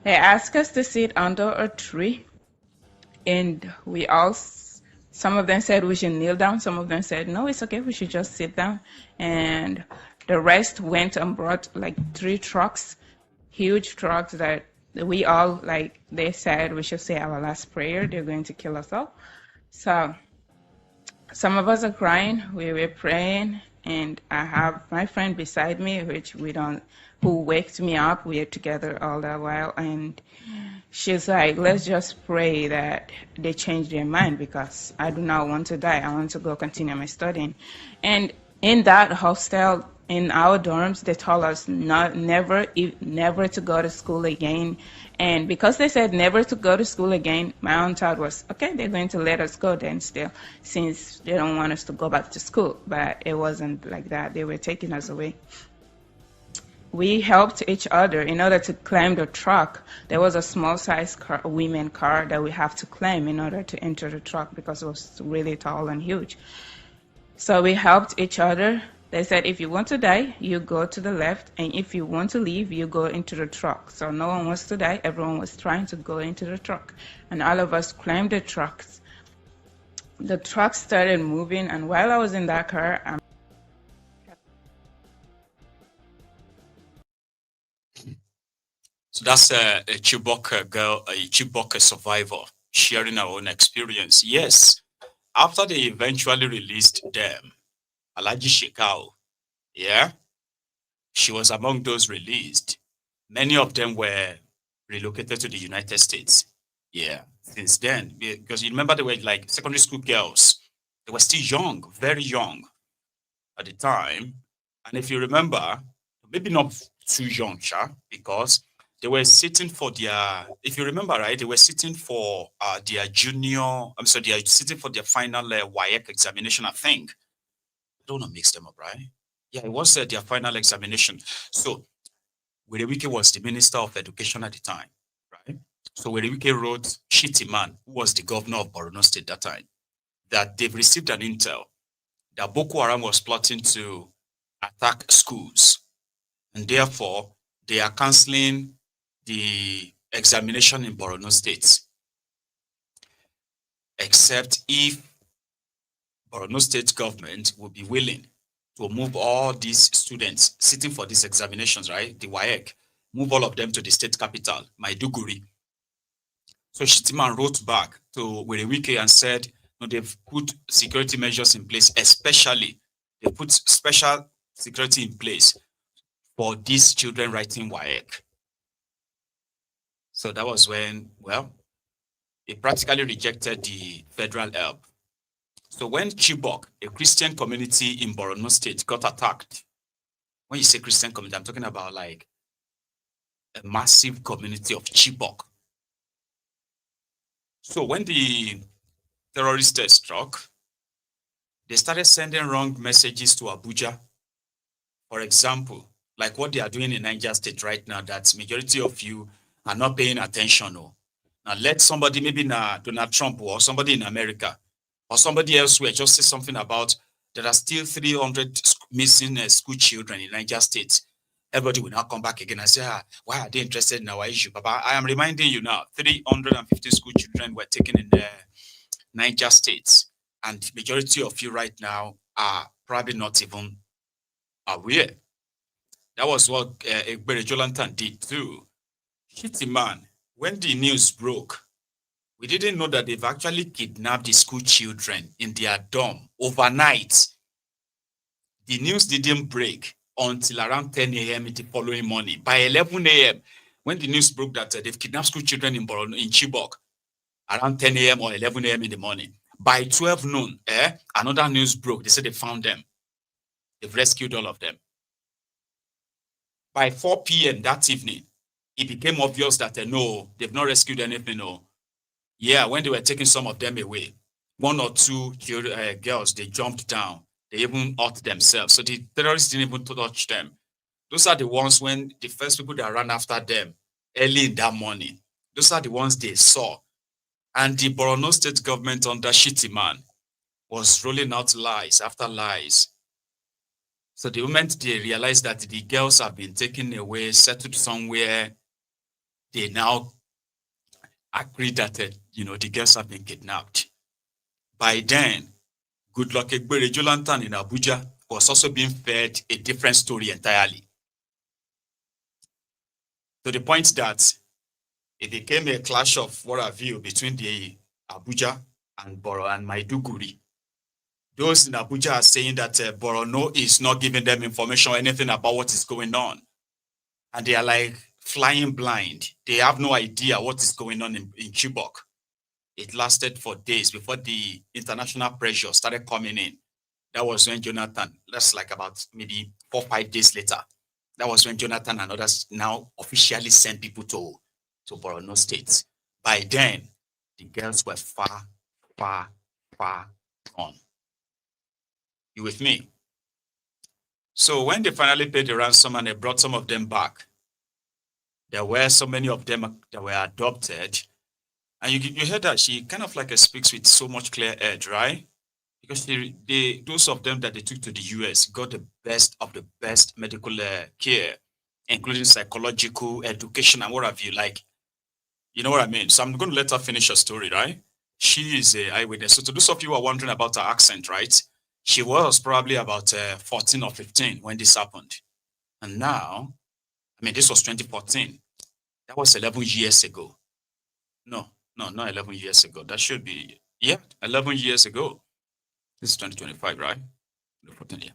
They asked us to sit under a tree, and some of them said we should kneel down. Some of them said, no, it's okay, we should just sit down. And the rest went and brought like 3 trucks, huge trucks that we all, like they said, we should say our last prayer. They're going to kill us all. So some of us are crying. We were praying, and I have my friend beside me, who waked me up. We were together all that while, and she's like, let's just pray that they change their mind, because I do not want to die. I want to go continue my studying. And in that hostel, in our dorms, they told us never to go to school again. And because they said never to go to school again, my own thought was, okay, they're going to let us go then still, since they don't want us to go back to school. But it wasn't like that. They were taking us away. We helped each other in order to climb the truck. There was a small-sized women car that we have to climb in order to enter the truck, because it was really tall and huge. So we helped each other. They said, if you want to die, you go to the left, and if you want to leave, you go into the truck. So no one wants to die. Everyone was trying to go into the truck, and all of us climbed the trucks. The truck started moving, and while I was in that car, So that's a Chibok girl, a Chibok survivor, sharing her own experience. Yes, after they eventually released them, Alaji Shekau, yeah, she was among those released. Many of them were relocated to the United States. Yeah, since then, because you remember they were like secondary school girls. They were still young, very young at the time. And if you remember, maybe not too young, because they were sitting for their, if you remember, right, they were sitting for their they are sitting for their final WAEC examination, I think. I don't want to mix them up, right? Yeah, it was their final examination. So Werewike was the Minister of Education at the time, right? So Werewike wrote Shitiman, who was the governor of Borno State that time, that they've received an intel that Boko Haram was plotting to attack schools. And therefore, they are canceling the examination in Borno State, except if Borno State government will be willing to move all these students sitting for these examinations, right, the WAEC, move all of them to the state capital, Maiduguri. So Shitiman wrote back to Werewike and said, no, they've put security measures in place, especially they put special security in place for these children writing WAEC. So that was when, well, it practically rejected the federal help. So when Chibok, a Christian community in Borno State, got attacked, when you say Christian community, I'm talking about like a massive community of Chibok. So when the terrorists struck, they started sending wrong messages to Abuja. For example, like what they are doing in Niger State right now, that majority of you are not paying attention. Oh. Now let somebody, maybe Donald Trump or somebody in America or somebody elsewhere just say something about there are still 300 missing school children in Niger State. Everybody will now come back again and say, why are they interested in our issue? But I am reminding you now, 350 school children were taken in the Niger State. And majority of you right now are probably not even aware. That was what Egbere Jolantan did too. Shitty man, when the news broke, we didn't know that they've actually kidnapped the school children in their dorm overnight. The news didn't break until around 10 a.m. the following morning. By 11 a.m., when the news broke that they've kidnapped school children in Chibok, around 10 a.m. or 11 a.m. in the morning, by 12 noon, another news broke. They said they found them. They've rescued all of them. By 4 p.m. that evening, it became obvious that no, they've not rescued anything. No. Yeah, when they were taking some of them away, one or two girls, they jumped down. They even hurt themselves. So the terrorists didn't even touch them. Those are the ones when the first people that ran after them early in that morning, those are the ones they saw. And the Borno state government under Shitty man was rolling out lies after lies. So the moment they realized that the girls have been taken away, settled somewhere, they now agree that, the girls have been kidnapped. By then, Goodluck Egbere Jolantan in Abuja was also being fed a different story entirely. To the point that it became a clash of what have you between the Abuja and Maiduguri. Those in Abuja are saying that Borno is not giving them information or anything about what is going on. And they are like flying blind. They have no idea what is going on in Chibok. It lasted for days before the international pressure started coming in. That was when Jonathan, that's like about maybe 4 or 5 days later, that was when Jonathan and others now officially sent people to Borno State. By then, the girls were far, far, far gone. You with me? So when they finally paid the ransom and they brought some of them back, there were so many of them that were adopted. And you heard that she kind of like speaks with so much clear edge, right? Because those of them that they took to the US got the best of the best medical care, including psychological, education, and what have you. Like, you know what I mean? So I'm going to let her finish her story, right? She is an eyewitness. So to those of you who are wondering about her accent, right? She was probably about 14 or 15 when this happened. And now, this was 2014. That was 11 years ago. No, not 11 years ago. That should be, 11 years ago. This is 2025, right? 14, yeah.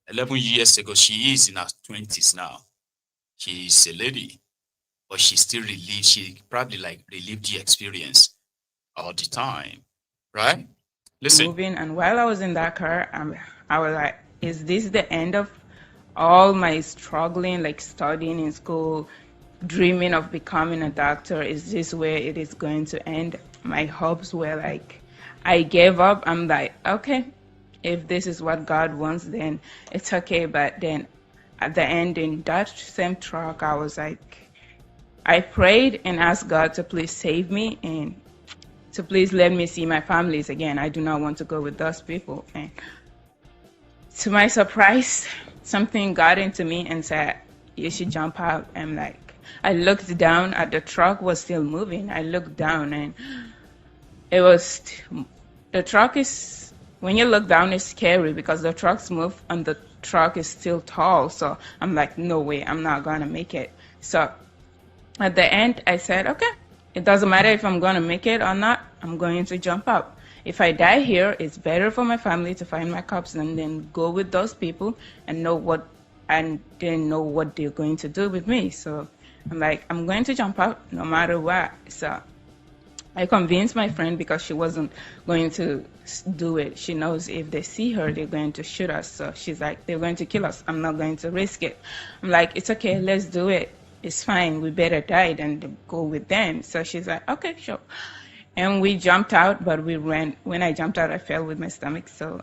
11 years ago, she is in her 20s now. She's a lady, but she still relived, she probably relived the experience all the time, right? Listen. Moving, and while I was in that car, I was like, is this the end of all my struggling, like studying in school, dreaming of becoming a doctor? Is this where it is going to end? My hopes were like, I gave up. I'm like, okay, if this is what God wants, then it's okay. But then at the end, in that same truck, I was like, I prayed and asked God to please save me and to please let me see my families again. I do not want to go with those people. And to my surprise, something got into me and said, you should jump out. And like, I looked down at the truck was still moving. I looked down and it was, the truck is, when you look down, it's scary because the trucks move and the truck is still tall. So I'm like, no way, I'm not gonna make it. So at the end, I said, okay, it doesn't matter if I'm gonna make it or not, I'm going to jump out. if I die here, it's better for my family to find my corpse and then go with those people and didn't know what they're going to do with me. So I'm like, I'm going to jump out no matter what. So I convinced my friend, because she wasn't going to do it. She knows if they see her, they're going to shoot us. So she's like, they're going to kill us. I'm not going to risk it. I'm like, it's okay, let's do it. It's fine. We better die than go with them. So she's like, okay, sure. And we jumped out, but we ran. When I jumped out, I fell with my stomach. So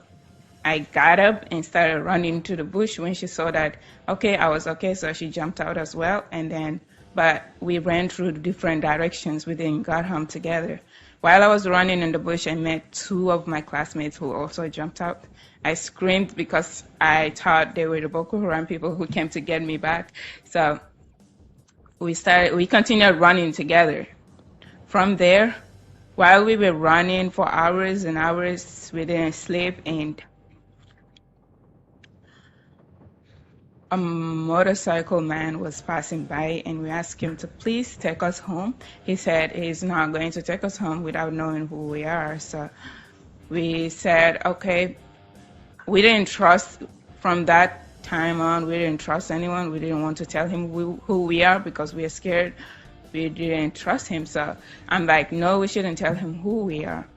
I got up and started running to the bush. When she saw that, okay, I was okay, so she jumped out as well. But we ran through different directions. We didn't got home together. While I was running in the bush, I met 2 of my classmates who also jumped out. I screamed because I thought they were the Boko Haram people who came to get me back. So we continued running together. From there, while we were running for hours and hours, we didn't sleep, and a motorcycle man was passing by, and we asked him to please take us home. He said he's not going to take us home without knowing who we are. So we said, okay. We didn't trust, from that time on, we didn't trust anyone. We didn't want to tell him who we are because we are scared. We didn't trust him. So I'm like, no, we shouldn't tell him who we are.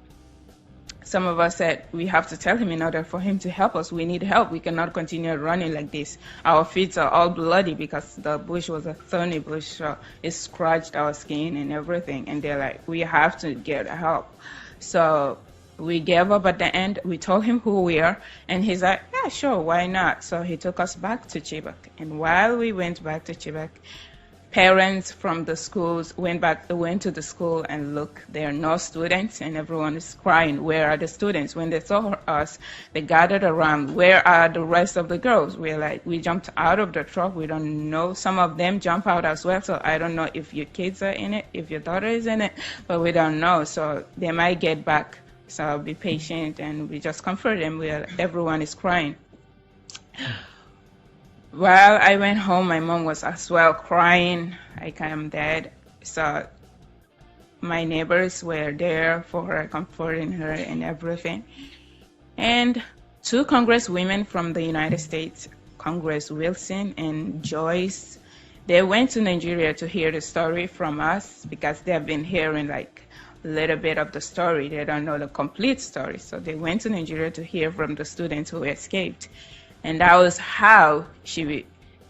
Some of us said we have to tell him in order for him to help us. We need help. We cannot continue running like this. Our feet are all bloody because the bush was a thorny bush. So it scratched our skin and everything. And they're like, we have to get help. So we gave up at the end. We told him who we are. And he's like, yeah, sure, why not? So he took us back to Chibok. And while we went back to Chibok, parents from the schools went to the school and look, there are no students, and everyone is crying, where are the students? When they saw us, they gathered around, where are the rest of the girls? We're like, we jumped out of the truck, we don't know. Some of them jump out as well, so I don't know if your kids are in it, if your daughter is in it, but we don't know, so they might get back. So be patient, and we just comfort them, everyone is crying. While I went home, my mom was as well crying, like I am dead. So my neighbors were there for her, comforting her and everything. And 2 congresswomen from the United States, Congress Wilson and Joyce, they went to Nigeria to hear the story from us because they have been hearing like a little bit of the story. They don't know the complete story. So they went to Nigeria to hear from the students who escaped. And that was how she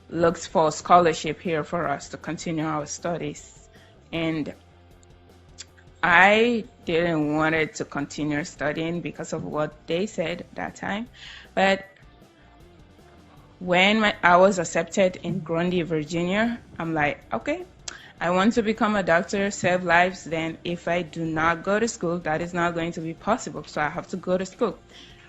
looked for a scholarship here for us to continue our studies. And I didn't want it to continue studying because of what they said at that time. But when I was accepted in Grundy, Virginia, I'm like, okay, I want to become a doctor, save lives. Then if I do not go to school, that is not going to be possible. So I have to go to school.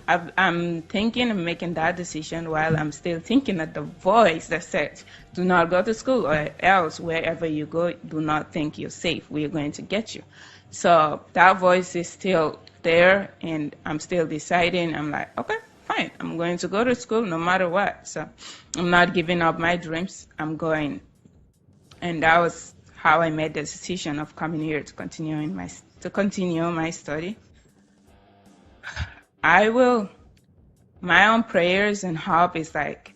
I'm thinking of making that decision while I'm still thinking that the voice that says, do not go to school, or else wherever you go, do not think you're safe. We're going to get you. So that voice is still there, and I'm still deciding. I'm like, okay, fine. I'm going to go to school no matter what. So I'm not giving up my dreams. I'm going. And that was how I made the decision of coming here to continue my study. My own prayers and hope is like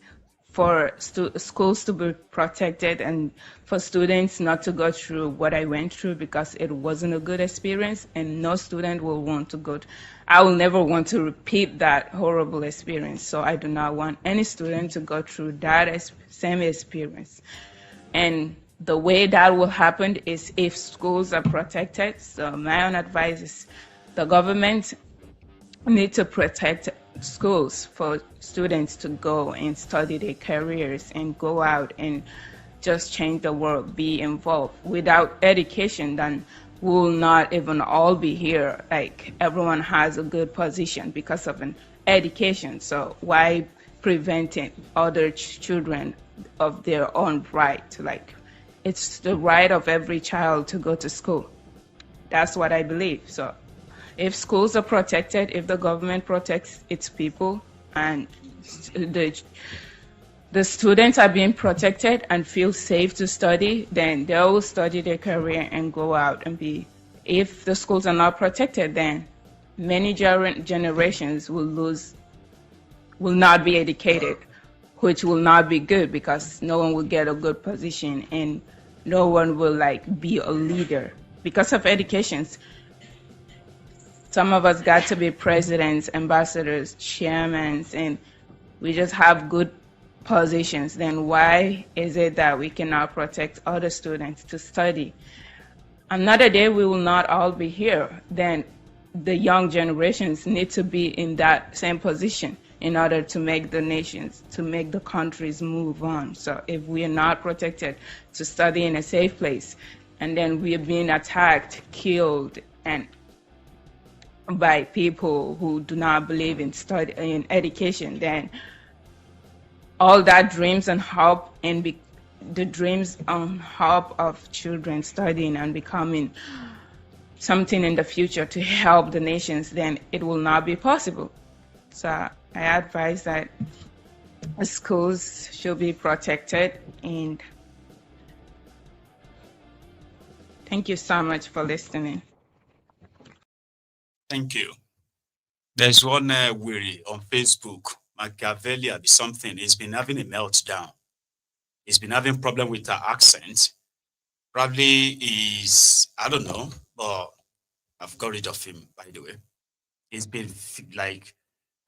for schools to be protected and for students not to go through what I went through, because it wasn't a good experience, and no student will want to go. I will never want to repeat that horrible experience. So I do not want any student to go through that same experience. And the way that will happen is if schools are protected. So my own advice is the government need to protect schools for students to go and study their careers and go out and just change the world, be involved. Without education, then we'll not even all be here. Like, everyone has a good position because of an education. So why preventing other children of their own right? Like, it's the right of every child to go to school. That's what I believe. So if schools are protected, if the government protects its people, and the students are being protected and feel safe to study, then they will study their career and go out and be. If the schools are not protected, then many generations will not be educated, which will not be good because no one will get a good position and no one will like be a leader because of educations. Some of us got to be presidents, ambassadors, chairmen, and we just have good positions. Then why is it that we cannot protect other students to study? Another day we will not all be here. Then the young generations need to be in that same position in order to make the nations, to make the countries move on. So if we are not protected to study in a safe place, and then we are being attacked, killed, and by people who do not believe in education, then all that dreams and hope and the dreams and hope of children studying and becoming something in the future to help the nations, then it will not be possible. So I advise that schools should be protected, and thank you so much for listening. Thank you. There's one weary on Facebook, Machiavelli something. He's been having a meltdown. He's been having problem with her accent. Probably is, I don't know, but I've got rid of him, by the way. He's been like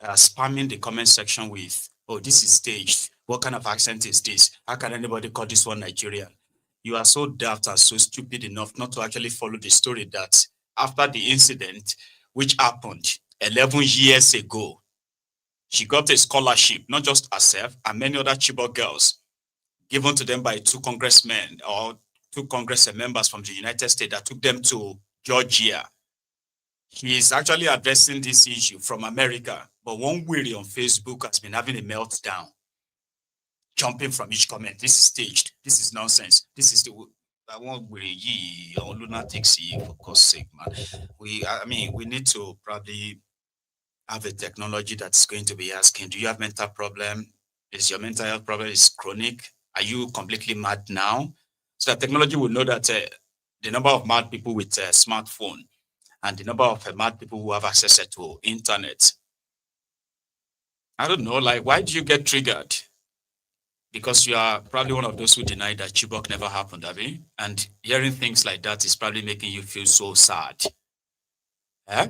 spamming the comment section with, oh, this is staged. What kind of accent is this? How can anybody call this one Nigerian? You are so daft and so stupid enough not to actually follow the story that after the incident, which happened 11 years ago, she got a scholarship, not just herself, and many other Chibok girls, given to them by two congressmen or two Congress members from the United States that took them to Georgia. He is actually addressing this issue from America, but one weary on Facebook has been having a meltdown, jumping from each comment. This is staged. This is nonsense. This is the I want weary or lunatics, for God's sake, man. We need to probably have a technology that's going to be asking, do you have mental problem? Is your mental health problem is chronic? Are you completely mad now? So that technology will know that the number of mad people with a smartphone and the number of mad people who have access to internet. I don't know, like, why do you get triggered? Because you are probably one of those who deny that Chibok never happened, have you? And hearing things like that is probably making you feel so sad. Eh?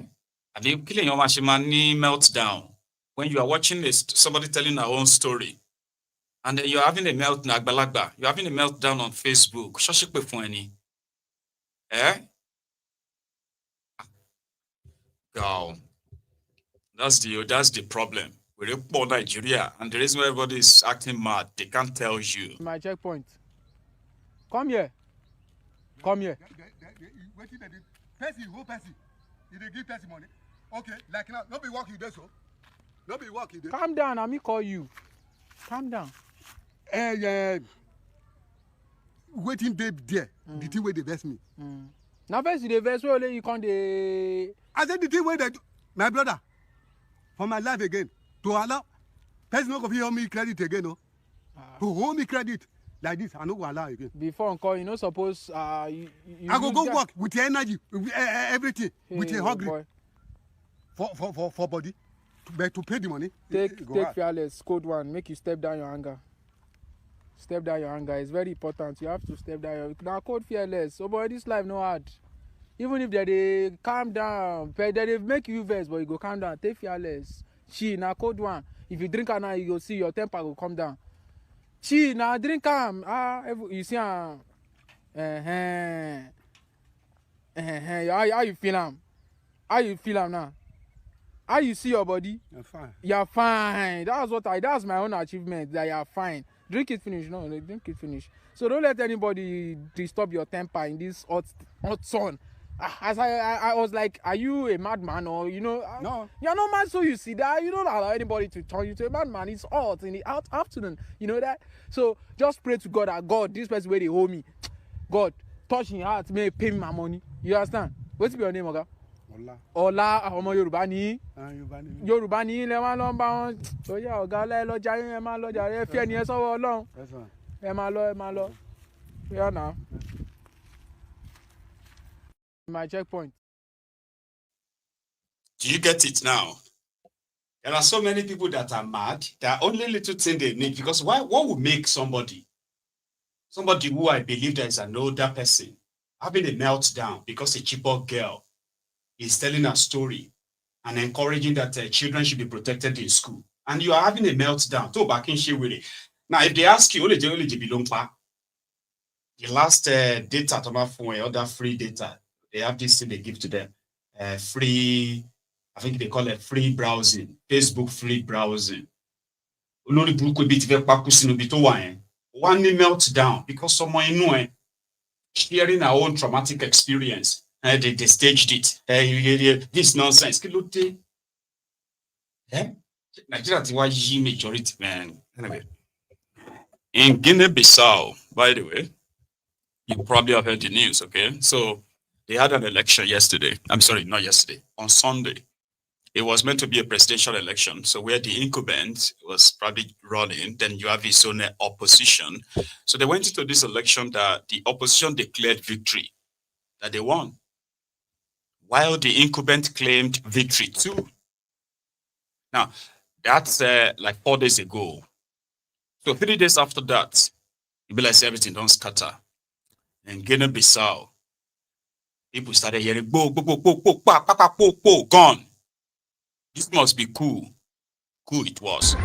Have you killing your mashimani meltdown when you are watching this, somebody telling their own story, and you're having a meltdown, you're having a meltdown on Facebook. Eh? Go. That's the problem. We're in Nigeria, and the reason why everybody is acting mad, they can't tell you. My checkpoint. Come here. Come here. Who person? You dey give person money? Okay, like now, nobody walk you there, so. Nobody walk you there. Calm down, let me call you. Calm down. Waiting babe there. The thing where they vex me. Now first you dey vex, so you can't dey. I said the thing where they do. My brother, for my life again, to allow person no go fit hold me credit again, no. To hold me credit like this, I no go allow again. Before on call, you know, suppose I go work with the energy, everything, with a hungry for body, but to pay the money. Take fearless code one. Make you step down your anger. Step down your anger. It's very important. You have to step down your. Now code fearless. So boy, this life no hard. Even if they calm down, they make you vex, but you go calm down. Take fearless. Now code one. If you drink now, you go see your temper go come down. Now drink calm. You see how you feel am? How you feel am now? How you see your body? I'm fine. You're fine. That's my own achievement. That you're fine. Drink it finish. No, drink it finish. So don't let anybody disturb your temper in this hot sun. As I was like, are you a madman or No. You're not mad, so you see that you don't allow anybody to turn you to a madman. It's hot in the afternoon. You know that. So just pray to God that God, this person where they hold me, God touch your heart, may pay me my money. You understand? What's your name, Oga? Ọlá ọmọ Yorùbá ni Yorùbá ni ilẹ̀ wa lọ ń bá wọn lọ́jà ọ̀gá ọlọ́jà yín ẹ máa lọ́jà ẹ fi ẹni ẹ sọ́wọ́ Ọlọ́run ẹ máa lọ yọ̀ náà. My checkpoint. Do you get it now? There are so many people that are mad. There are only little things they need, because what would make somebody who I believe there is an older person having a meltdown because a cheaper girl is telling a story and encouraging that children should be protected in school, and you are having a meltdown. Now, if they ask you, the last data other free data, they have this thing they give to them, free. I think they call it free browsing, Facebook free browsing. One meltdown because someone sharing our own traumatic experience. They staged it. This nonsense. Nigeria majority, man. Anyway, in Guinea-Bissau, by the way, you probably have heard the news, okay? So they had an election yesterday. I'm sorry, not yesterday, on Sunday. It was meant to be a presidential election. So where the incumbent was probably running, then you have his own opposition. So they went into this election that the opposition declared victory, that they won, while the incumbent claimed victory too. Now, that's like 4 days ago. So 3 days after that, you be like everything don't scatter. In Guinea-Bissau, people started hearing, bo, bo, bo, bo, bo, ba, ba, ba, bo, bo, gone. This must be Coup. Coup it was.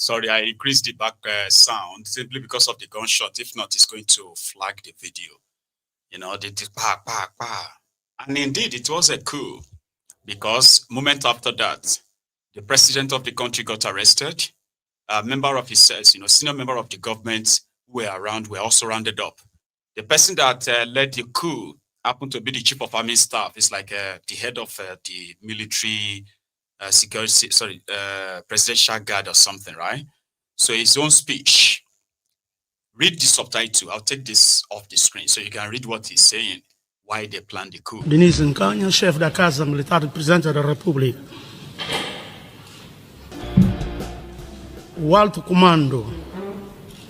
Sorry, I increased the back sound simply because of the gunshot. If not, it's going to flag the video. You know, they did pa, pa, pa. And indeed, it was a coup, because moment after that, the president of the country got arrested. A member of his, senior member of the government who were around were also rounded up. The person that led the coup happened to be the chief of army staff. It's like the head of the military security, presidential guard or something, right? So his own speech. Read the subtitle. I'll take this off the screen so you can read what he's saying, why they planned the coup. Denise Nkanha, chefe da Casa Militar do Presidente da República. O alto comando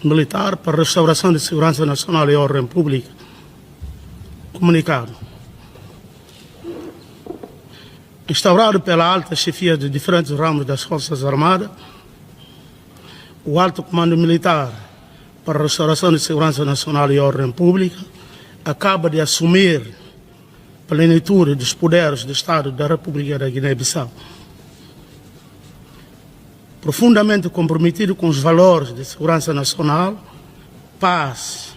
militar para a restauração de segurança nacional e ordem pública. Comunicado. Instaurado pela alta chefia de diferentes ramos das Forças Armadas, o alto comando militar para a restauração de segurança nacional e ordem pública acaba de assumir plenitude dos poderes do Estado da República da Guiné-Bissau. Profundamente comprometido com os valores de segurança nacional, paz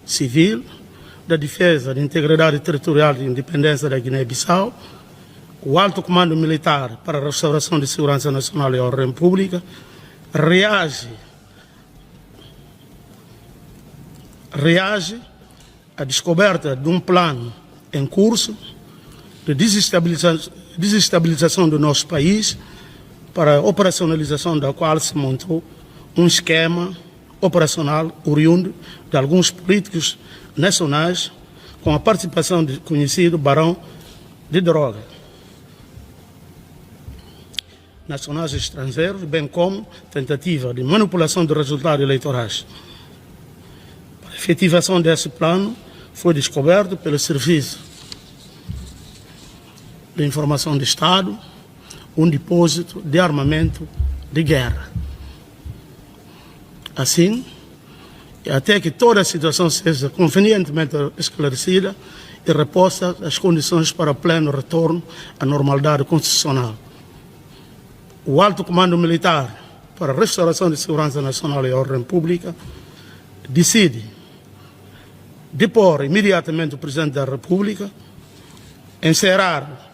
civil, da defesa da integridade territorial e independência da Guiné-Bissau, o alto comando militar para a restauração de segurança nacional e ordem pública reage à descoberta de um plano em curso de desestabilização do nosso país, para a operacionalização da qual se montou um esquema operacional oriundo de alguns políticos nacionais com a participação do conhecido barão de droga. nacionais e estrangeiros, bem como tentativa de manipulação de resultados eleitorais. A efetivação desse plano foi descoberto pelo Serviço de Informação de Estado um depósito de armamento de guerra. Assim, até que toda a situação seja convenientemente esclarecida e reposta as condições para o pleno retorno à normalidade constitucional. O Alto Comando Militar para a Restauração de Segurança Nacional e Ordem Pública decide depor imediatamente o Presidente da República, encerrar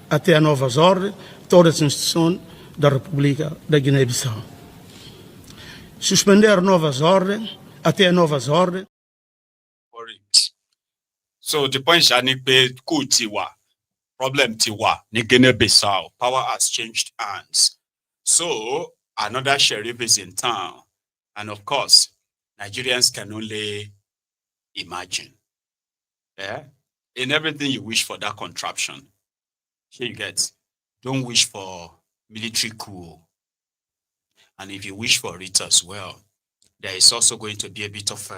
até a novas ordens todas as instituições da República da Guiné-Bissau. Suspender novas ordens até novas ordens. So the point is that Coup tiwa, problem tiwa, ni Guinea-Bissau, power has changed hands. So another sheriff is in town, and of course, Nigerians can only imagine. Yeah, in everything you wish for that contraption, here you get. Don't wish for military coup. And if you wish for it as well, there is also going to be a bit of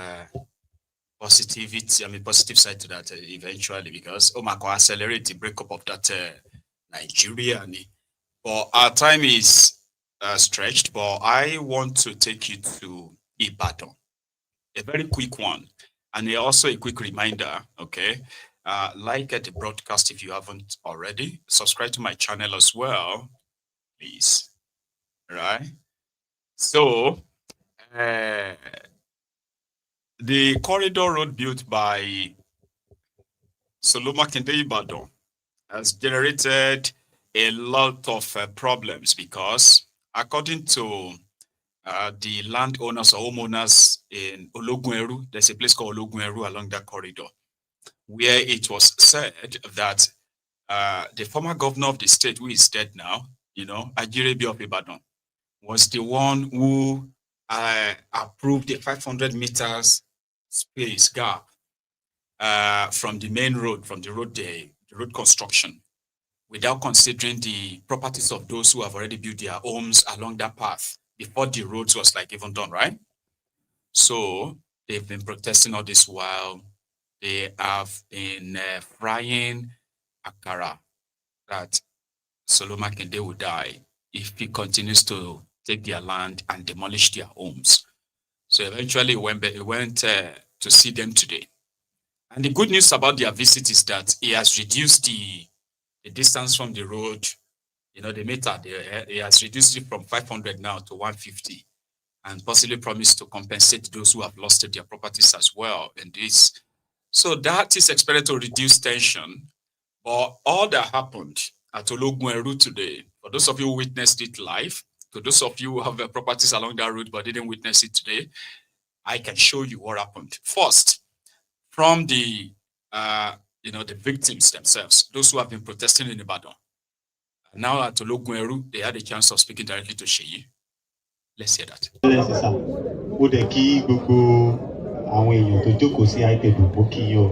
positive side to that eventually, because Omako accelerate the breakup of that Nigeria. But our time is stretched, but I want to take you to Ibadan. A very quick one. And also a quick reminder, okay? Like the broadcast if you haven't already. Subscribe to my channel as well, please. Right? So, the corridor road built by Solomon Kende Ibadan has generated a lot of problems because, according to the landowners or homeowners in Ologunero, there's a place called Ologunero along that corridor, where it was said that the former governor of the state, who is dead now, Ajirebi of Ibadan, was the one who approved the 500 meters space gap from the main road, from the road construction, without considering the properties of those who have already built their homes along that path before the roads was even done, right? So they've been protesting all this while. They have been frying akara that Solomon Kende will die if he continues to take their land and demolish their homes. So eventually he went to see them today. And the good news about their visit is that he has reduced the distance from the road, the meter, he has reduced it from 500 now to 150, and possibly promised to compensate those who have lost their properties as well in this. So that is expected to reduce tension. But all that happened at Ologunero today, for those of you who witnessed it live, to those of you who have properties along that route but didn't witness it today, I can show you what happened. First, from the the victims themselves, those who have been protesting in Ibadan. Now at Ologunero, they had a chance of speaking directly to Sheyi. Let's hear that. Àwọn èèyàn tó jókòó sí iPad bó kí yọ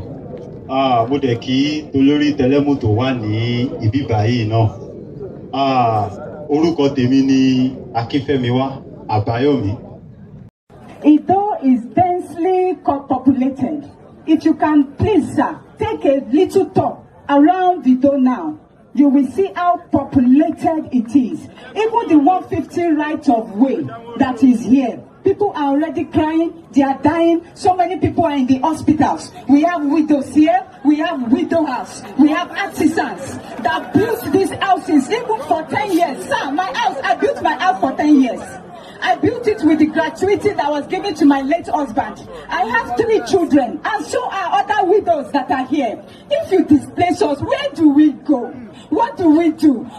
mo dẹ̀ kí tolórí tẹlẹ́mù tó wà ní ibi báyìí náà orúkọ tèmi ni Akínfẹ́miwá Àbáyọ̀mí. Ido is densely populated. If you can please, sir, take a little tour around Ido now, you will see how populated it is. Even the 150 right of way that is here. People are already crying, they are dying, so many people are in the hospitals. We have widows here, we have widowers, we have artisans that built these houses even for 10 years. Sir, I built my house for 10 years. I built it with the gratuity that was given to my late husband. I have 3 children, and so are other widows that are here. If you displace us, where do we go? What do?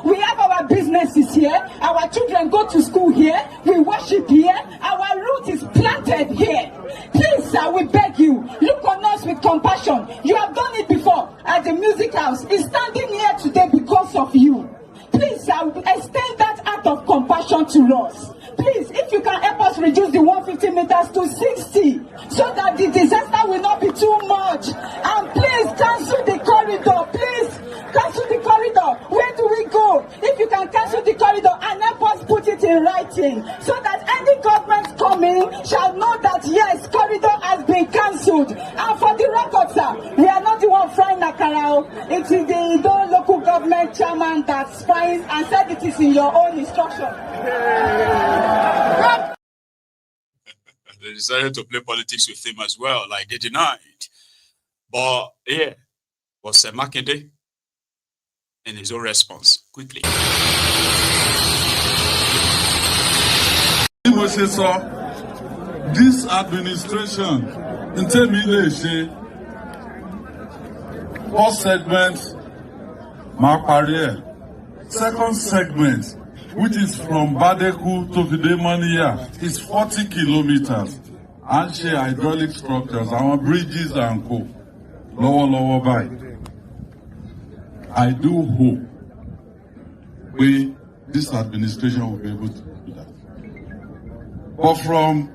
We have our businesses here. Our children go to school here. We worship here. Our root is planted here. Please, sir, we beg you, look on us with compassion. You have done it before at the music house. It's standing here today because of you. Please, sir, extend that act of compassion to us. Please, if you can help us reduce the 150 meters to 60 so that the disaster will not be too much. And please cancel the corridor. Please cancel the corridor. Where do we go? If you can cancel the corridor, voting so that any government coming shall know that yes, corridor has been cancelled. And for the record, sir, we are not the one frying Akara. It is the Ido local government chairman that's frying and said it is in your own instruction. They decided to play politics with him as well, like they denied. But yeah, was Makinde in his own response quickly. This administration, in first segment, second segment, which is from Badeku to Fidemania, is 40 kilometers. And share hydraulic structures, our bridges and co. Lower by. I do hope this administration will be able to do that. But from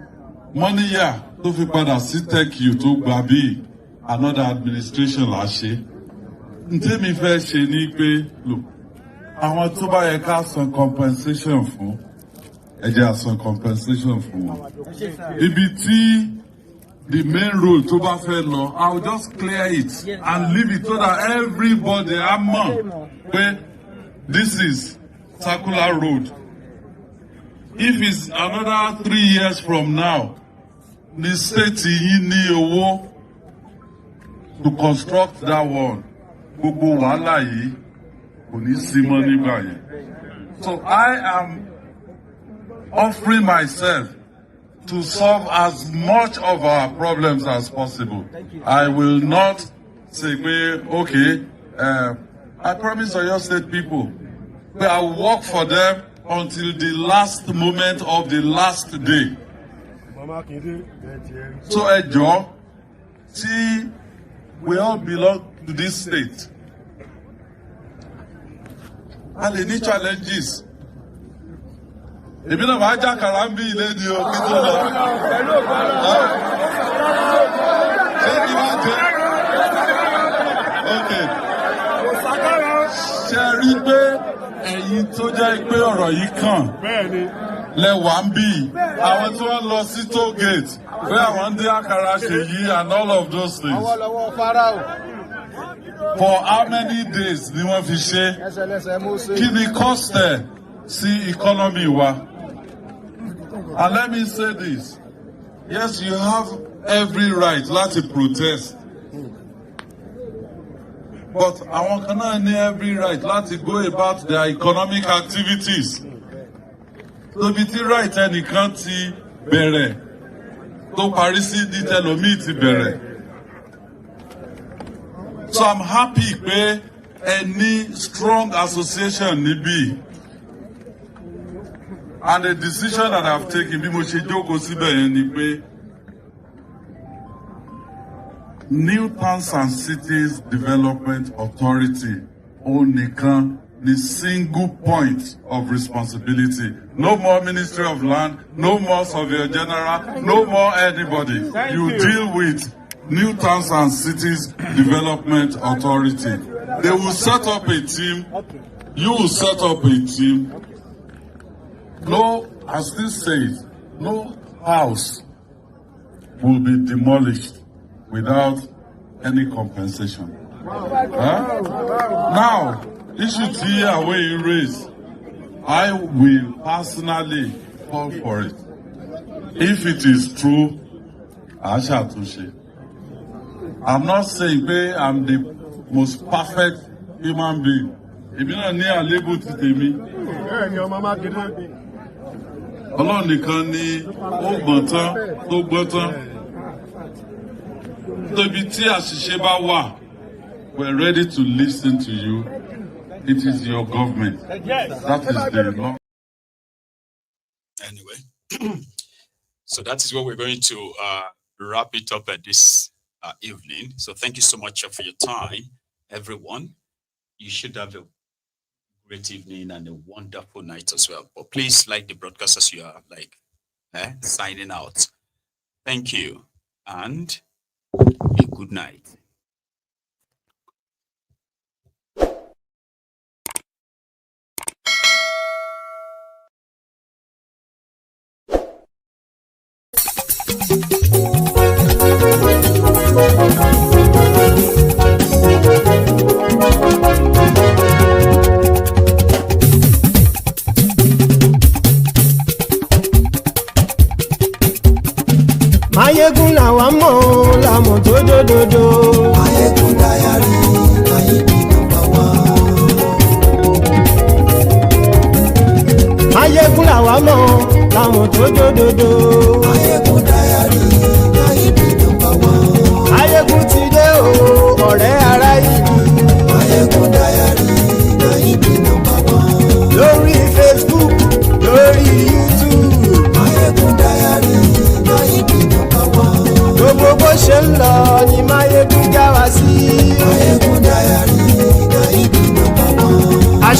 Moniya to Fipada Sitek you to Babi, another administration last year, Ntemi fẹ́ ṣe ní pé look, àwọn tó bá yẹ ká san compensation fún, ẹ jẹ́ san compensation fún wọn. Ibi tí the main road tó bá fẹ́ lọ, I will just clear it and leave it so that everybody among pé this is circular road. If it's another 3 years from now, the state yìí ní owó to construct that one. Gbogbo wàhálà yìí kò ní sí mọ́ nígbà yẹn. So I am offering myself to solve as much of our problems as possible. I will not say, okay, I promise Oyo State people, but I will work for them until the last moment of the last day. So, Ejo, see, we all belong to this state. And they need challenges. Èmi náà máa já kàràmbí ilé ni o kí tó lọ. Ṣé kí máa jẹ́? Ok. Ṣé rí pé ẹ̀yin tó jẹ́ pé ọ̀rọ̀ yìí kàn lẹ́wà ń bì? Àwọn tí wọ́n lọ sí toll gate pé àwọn ń dín àkàrà ṣe yìí and all of those things. For how many days ni wọ́n fi ṣe? Kí ni cost ẹ̀ sí economy wa? And let me say this. Yes, you have every right láti protest. But àwọn kan náà ní every right láti go about their economic activities. Tóbi tí right ẹnìkan ti bẹ̀rẹ̀ tó parí sí ní tẹlòmíì ti bẹ̀rẹ̀. So I'm happy pé any strong association níbí. And the decision that I've taken, bí mo ṣe jókòó síbẹ̀ yẹn ni pé New Towns and Cities Development Authority òun nìkan the single point of responsibility. No more Ministry of Land, no more Surveyor General, no more anybody. You deal with New Towns and Cities Development Authority. They will set up a team. You will set up a team. No, as this says, no house will be demolished without any compensation. Now, issue here where you raise, I will personally call for it. If it is true, I shall touch it. I'm not saying I'm the most perfect human being. If you're not near label to me, Ọlọ́run nìkan ni ó gbọ́n tán tó gbọ́n tán. Tóbi tí àṣìṣe bá wà, we're ready to listen to you. It is your government. That is the law. Anyway, so that is what we're going to wrap it up at this evening. So thank you so much for your time, everyone. You should have a great evening and a wonderful night as well. But please like the broadcast as you are signing out. Thank you and a good night.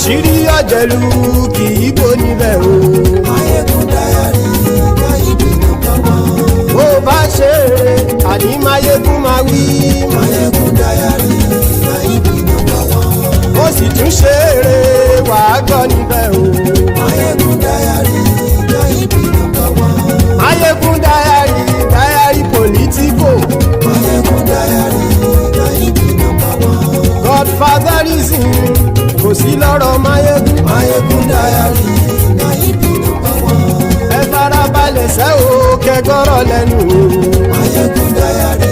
àṣírí ọ̀jẹ̀lú kì í bò níbẹ̀ o. Máyégún Diary Náíbì nọ́mbà wán. Bó bá ṣe eré àní Máyégún máa wí. Máyégún Diary Náíbì nọ́mbà wán. Ó sì tún ṣe eré wàá gbọ́ níbẹ̀ o. Máyégún Diary Náíbì nọ́mbà wán. Máyégún Diary political. Máyégún Diary Náíbì nọ́mbà wán. Godfatherism kò sí lọ́rọ̀ Máyégún. Máyégún Diary Náíbì nọ́mbà wán. Ẹ farabalẹ̀ sẹ́ o kẹgọ́rọ̀ lẹ́nu o. Máyégún Diary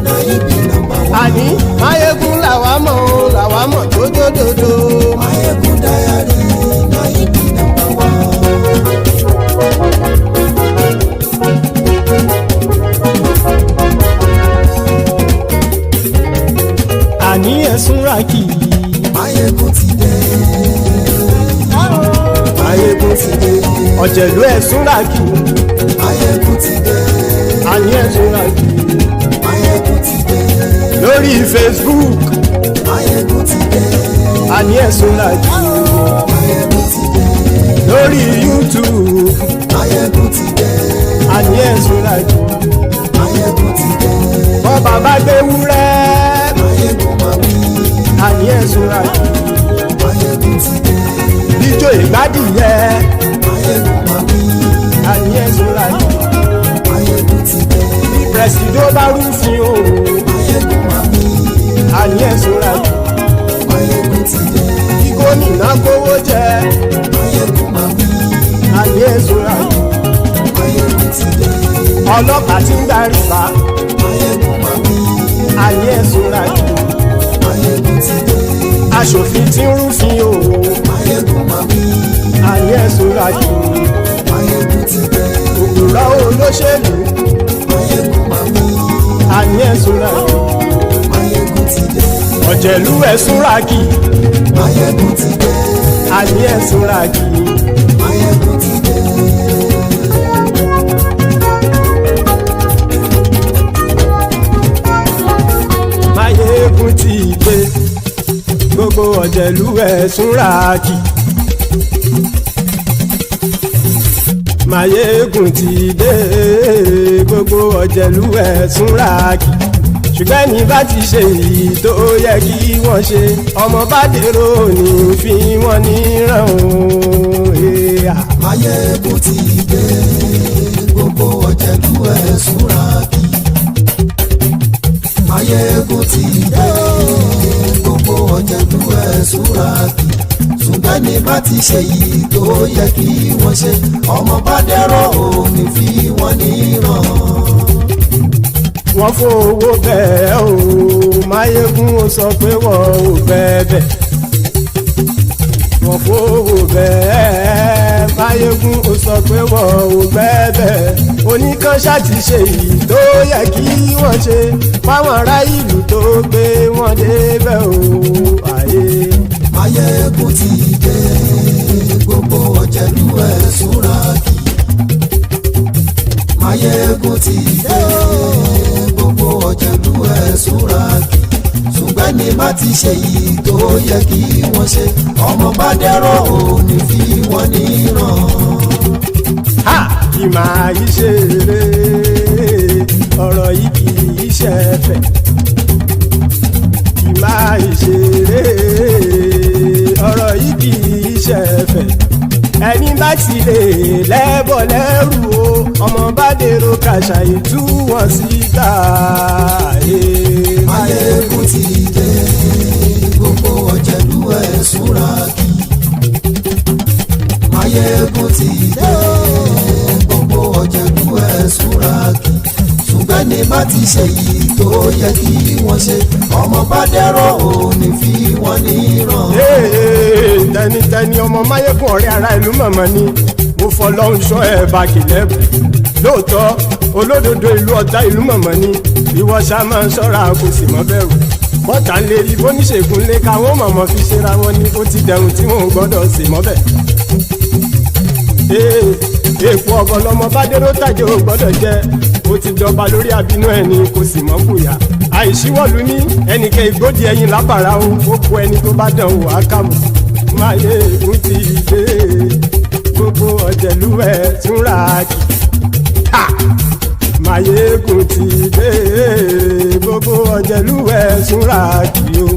Náíbì nọ́mbà wán. Àní Máyégún làwa mọ̀ tójódodo. Máyégún Diary Náíbì nọ́mbà wán. Àní ẹ̀sùn ràkì. Máyégún ti dé. Máyégún ti dé. Ọ̀jẹ̀lú ẹ̀sùn ràkì. Máyégún ti dé. Àní ẹ̀sùn ràkì. Máyégún ti dé. Lórí Facebook. Máyégún ti dé. Àní ẹ̀sùn ràkì. Máyégún ti dé. Lórí YouTube. Máyégún ti dé. Àní ẹ̀sùn ràkì. Máyégún ti dé. Bọ́ bàbá gbé wúrẹ́. Máyégún máa wí. Àní ẹ̀sùn ràkì. Máyégún ti dé. Ijó ìgbádìyẹ. Máyégún máa wí. Àní ẹ̀sùn ràkì. Máyégún ti dé. Bí pẹ̀sìdó bá rúfin o. Máyégún máa wí. Àní ẹ̀sùn ràkì. Máyégún ti dé. Bí gómìnà kówó jẹ. Máyégún máa wí. Àní ẹ̀sùn ràkì. Máyégún ti dé. Ọlọ́pàá ti ń darí bá. Máyégún máa wí. Àní ẹ̀sùn ràkì. Máyégún ti dé. Aṣòfin tí ń rúfin o. Máyégún máa wí. Àní ẹ̀sùn ràkì. Máyégún ti dé. Òpùrọ́ olóṣèlú. Máyégún máa wí. Àní ẹ̀sùn ràkì. Máyégún ti dé. Ọ̀jẹ̀lú ẹ̀sùn ràkì. Máyégún ti dé. Àní ẹ̀sùn ràkì. Máyégún ti dé. Máyégún ti dé. Gbogbo ọ̀jẹ̀lú ẹ̀sùn ràkì. Máyégún ti dé. Gbogbo ọ̀jẹ̀lú ẹ̀sùn ràkì. Ṣùgbọ́n ní bá ti ṣe èyí tó yẹ kí wọ́n ṣe, ọmọ bá dèrò ní fi wọ́n níran o. Máyégún ti dé. Gbogbo ọ̀jẹ̀lú ẹ̀sùn ràkì. Máyégún ti dé. Gbogbo ọ̀jẹ̀lú ẹ̀sùn ràkì. Ṣùgbọ́n ní bá ti ṣe yìí tó yẹ kí wọ́n ṣe, ọmọ bá dẹ́rọ̀ ò ní fi wọ́n níran. Wọ́n fowó bẹ́ẹ̀ o. Máyégún ó sọ pé wọ́n ò bẹ́ẹ̀. Wọ́n fowó bẹ́ẹ̀. Máyégún ó sọ pé wọ́n ò bẹ́ẹ̀. Oníkan ṣáàtì ṣe yìí tó yẹ kí wọ́n ṣe fáwọn ará ìlú tó gbé wọn débẹ̀ o. Ayé. Máyégún ti dé. Gbogbo ọ̀jẹ̀lú ẹ̀sùn ràkì. Máyégún ti dé. Gbogbo ọ̀jẹ̀lú ẹ̀sùn ràkì. Ṣùgbọ́n ní bá ti ṣe yìí tó yẹ kí wọ́n ṣe, ọmọ bá dẹ́rọ̀ ò ní fi wọ́n níran. Kì máa yí ṣe eré, ọ̀rọ̀ yìí kì í ṣe ẹ̀fẹ̀. Kì máa yí ṣe eré, ọ̀rọ̀ yìí kì í ṣe ẹ̀fẹ̀. Ẹni bá ti lè lẹ́bọ̀ lẹ́rù o, ọmọ bá dèrò kàṣà ìtú wọn síta. Máyégún ti dé. Gbogbo ọ̀jẹ̀lú ẹ̀sùn ràkì. Máyégún ti dé. Gbogbo ọ̀jẹ̀lú ẹ̀sùn ràkì. Ṣùgbọ́n ní bá ti ṣe yìí tó yẹ kí wọ́n ṣe, ọmọ bá dẹ́rọ̀ ò ní fi wọ́n níran. Tẹnitẹni ọmọ Máyégún ọ̀rẹ́ ara ìlú mọ̀mọ́ ni mo fọlọ́run ṣọ́ ẹ̀ bá kìlẹ́bù. Lóòótọ́ olódodo ìlú ọ̀tá ìlú mọ̀mọ́ ni ìwọ ṣá máa ń ṣọ́ra kò sì mọ́ bẹ̀rù. Bọ́tà ń lè rí bóníṣègùn lé káwọn mọ̀mọ́ fi ṣera wọn ni ó ti dẹrùn tí wọn ò gbọ́dọ̀ sì mọ́ bẹ̀. Èèpo ọ̀gọ̀ lọmọ bá dérò tàjẹ́ ò gbọ́dọ̀ jẹ́. Ó ti jọba lórí àbínú ẹni kò sì mọ́ bùyà. Àìsíwọ̀lú ní ẹnìkẹ́ ìgbódì ẹyin lábàrá o. Ó kó ẹni tó bá dán o àkàmù. Máyégún ti dé gbogbo ọ̀jẹ̀lú ẹ̀ túnra kì. Máyégún ti dé gbogbo ọ̀jẹ̀lú ẹ̀ túnra kì o.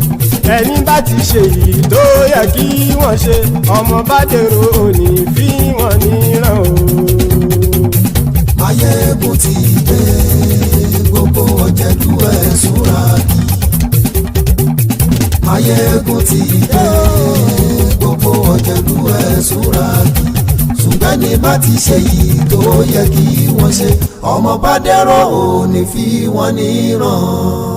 Ẹni bá ti ṣe èyí tó yẹ kí wọ́n ṣe ọmọ bá dèrò òní fi wọ́n níran o. Máyégún ti dé gbogbo ọ̀jẹ̀lú ẹ̀ túnra kì. Máyégún ti dé gbogbo ọ̀jẹ̀lú ẹ̀ túnra kì. Ṣùgbọ́n ní bá ti ṣe yìí tó yẹ kí wọ́n ṣe ọmọ bá dẹ́rọ̀ ò ní fi wọ́n níran.